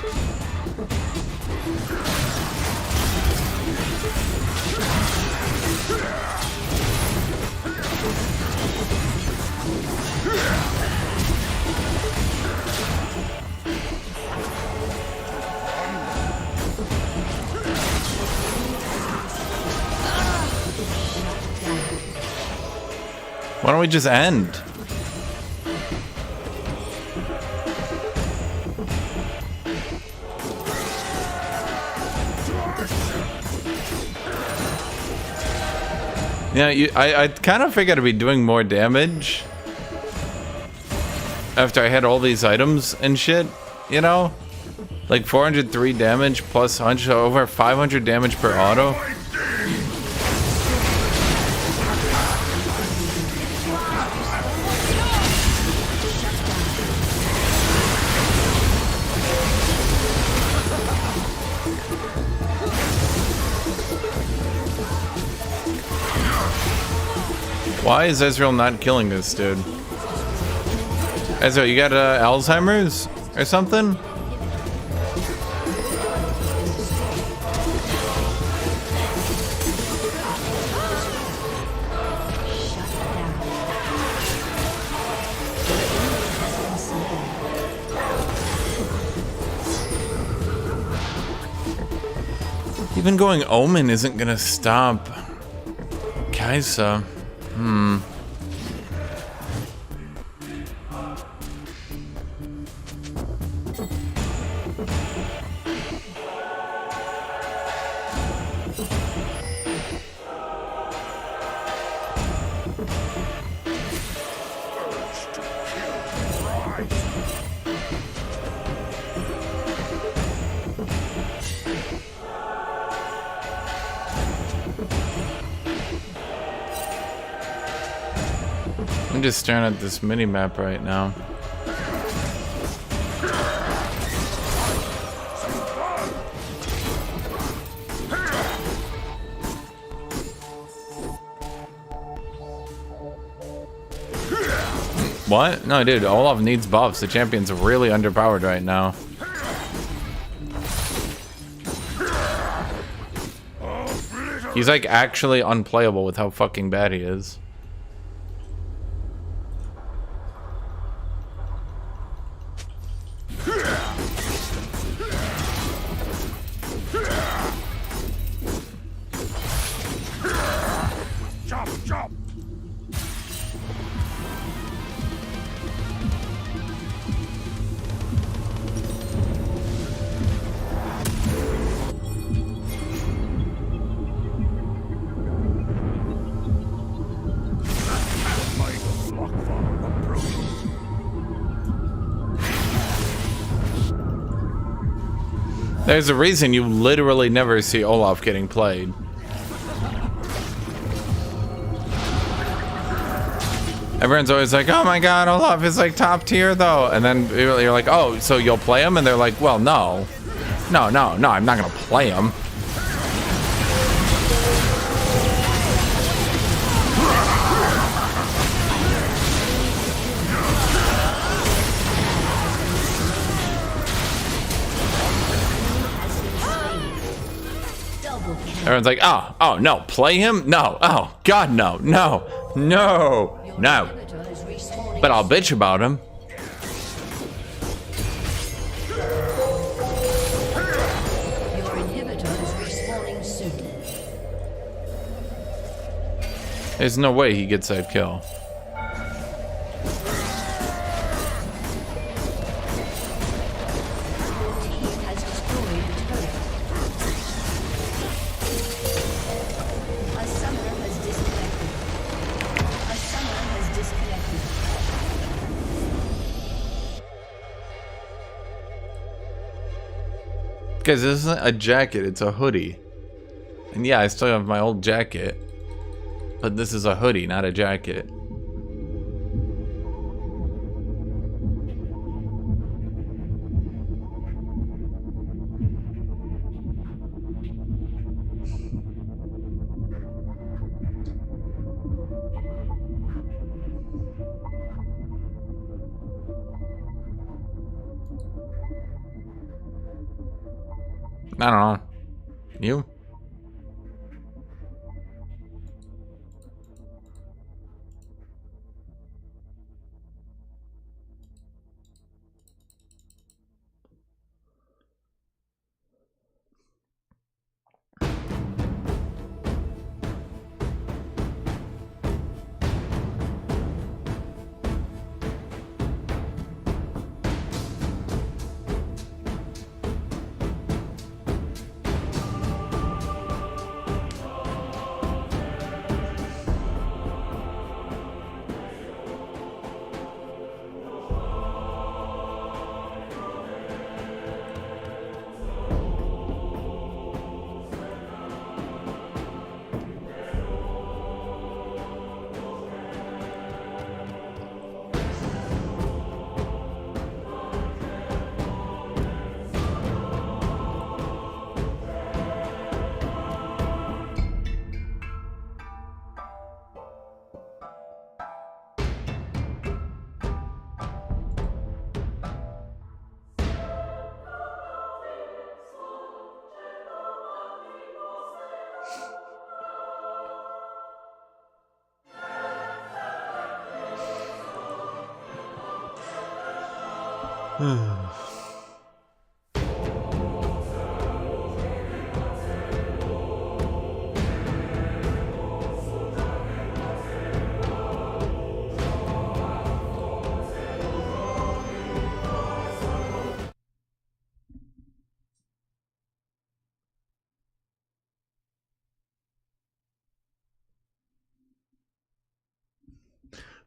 [SPEAKER 1] Why don't we just end? Yeah, I kind of figured I'd be doing more damage after I had all these items and shit, you know? Like 403 damage plus 100, so over 500 damage per auto. Why is Ezreal not killing this dude? Ezreal, you got Alzheimer's or something? Even going Omen isn't gonna stop Kaisa. I'm just staring at this mini map right now. What? No, dude, Olaf needs buffs. The champion's really underpowered right now. He's like actually unplayable with how fucking bad he is. There's a reason you literally never see Olaf getting played. Everyone's always like, oh my god, Olaf is like top tier though. And then you're like, oh, so you'll play him? And they're like, well, no. No, I'm not gonna play him. Everyone's like, oh, no, play him? No, oh, God, no. But I'll bitch about him.
[SPEAKER 3] Your inhibitor is respawning soon.
[SPEAKER 1] There's no way he gets that kill. Guys, this isn't a jacket, it's a hoodie. And yeah, I still have my old jacket. But this is a hoodie, not a jacket. I don't know. You?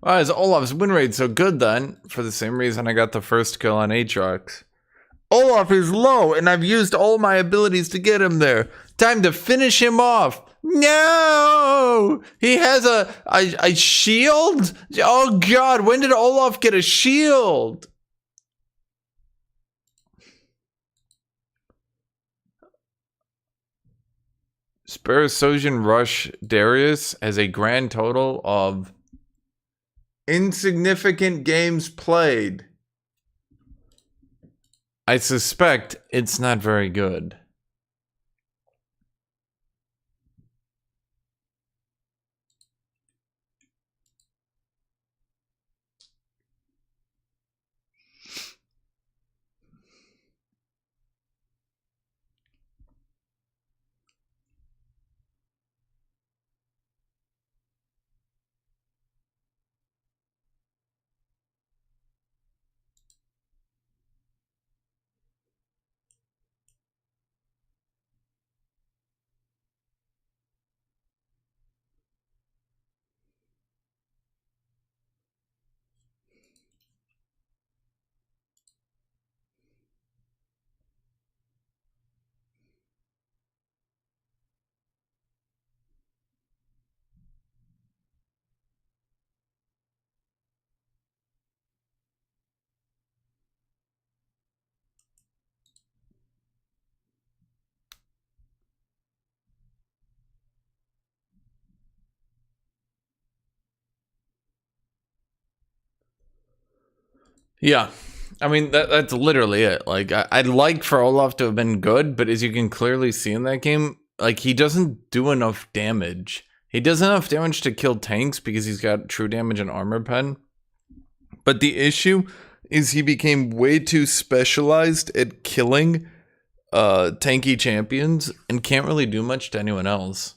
[SPEAKER 1] Why is Olaf's win rate so good then? For the same reason I got the first kill on Aatrox. Olaf is low, and I've used all my abilities to get him there. Time to finish him off. No! He has a shield? Oh god, when did Olaf get a shield? Spur Sojin Rush Darius has a grand total of insignificant games played. I suspect it's not very good. Yeah, I mean, that's literally it. Like, I'd like for Olaf to have been good, but as you can clearly see in that game, like, he doesn't do enough damage. He does enough damage to kill tanks because he's got true damage and armor pen. But the issue is he became way too specialized at killing tanky champions and can't really do much to anyone else.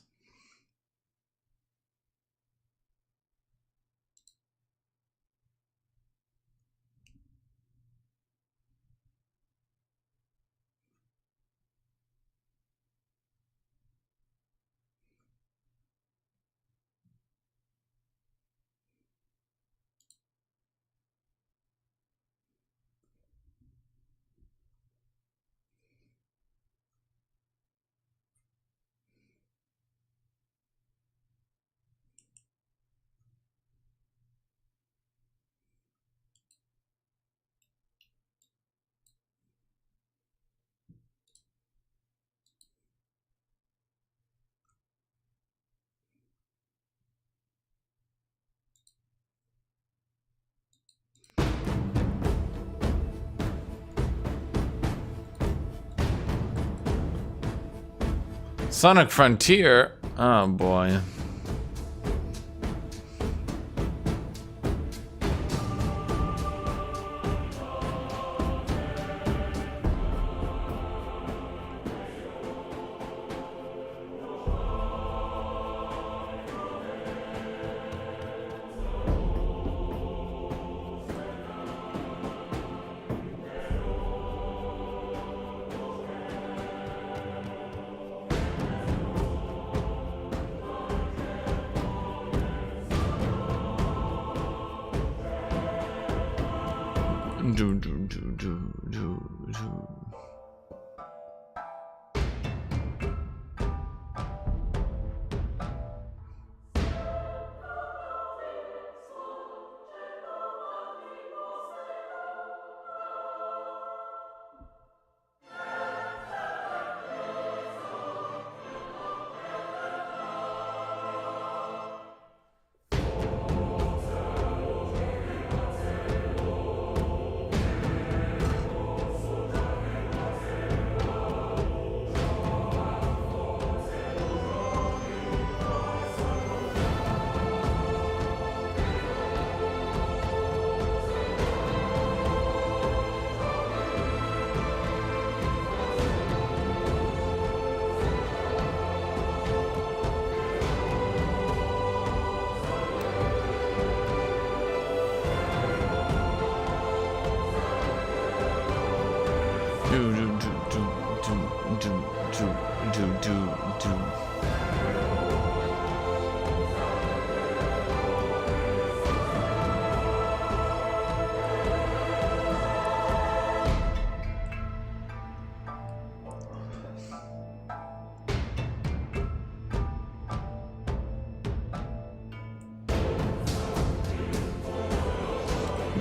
[SPEAKER 1] Sonic Frontier? Oh boy.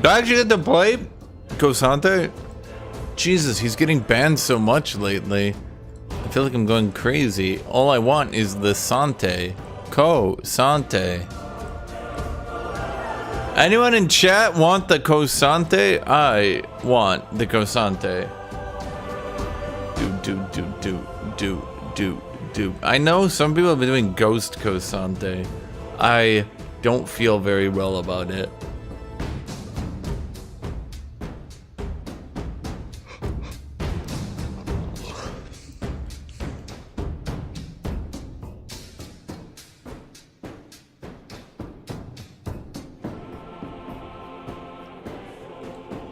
[SPEAKER 1] Do I actually get to play KSANTE? Jesus, he's getting banned so much lately. I feel like I'm going crazy. All I want is the Sante. KSANTE. Anyone in chat want the KSANTE? I want the KSANTE. Do. I know some people have been doing ghost KSANTE. I don't feel very well about it.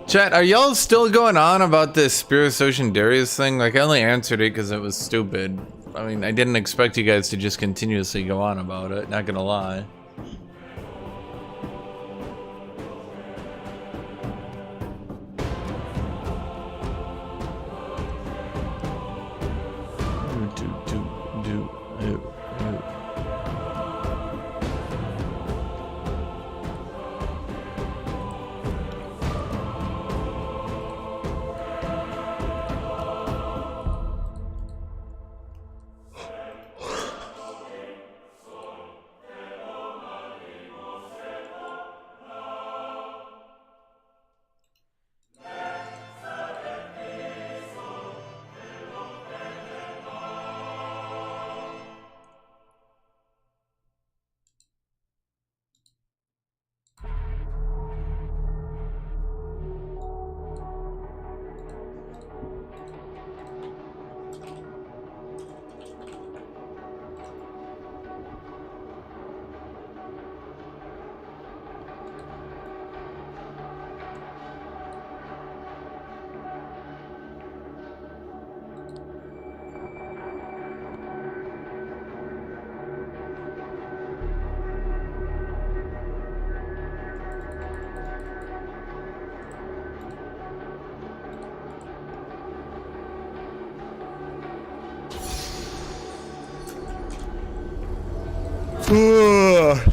[SPEAKER 1] Chat, are y'all still going on about this Spirus Ocean Darius thing? Like, I only answered it because it was stupid. I mean, I didn't expect you guys to just continuously go on about it, not gonna lie.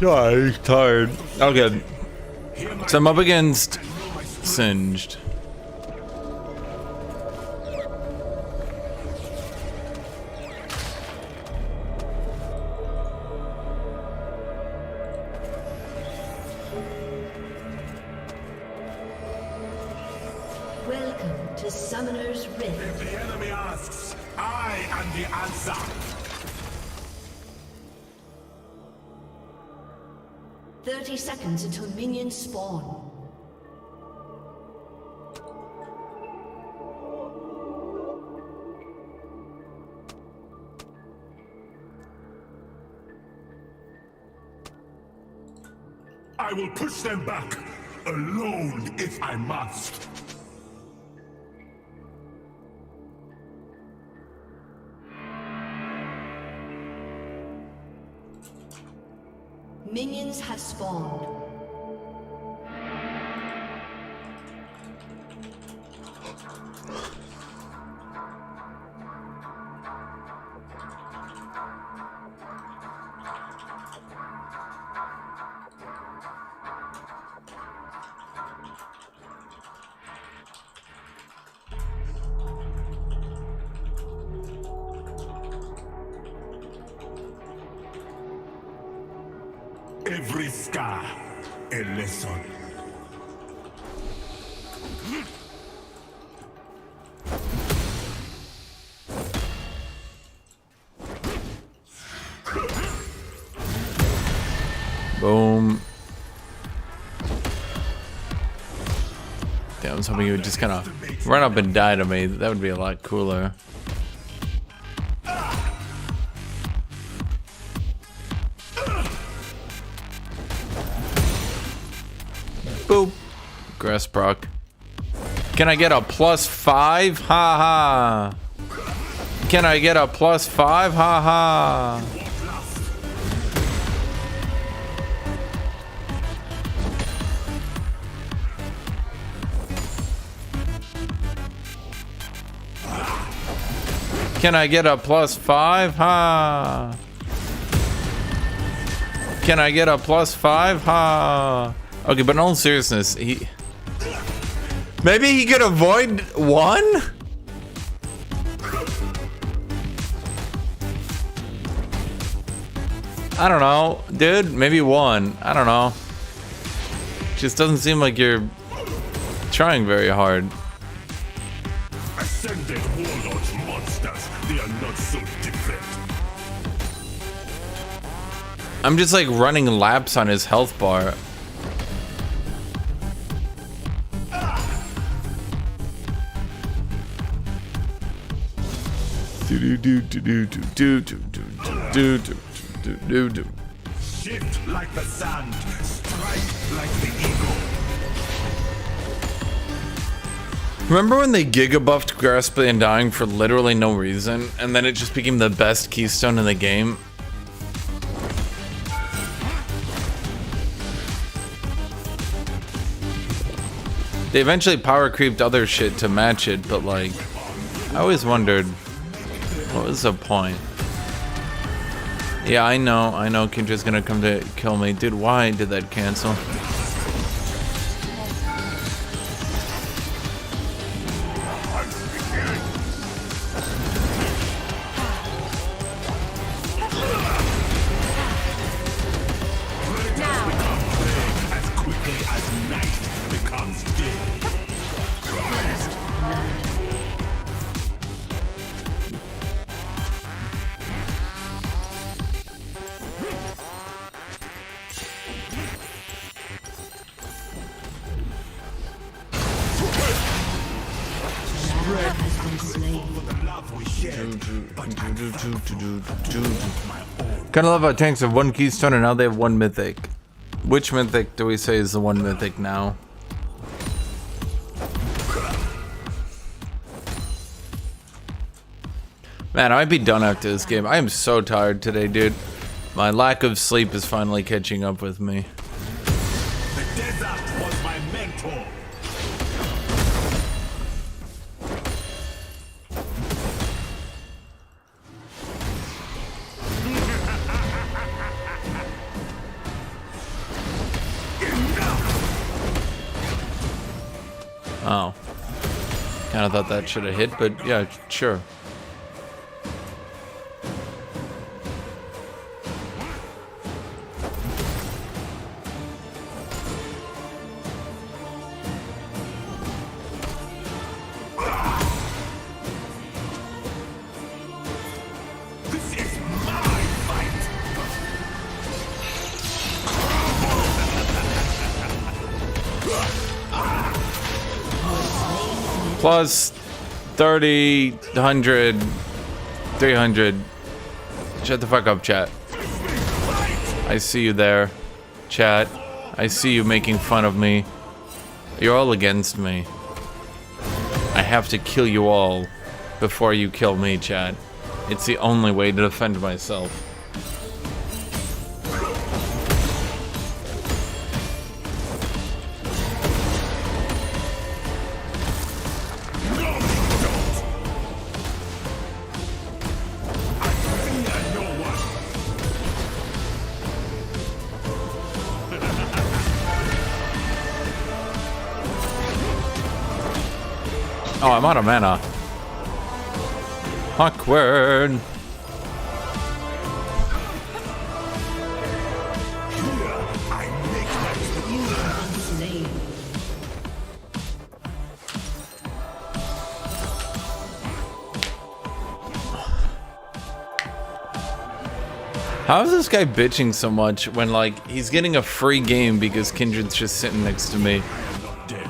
[SPEAKER 1] I'm tired. Okay. So I'm up against Singed.
[SPEAKER 3] Welcome to Summoner's Rift.
[SPEAKER 2] If the enemy asks, I am the answer.
[SPEAKER 3] 30 seconds until minions spawn.
[SPEAKER 2] I will push them back, alone if I must.
[SPEAKER 3] Minions have spawned.
[SPEAKER 2] Every scar, a lesson.
[SPEAKER 1] Boom. Damn, I was hoping you would just kind of run up and die to me. That would be a lot cooler. Boop. Grass proc. Can I get a +5? Ha ha. Can I get a +5? Ha ha. Can I get a +5? Ha. Can I get a +5? Ha. Okay, but in all seriousness, Maybe he could avoid one? I don't know, dude. Maybe one. I don't know. Just doesn't seem like you're trying very hard.
[SPEAKER 2] Ascended warlords monsters. They are not so different.
[SPEAKER 1] I'm just like running laps on his health bar.
[SPEAKER 2] Shift like the sand. Strike like the eagle.
[SPEAKER 1] Remember when they giga buffed Grasping and Dying for literally no reason, and then it just became the best keystone in the game? They eventually power creeped other shit to match it, but like, I always wondered, what was the point? Yeah, I know, Kendra's gonna come to kill me. Dude, why did that cancel?
[SPEAKER 2] As quickly as night becomes day.
[SPEAKER 1] Kinda love how tanks have one keystone and now they have one mythic. Which mythic do we say is the one mythic now? Man, I might be done after this game. I am so tired today, dude. My lack of sleep is finally catching up with me.
[SPEAKER 2] The desert was my mentor.
[SPEAKER 1] Oh. Kinda thought that should have hit, but yeah, sure.
[SPEAKER 2] This is my fight.
[SPEAKER 1] Plus 30, 100, 300. Shut the fuck up, chat. I see you there, chat. I see you making fun of me. You're all against me. I have to kill you all before you kill me, chat. It's the only way to defend myself. Oh, I'm out of mana. Awkward.
[SPEAKER 3] Slain.
[SPEAKER 1] How is this guy bitching so much when, like, he's getting a free game because Kindred's just sitting next to me?
[SPEAKER 2] Not dead.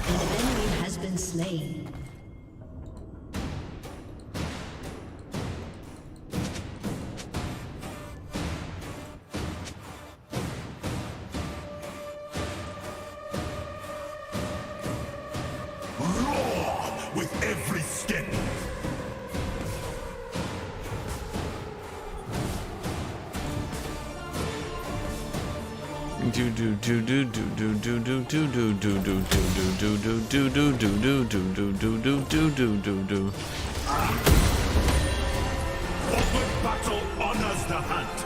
[SPEAKER 3] An enemy has been slain.
[SPEAKER 2] Roar with every step. Open battle honors the hunt.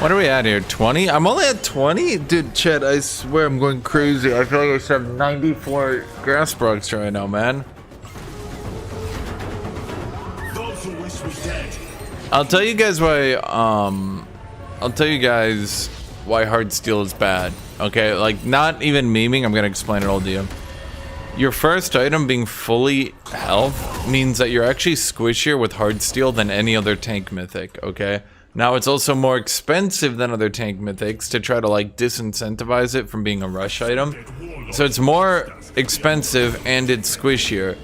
[SPEAKER 1] What are we at here? 20? I'm only at 20? Dude, Chet, I swear I'm going crazy. I feel like I should have 94 grass bugs right now, man.
[SPEAKER 2] Those who wish me dead.
[SPEAKER 1] I'll tell you guys why, I'll tell you guys why hard steel is bad. Okay, like, not even memeing, I'm gonna explain it all to you. Your first item being fully health means that you're actually squishier with hard steel than any other tank mythic, okay? Now, it's also more expensive than other tank mythics to try to, like, disincentivize it from being a rush item. So it's more expensive and it's squishier.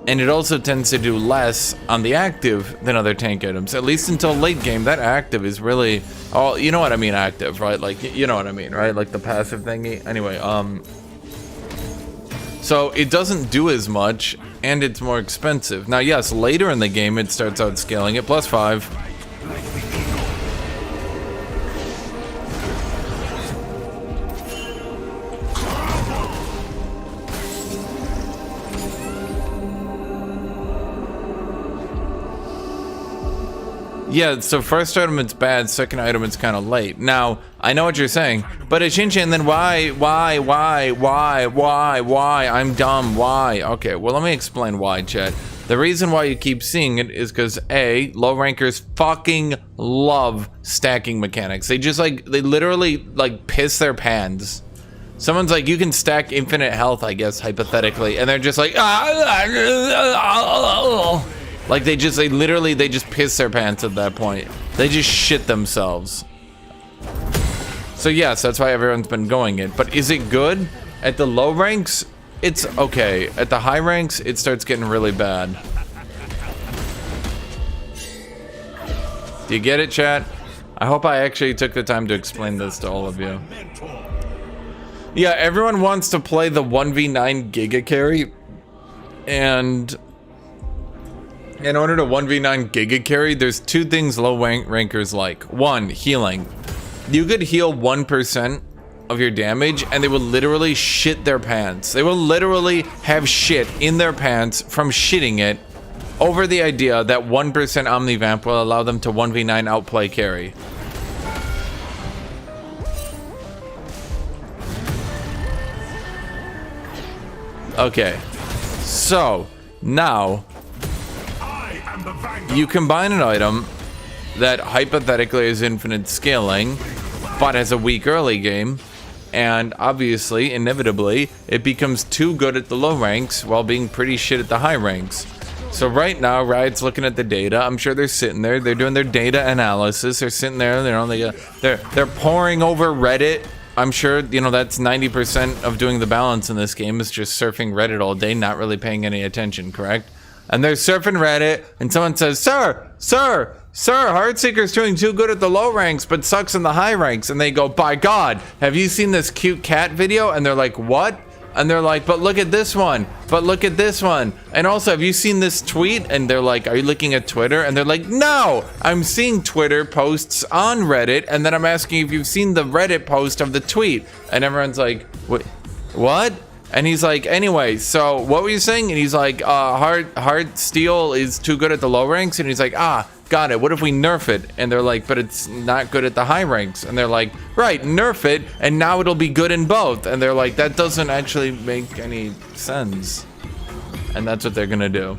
[SPEAKER 1] And it also tends to do less on the active than other tank items. At least until late game, that active is really... Oh, you know what I mean, active, right? Like, you know what I mean, right? Like the passive thingy. Anyway, so it doesn't do as much, and it's more expensive. Now, yes, later in the game, it starts out scaling it, +5. Yeah, so first item it's bad, second item it's kind of late. Now, I know what you're saying, but Hashinshin, then why? I'm dumb, why? Okay, well let me explain why, chat. The reason why you keep seeing it is because A, low rankers fucking love stacking mechanics. They just like, they literally like piss their pants. Someone's like, you can stack infinite health, I guess, hypothetically, and they're just like, like they literally just piss their pants at that point. They just shit themselves. So yes, that's why everyone's been going it. But is it good? At the low ranks, it's okay. At the high ranks, it starts getting really bad. Do you get it, chat? I hope I actually took the time to explain this to all of you. Yeah, everyone wants to play the 1v9 Giga Carry, and in order to 1v9 Giga Carry, there's two things low rankers like. One, healing. You could heal 1% of your damage, and they will literally shit their pants. They will literally have shit in their pants from shitting it over the idea that 1% Omnivamp will allow them to 1v9 outplay carry. Okay, so now you combine an item that hypothetically is infinite scaling, but has a weak early game, and obviously, inevitably, it becomes too good at the low ranks while being pretty shit at the high ranks. So right now, Riot's looking at the data. I'm sure they're sitting there, they're doing their data analysis. They're sitting there, you know, they're poring over Reddit. I'm sure, you know, that's 90% of doing the balance in this game is just surfing Reddit all day, not really paying any attention, correct? And they're surfing Reddit, and someone says, Sir, Heartseeker's doing too good at the low ranks, but sucks in the high ranks. And they go, by God, have you seen this cute cat video? And they're like, what? And they're like, but look at this one. But look at this one. And also, have you seen this tweet? And they're like, are you looking at Twitter? And they're like, no, I'm seeing Twitter posts on Reddit. And then I'm asking if you've seen the Reddit post of the tweet. And everyone's like, what? And he's like, anyway, so what were you saying? And he's like, hard steel is too good at the low ranks. And he's like, got it. What if we nerf it? And they're like, but it's not good at the high ranks. And they're like, right, nerf it, and now it'll be good in both. And they're like, that doesn't actually make any sense. And that's what they're gonna do.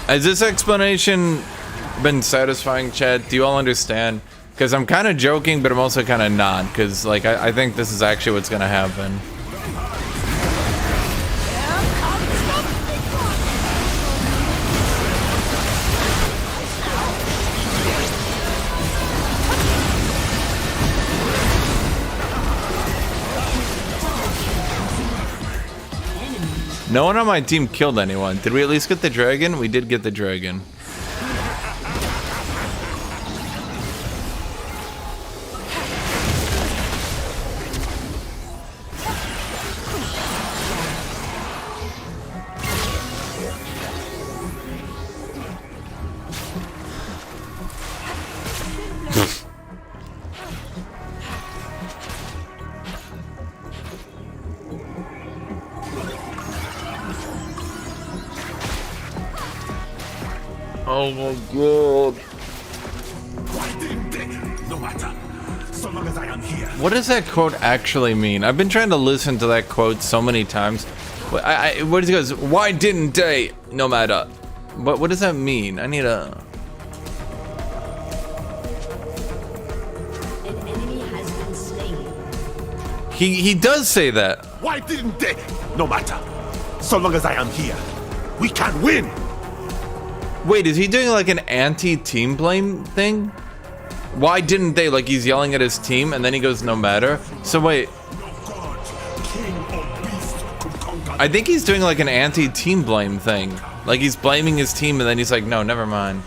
[SPEAKER 1] Has this explanation been satisfying, chat? Do you all understand? Because I'm kind of joking, but I'm also kind of not. Because, like, I think this is actually what's gonna happen. No one on my team killed anyone. Did we at least get the dragon? We did get the dragon. Oh my god.
[SPEAKER 2] Why didn't they? No matter. So long as I am here.
[SPEAKER 1] What does that quote actually mean? I've been trying to listen to that quote so many times. What does he goes? Why didn't they? No matter. But what does that mean? I need a.
[SPEAKER 3] An enemy has been slain.
[SPEAKER 1] He does say that.
[SPEAKER 2] Why didn't they? No matter. So long as I am here, we can win.
[SPEAKER 1] Wait, is he doing like an anti-team blame thing? Why didn't they? Like he's yelling at his team and then he goes, no matter. So wait.
[SPEAKER 2] No god, king or beast could conquer.
[SPEAKER 1] I think he's doing like an anti-team blame thing. Like he's blaming his team and then he's like, no, never mind.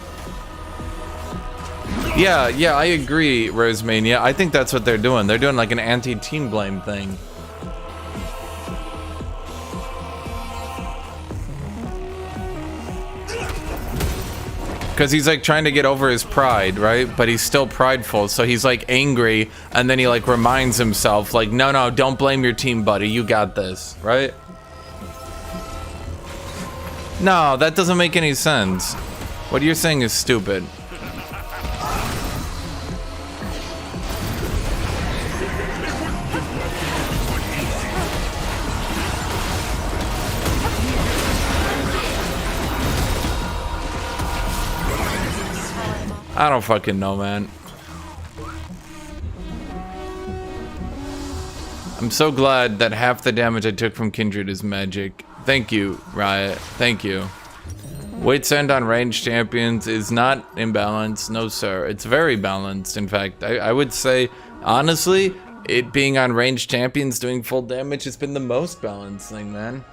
[SPEAKER 1] Yeah, I agree, Rosemania. I think that's what they're doing. They're doing like an anti-team blame thing. Because he's like trying to get over his pride, right? But he's still prideful, so he's like angry, and then he like reminds himself, like, no, don't blame your team, buddy. You got this, right? No, that doesn't make any sense. What you're saying is stupid. I don't fucking know, man. I'm so glad that half the damage I took from Kindred is magic. Thank you, Riot. Thank you. Weight send on ranged champions is not imbalanced. No, sir. It's very balanced, in fact. I would say, honestly, it being on ranged champions doing full damage has been the most balanced thing, man.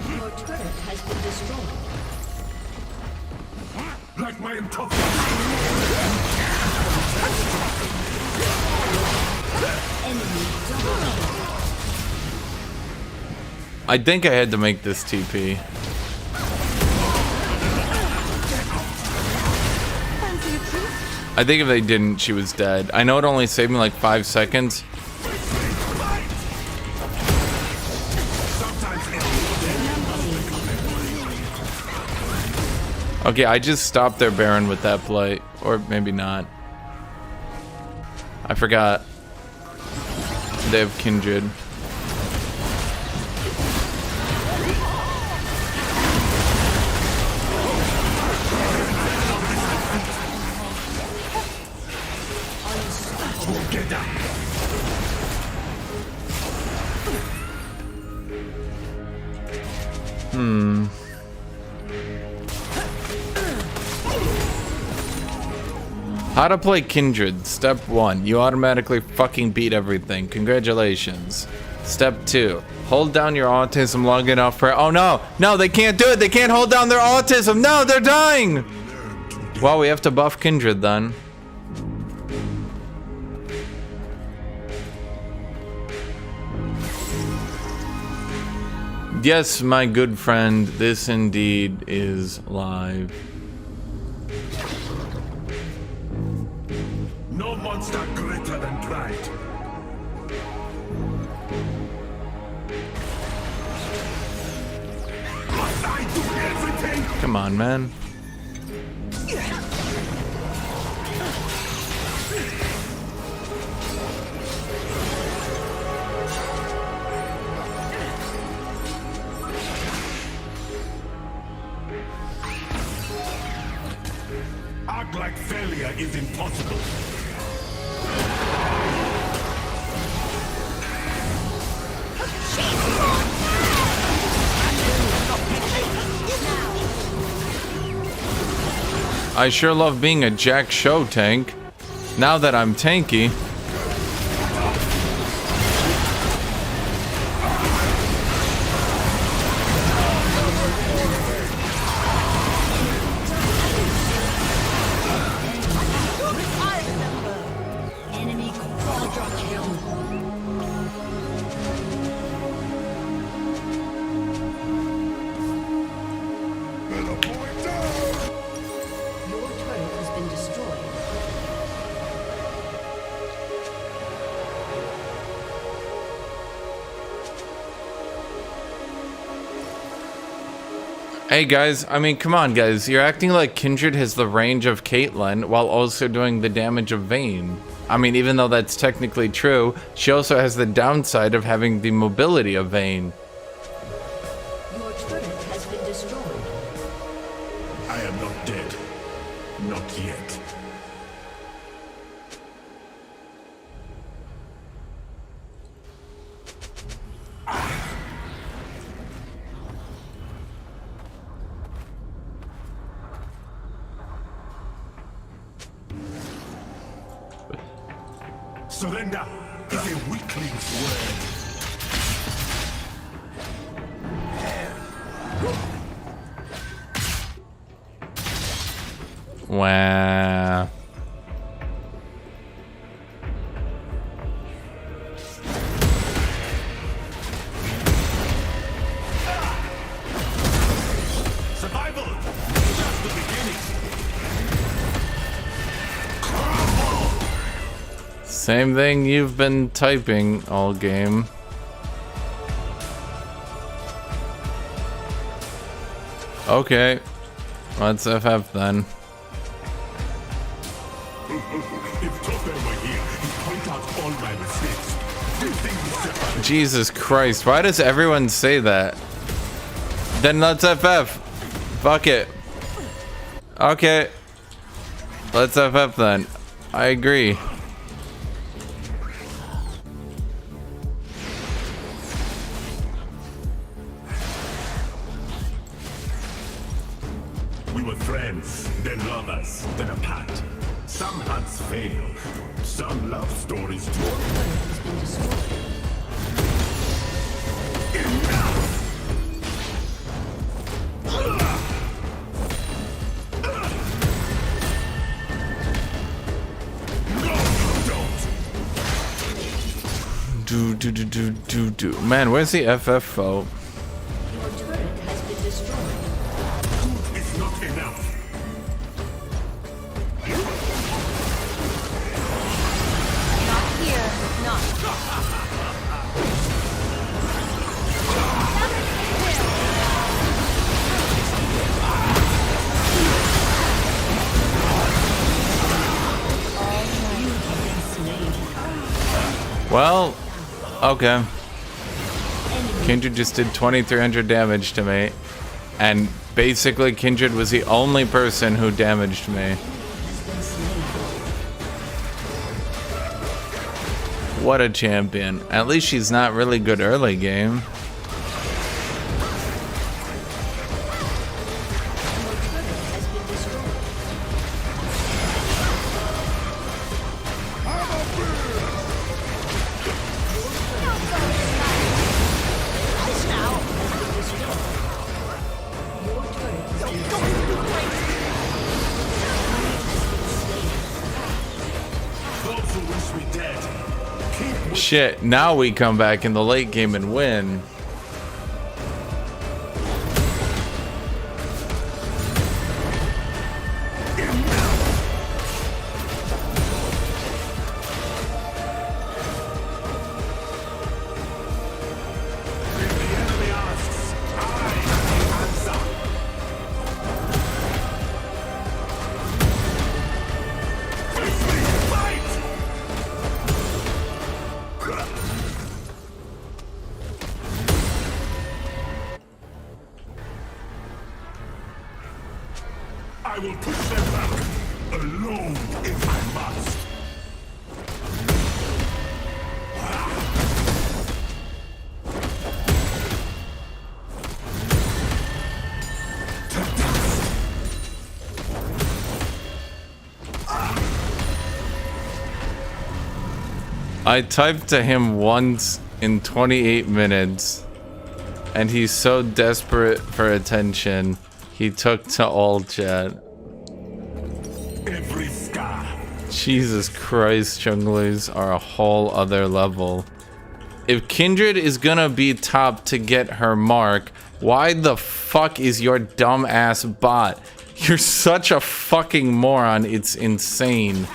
[SPEAKER 3] Your turret has been destroyed.
[SPEAKER 2] Like my top.
[SPEAKER 3] Enemy double.
[SPEAKER 1] I think I had to make this TP. I think if they didn't, she was dead. I know it only saved me like 5 seconds. Okay, I just stopped their Baron with that play. Or maybe not. I forgot. They have Kindred. How to play Kindred. Step 1. You automatically fucking beat everything. Congratulations. Step 2. Hold down your autism long enough for... Oh no! No, they can't do it! They can't hold down their autism! No, they're dying! Well, we have to buff Kindred then. Yes, my good friend, this indeed is live.
[SPEAKER 2] No monster greater than pride. Must I do everything?
[SPEAKER 1] Come on, man.
[SPEAKER 2] Act like failure is impossible.
[SPEAKER 1] I sure love being a JAK'SHO tank. Now that I'm tanky.
[SPEAKER 3] Enemy quadra kill. Your turret has been destroyed.
[SPEAKER 1] Hey guys, I mean, come on guys. You're acting like Kindred has the range of Caitlyn while also doing the damage of Vayne. I mean, even though that's technically true, she also has the downside of having the mobility of Vayne.
[SPEAKER 3] Your turret has been destroyed.
[SPEAKER 2] I am not dead. Not yet. Surrender is a weakling's word.
[SPEAKER 1] Wow.
[SPEAKER 2] Survival is just the beginning.
[SPEAKER 1] Same thing you've been typing all game. Okay. Let's FF then.
[SPEAKER 2] If Topper were here, he'd point out all my mistakes. Do you think we separate?
[SPEAKER 1] Jesus Christ, why does everyone say that? Then let's FF. Fuck it. Okay. Let's FF then. I agree.
[SPEAKER 2] We were friends, then lovers, then apart. Some hunts fail. Some love stories too.
[SPEAKER 3] Has been destroyed.
[SPEAKER 2] Enough! No, you don't!
[SPEAKER 1] Do. Man, where's the FF foe?
[SPEAKER 3] Your turret has been destroyed.
[SPEAKER 2] It's not enough.
[SPEAKER 7] Not here, not.
[SPEAKER 1] Well, okay. Kindred just did 2,300 damage to me. And basically Kindred was the only person who damaged me. What a champion. At least she's not really good early game.
[SPEAKER 2] Those who wish me dead, keep
[SPEAKER 1] Shit, now we come back in the late game and win.
[SPEAKER 2] the enemy asks. I answer. Face me, fight! I will push them back, alone if I must.
[SPEAKER 1] I typed to him once in 28 minutes, and he's so desperate for attention, he took to all chat.
[SPEAKER 2] Every scar.
[SPEAKER 1] Jesus Christ, junglers are a whole other level. If Kindred is gonna be top to get her mark, why the fuck is your dumb ass bot? You're such a fucking moron, it's insane.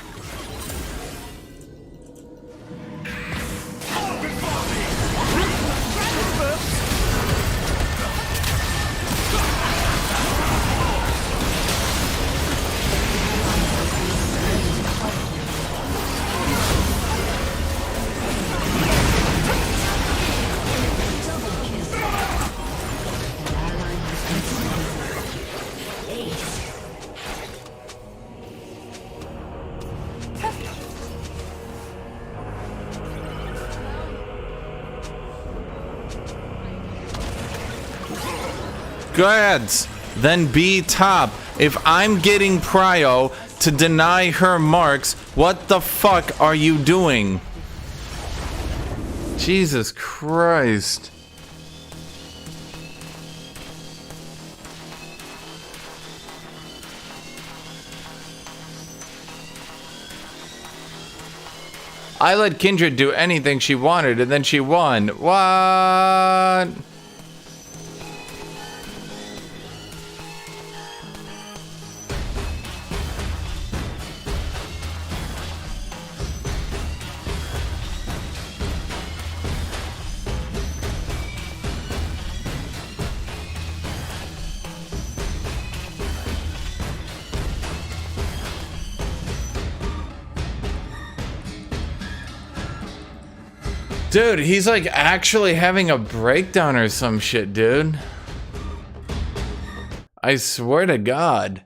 [SPEAKER 1] squads, then be top. If I'm getting prio to deny her marks, what the fuck are you doing? Jesus Christ. I let Kindred do anything she wanted and then she won. What? Dude, he's like actually having a breakdown or some shit, dude. I swear to God.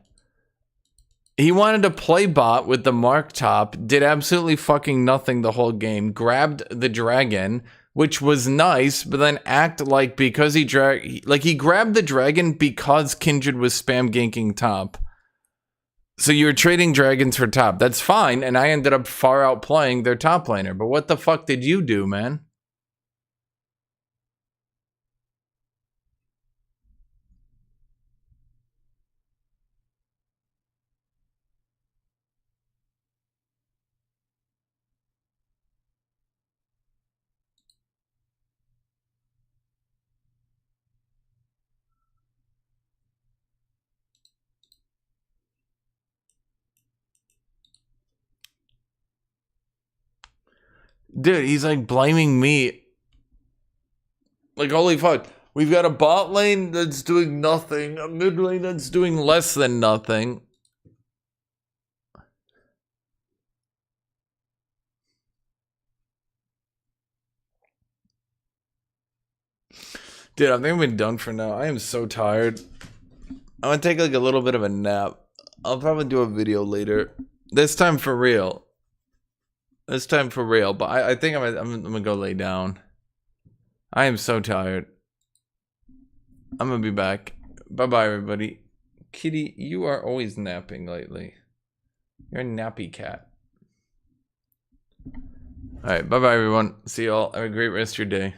[SPEAKER 1] He wanted to play bot with the Mark Top, did absolutely fucking nothing the whole game, grabbed the dragon, which was nice, but then act like because he grabbed the dragon because Kindred was spam ganking top. So you were trading dragons for top. That's fine, and I ended up far outplaying their top laner. But what the fuck did you do, man? Dude, he's like blaming me. Like, holy fuck. We've got a bot lane that's doing nothing, a mid lane that's doing less than nothing. Dude, I think we're done for now. I am so tired. I'm gonna take like a little bit of a nap. I'll probably do a video later. This time for real. This time for real. But I think I'm gonna go lay down. I am so tired. I'm gonna be back. Bye-bye, everybody. Kitty, you are always napping lately. You're a nappy cat. Alright, bye-bye, everyone. See y'all. Have a great rest of your day.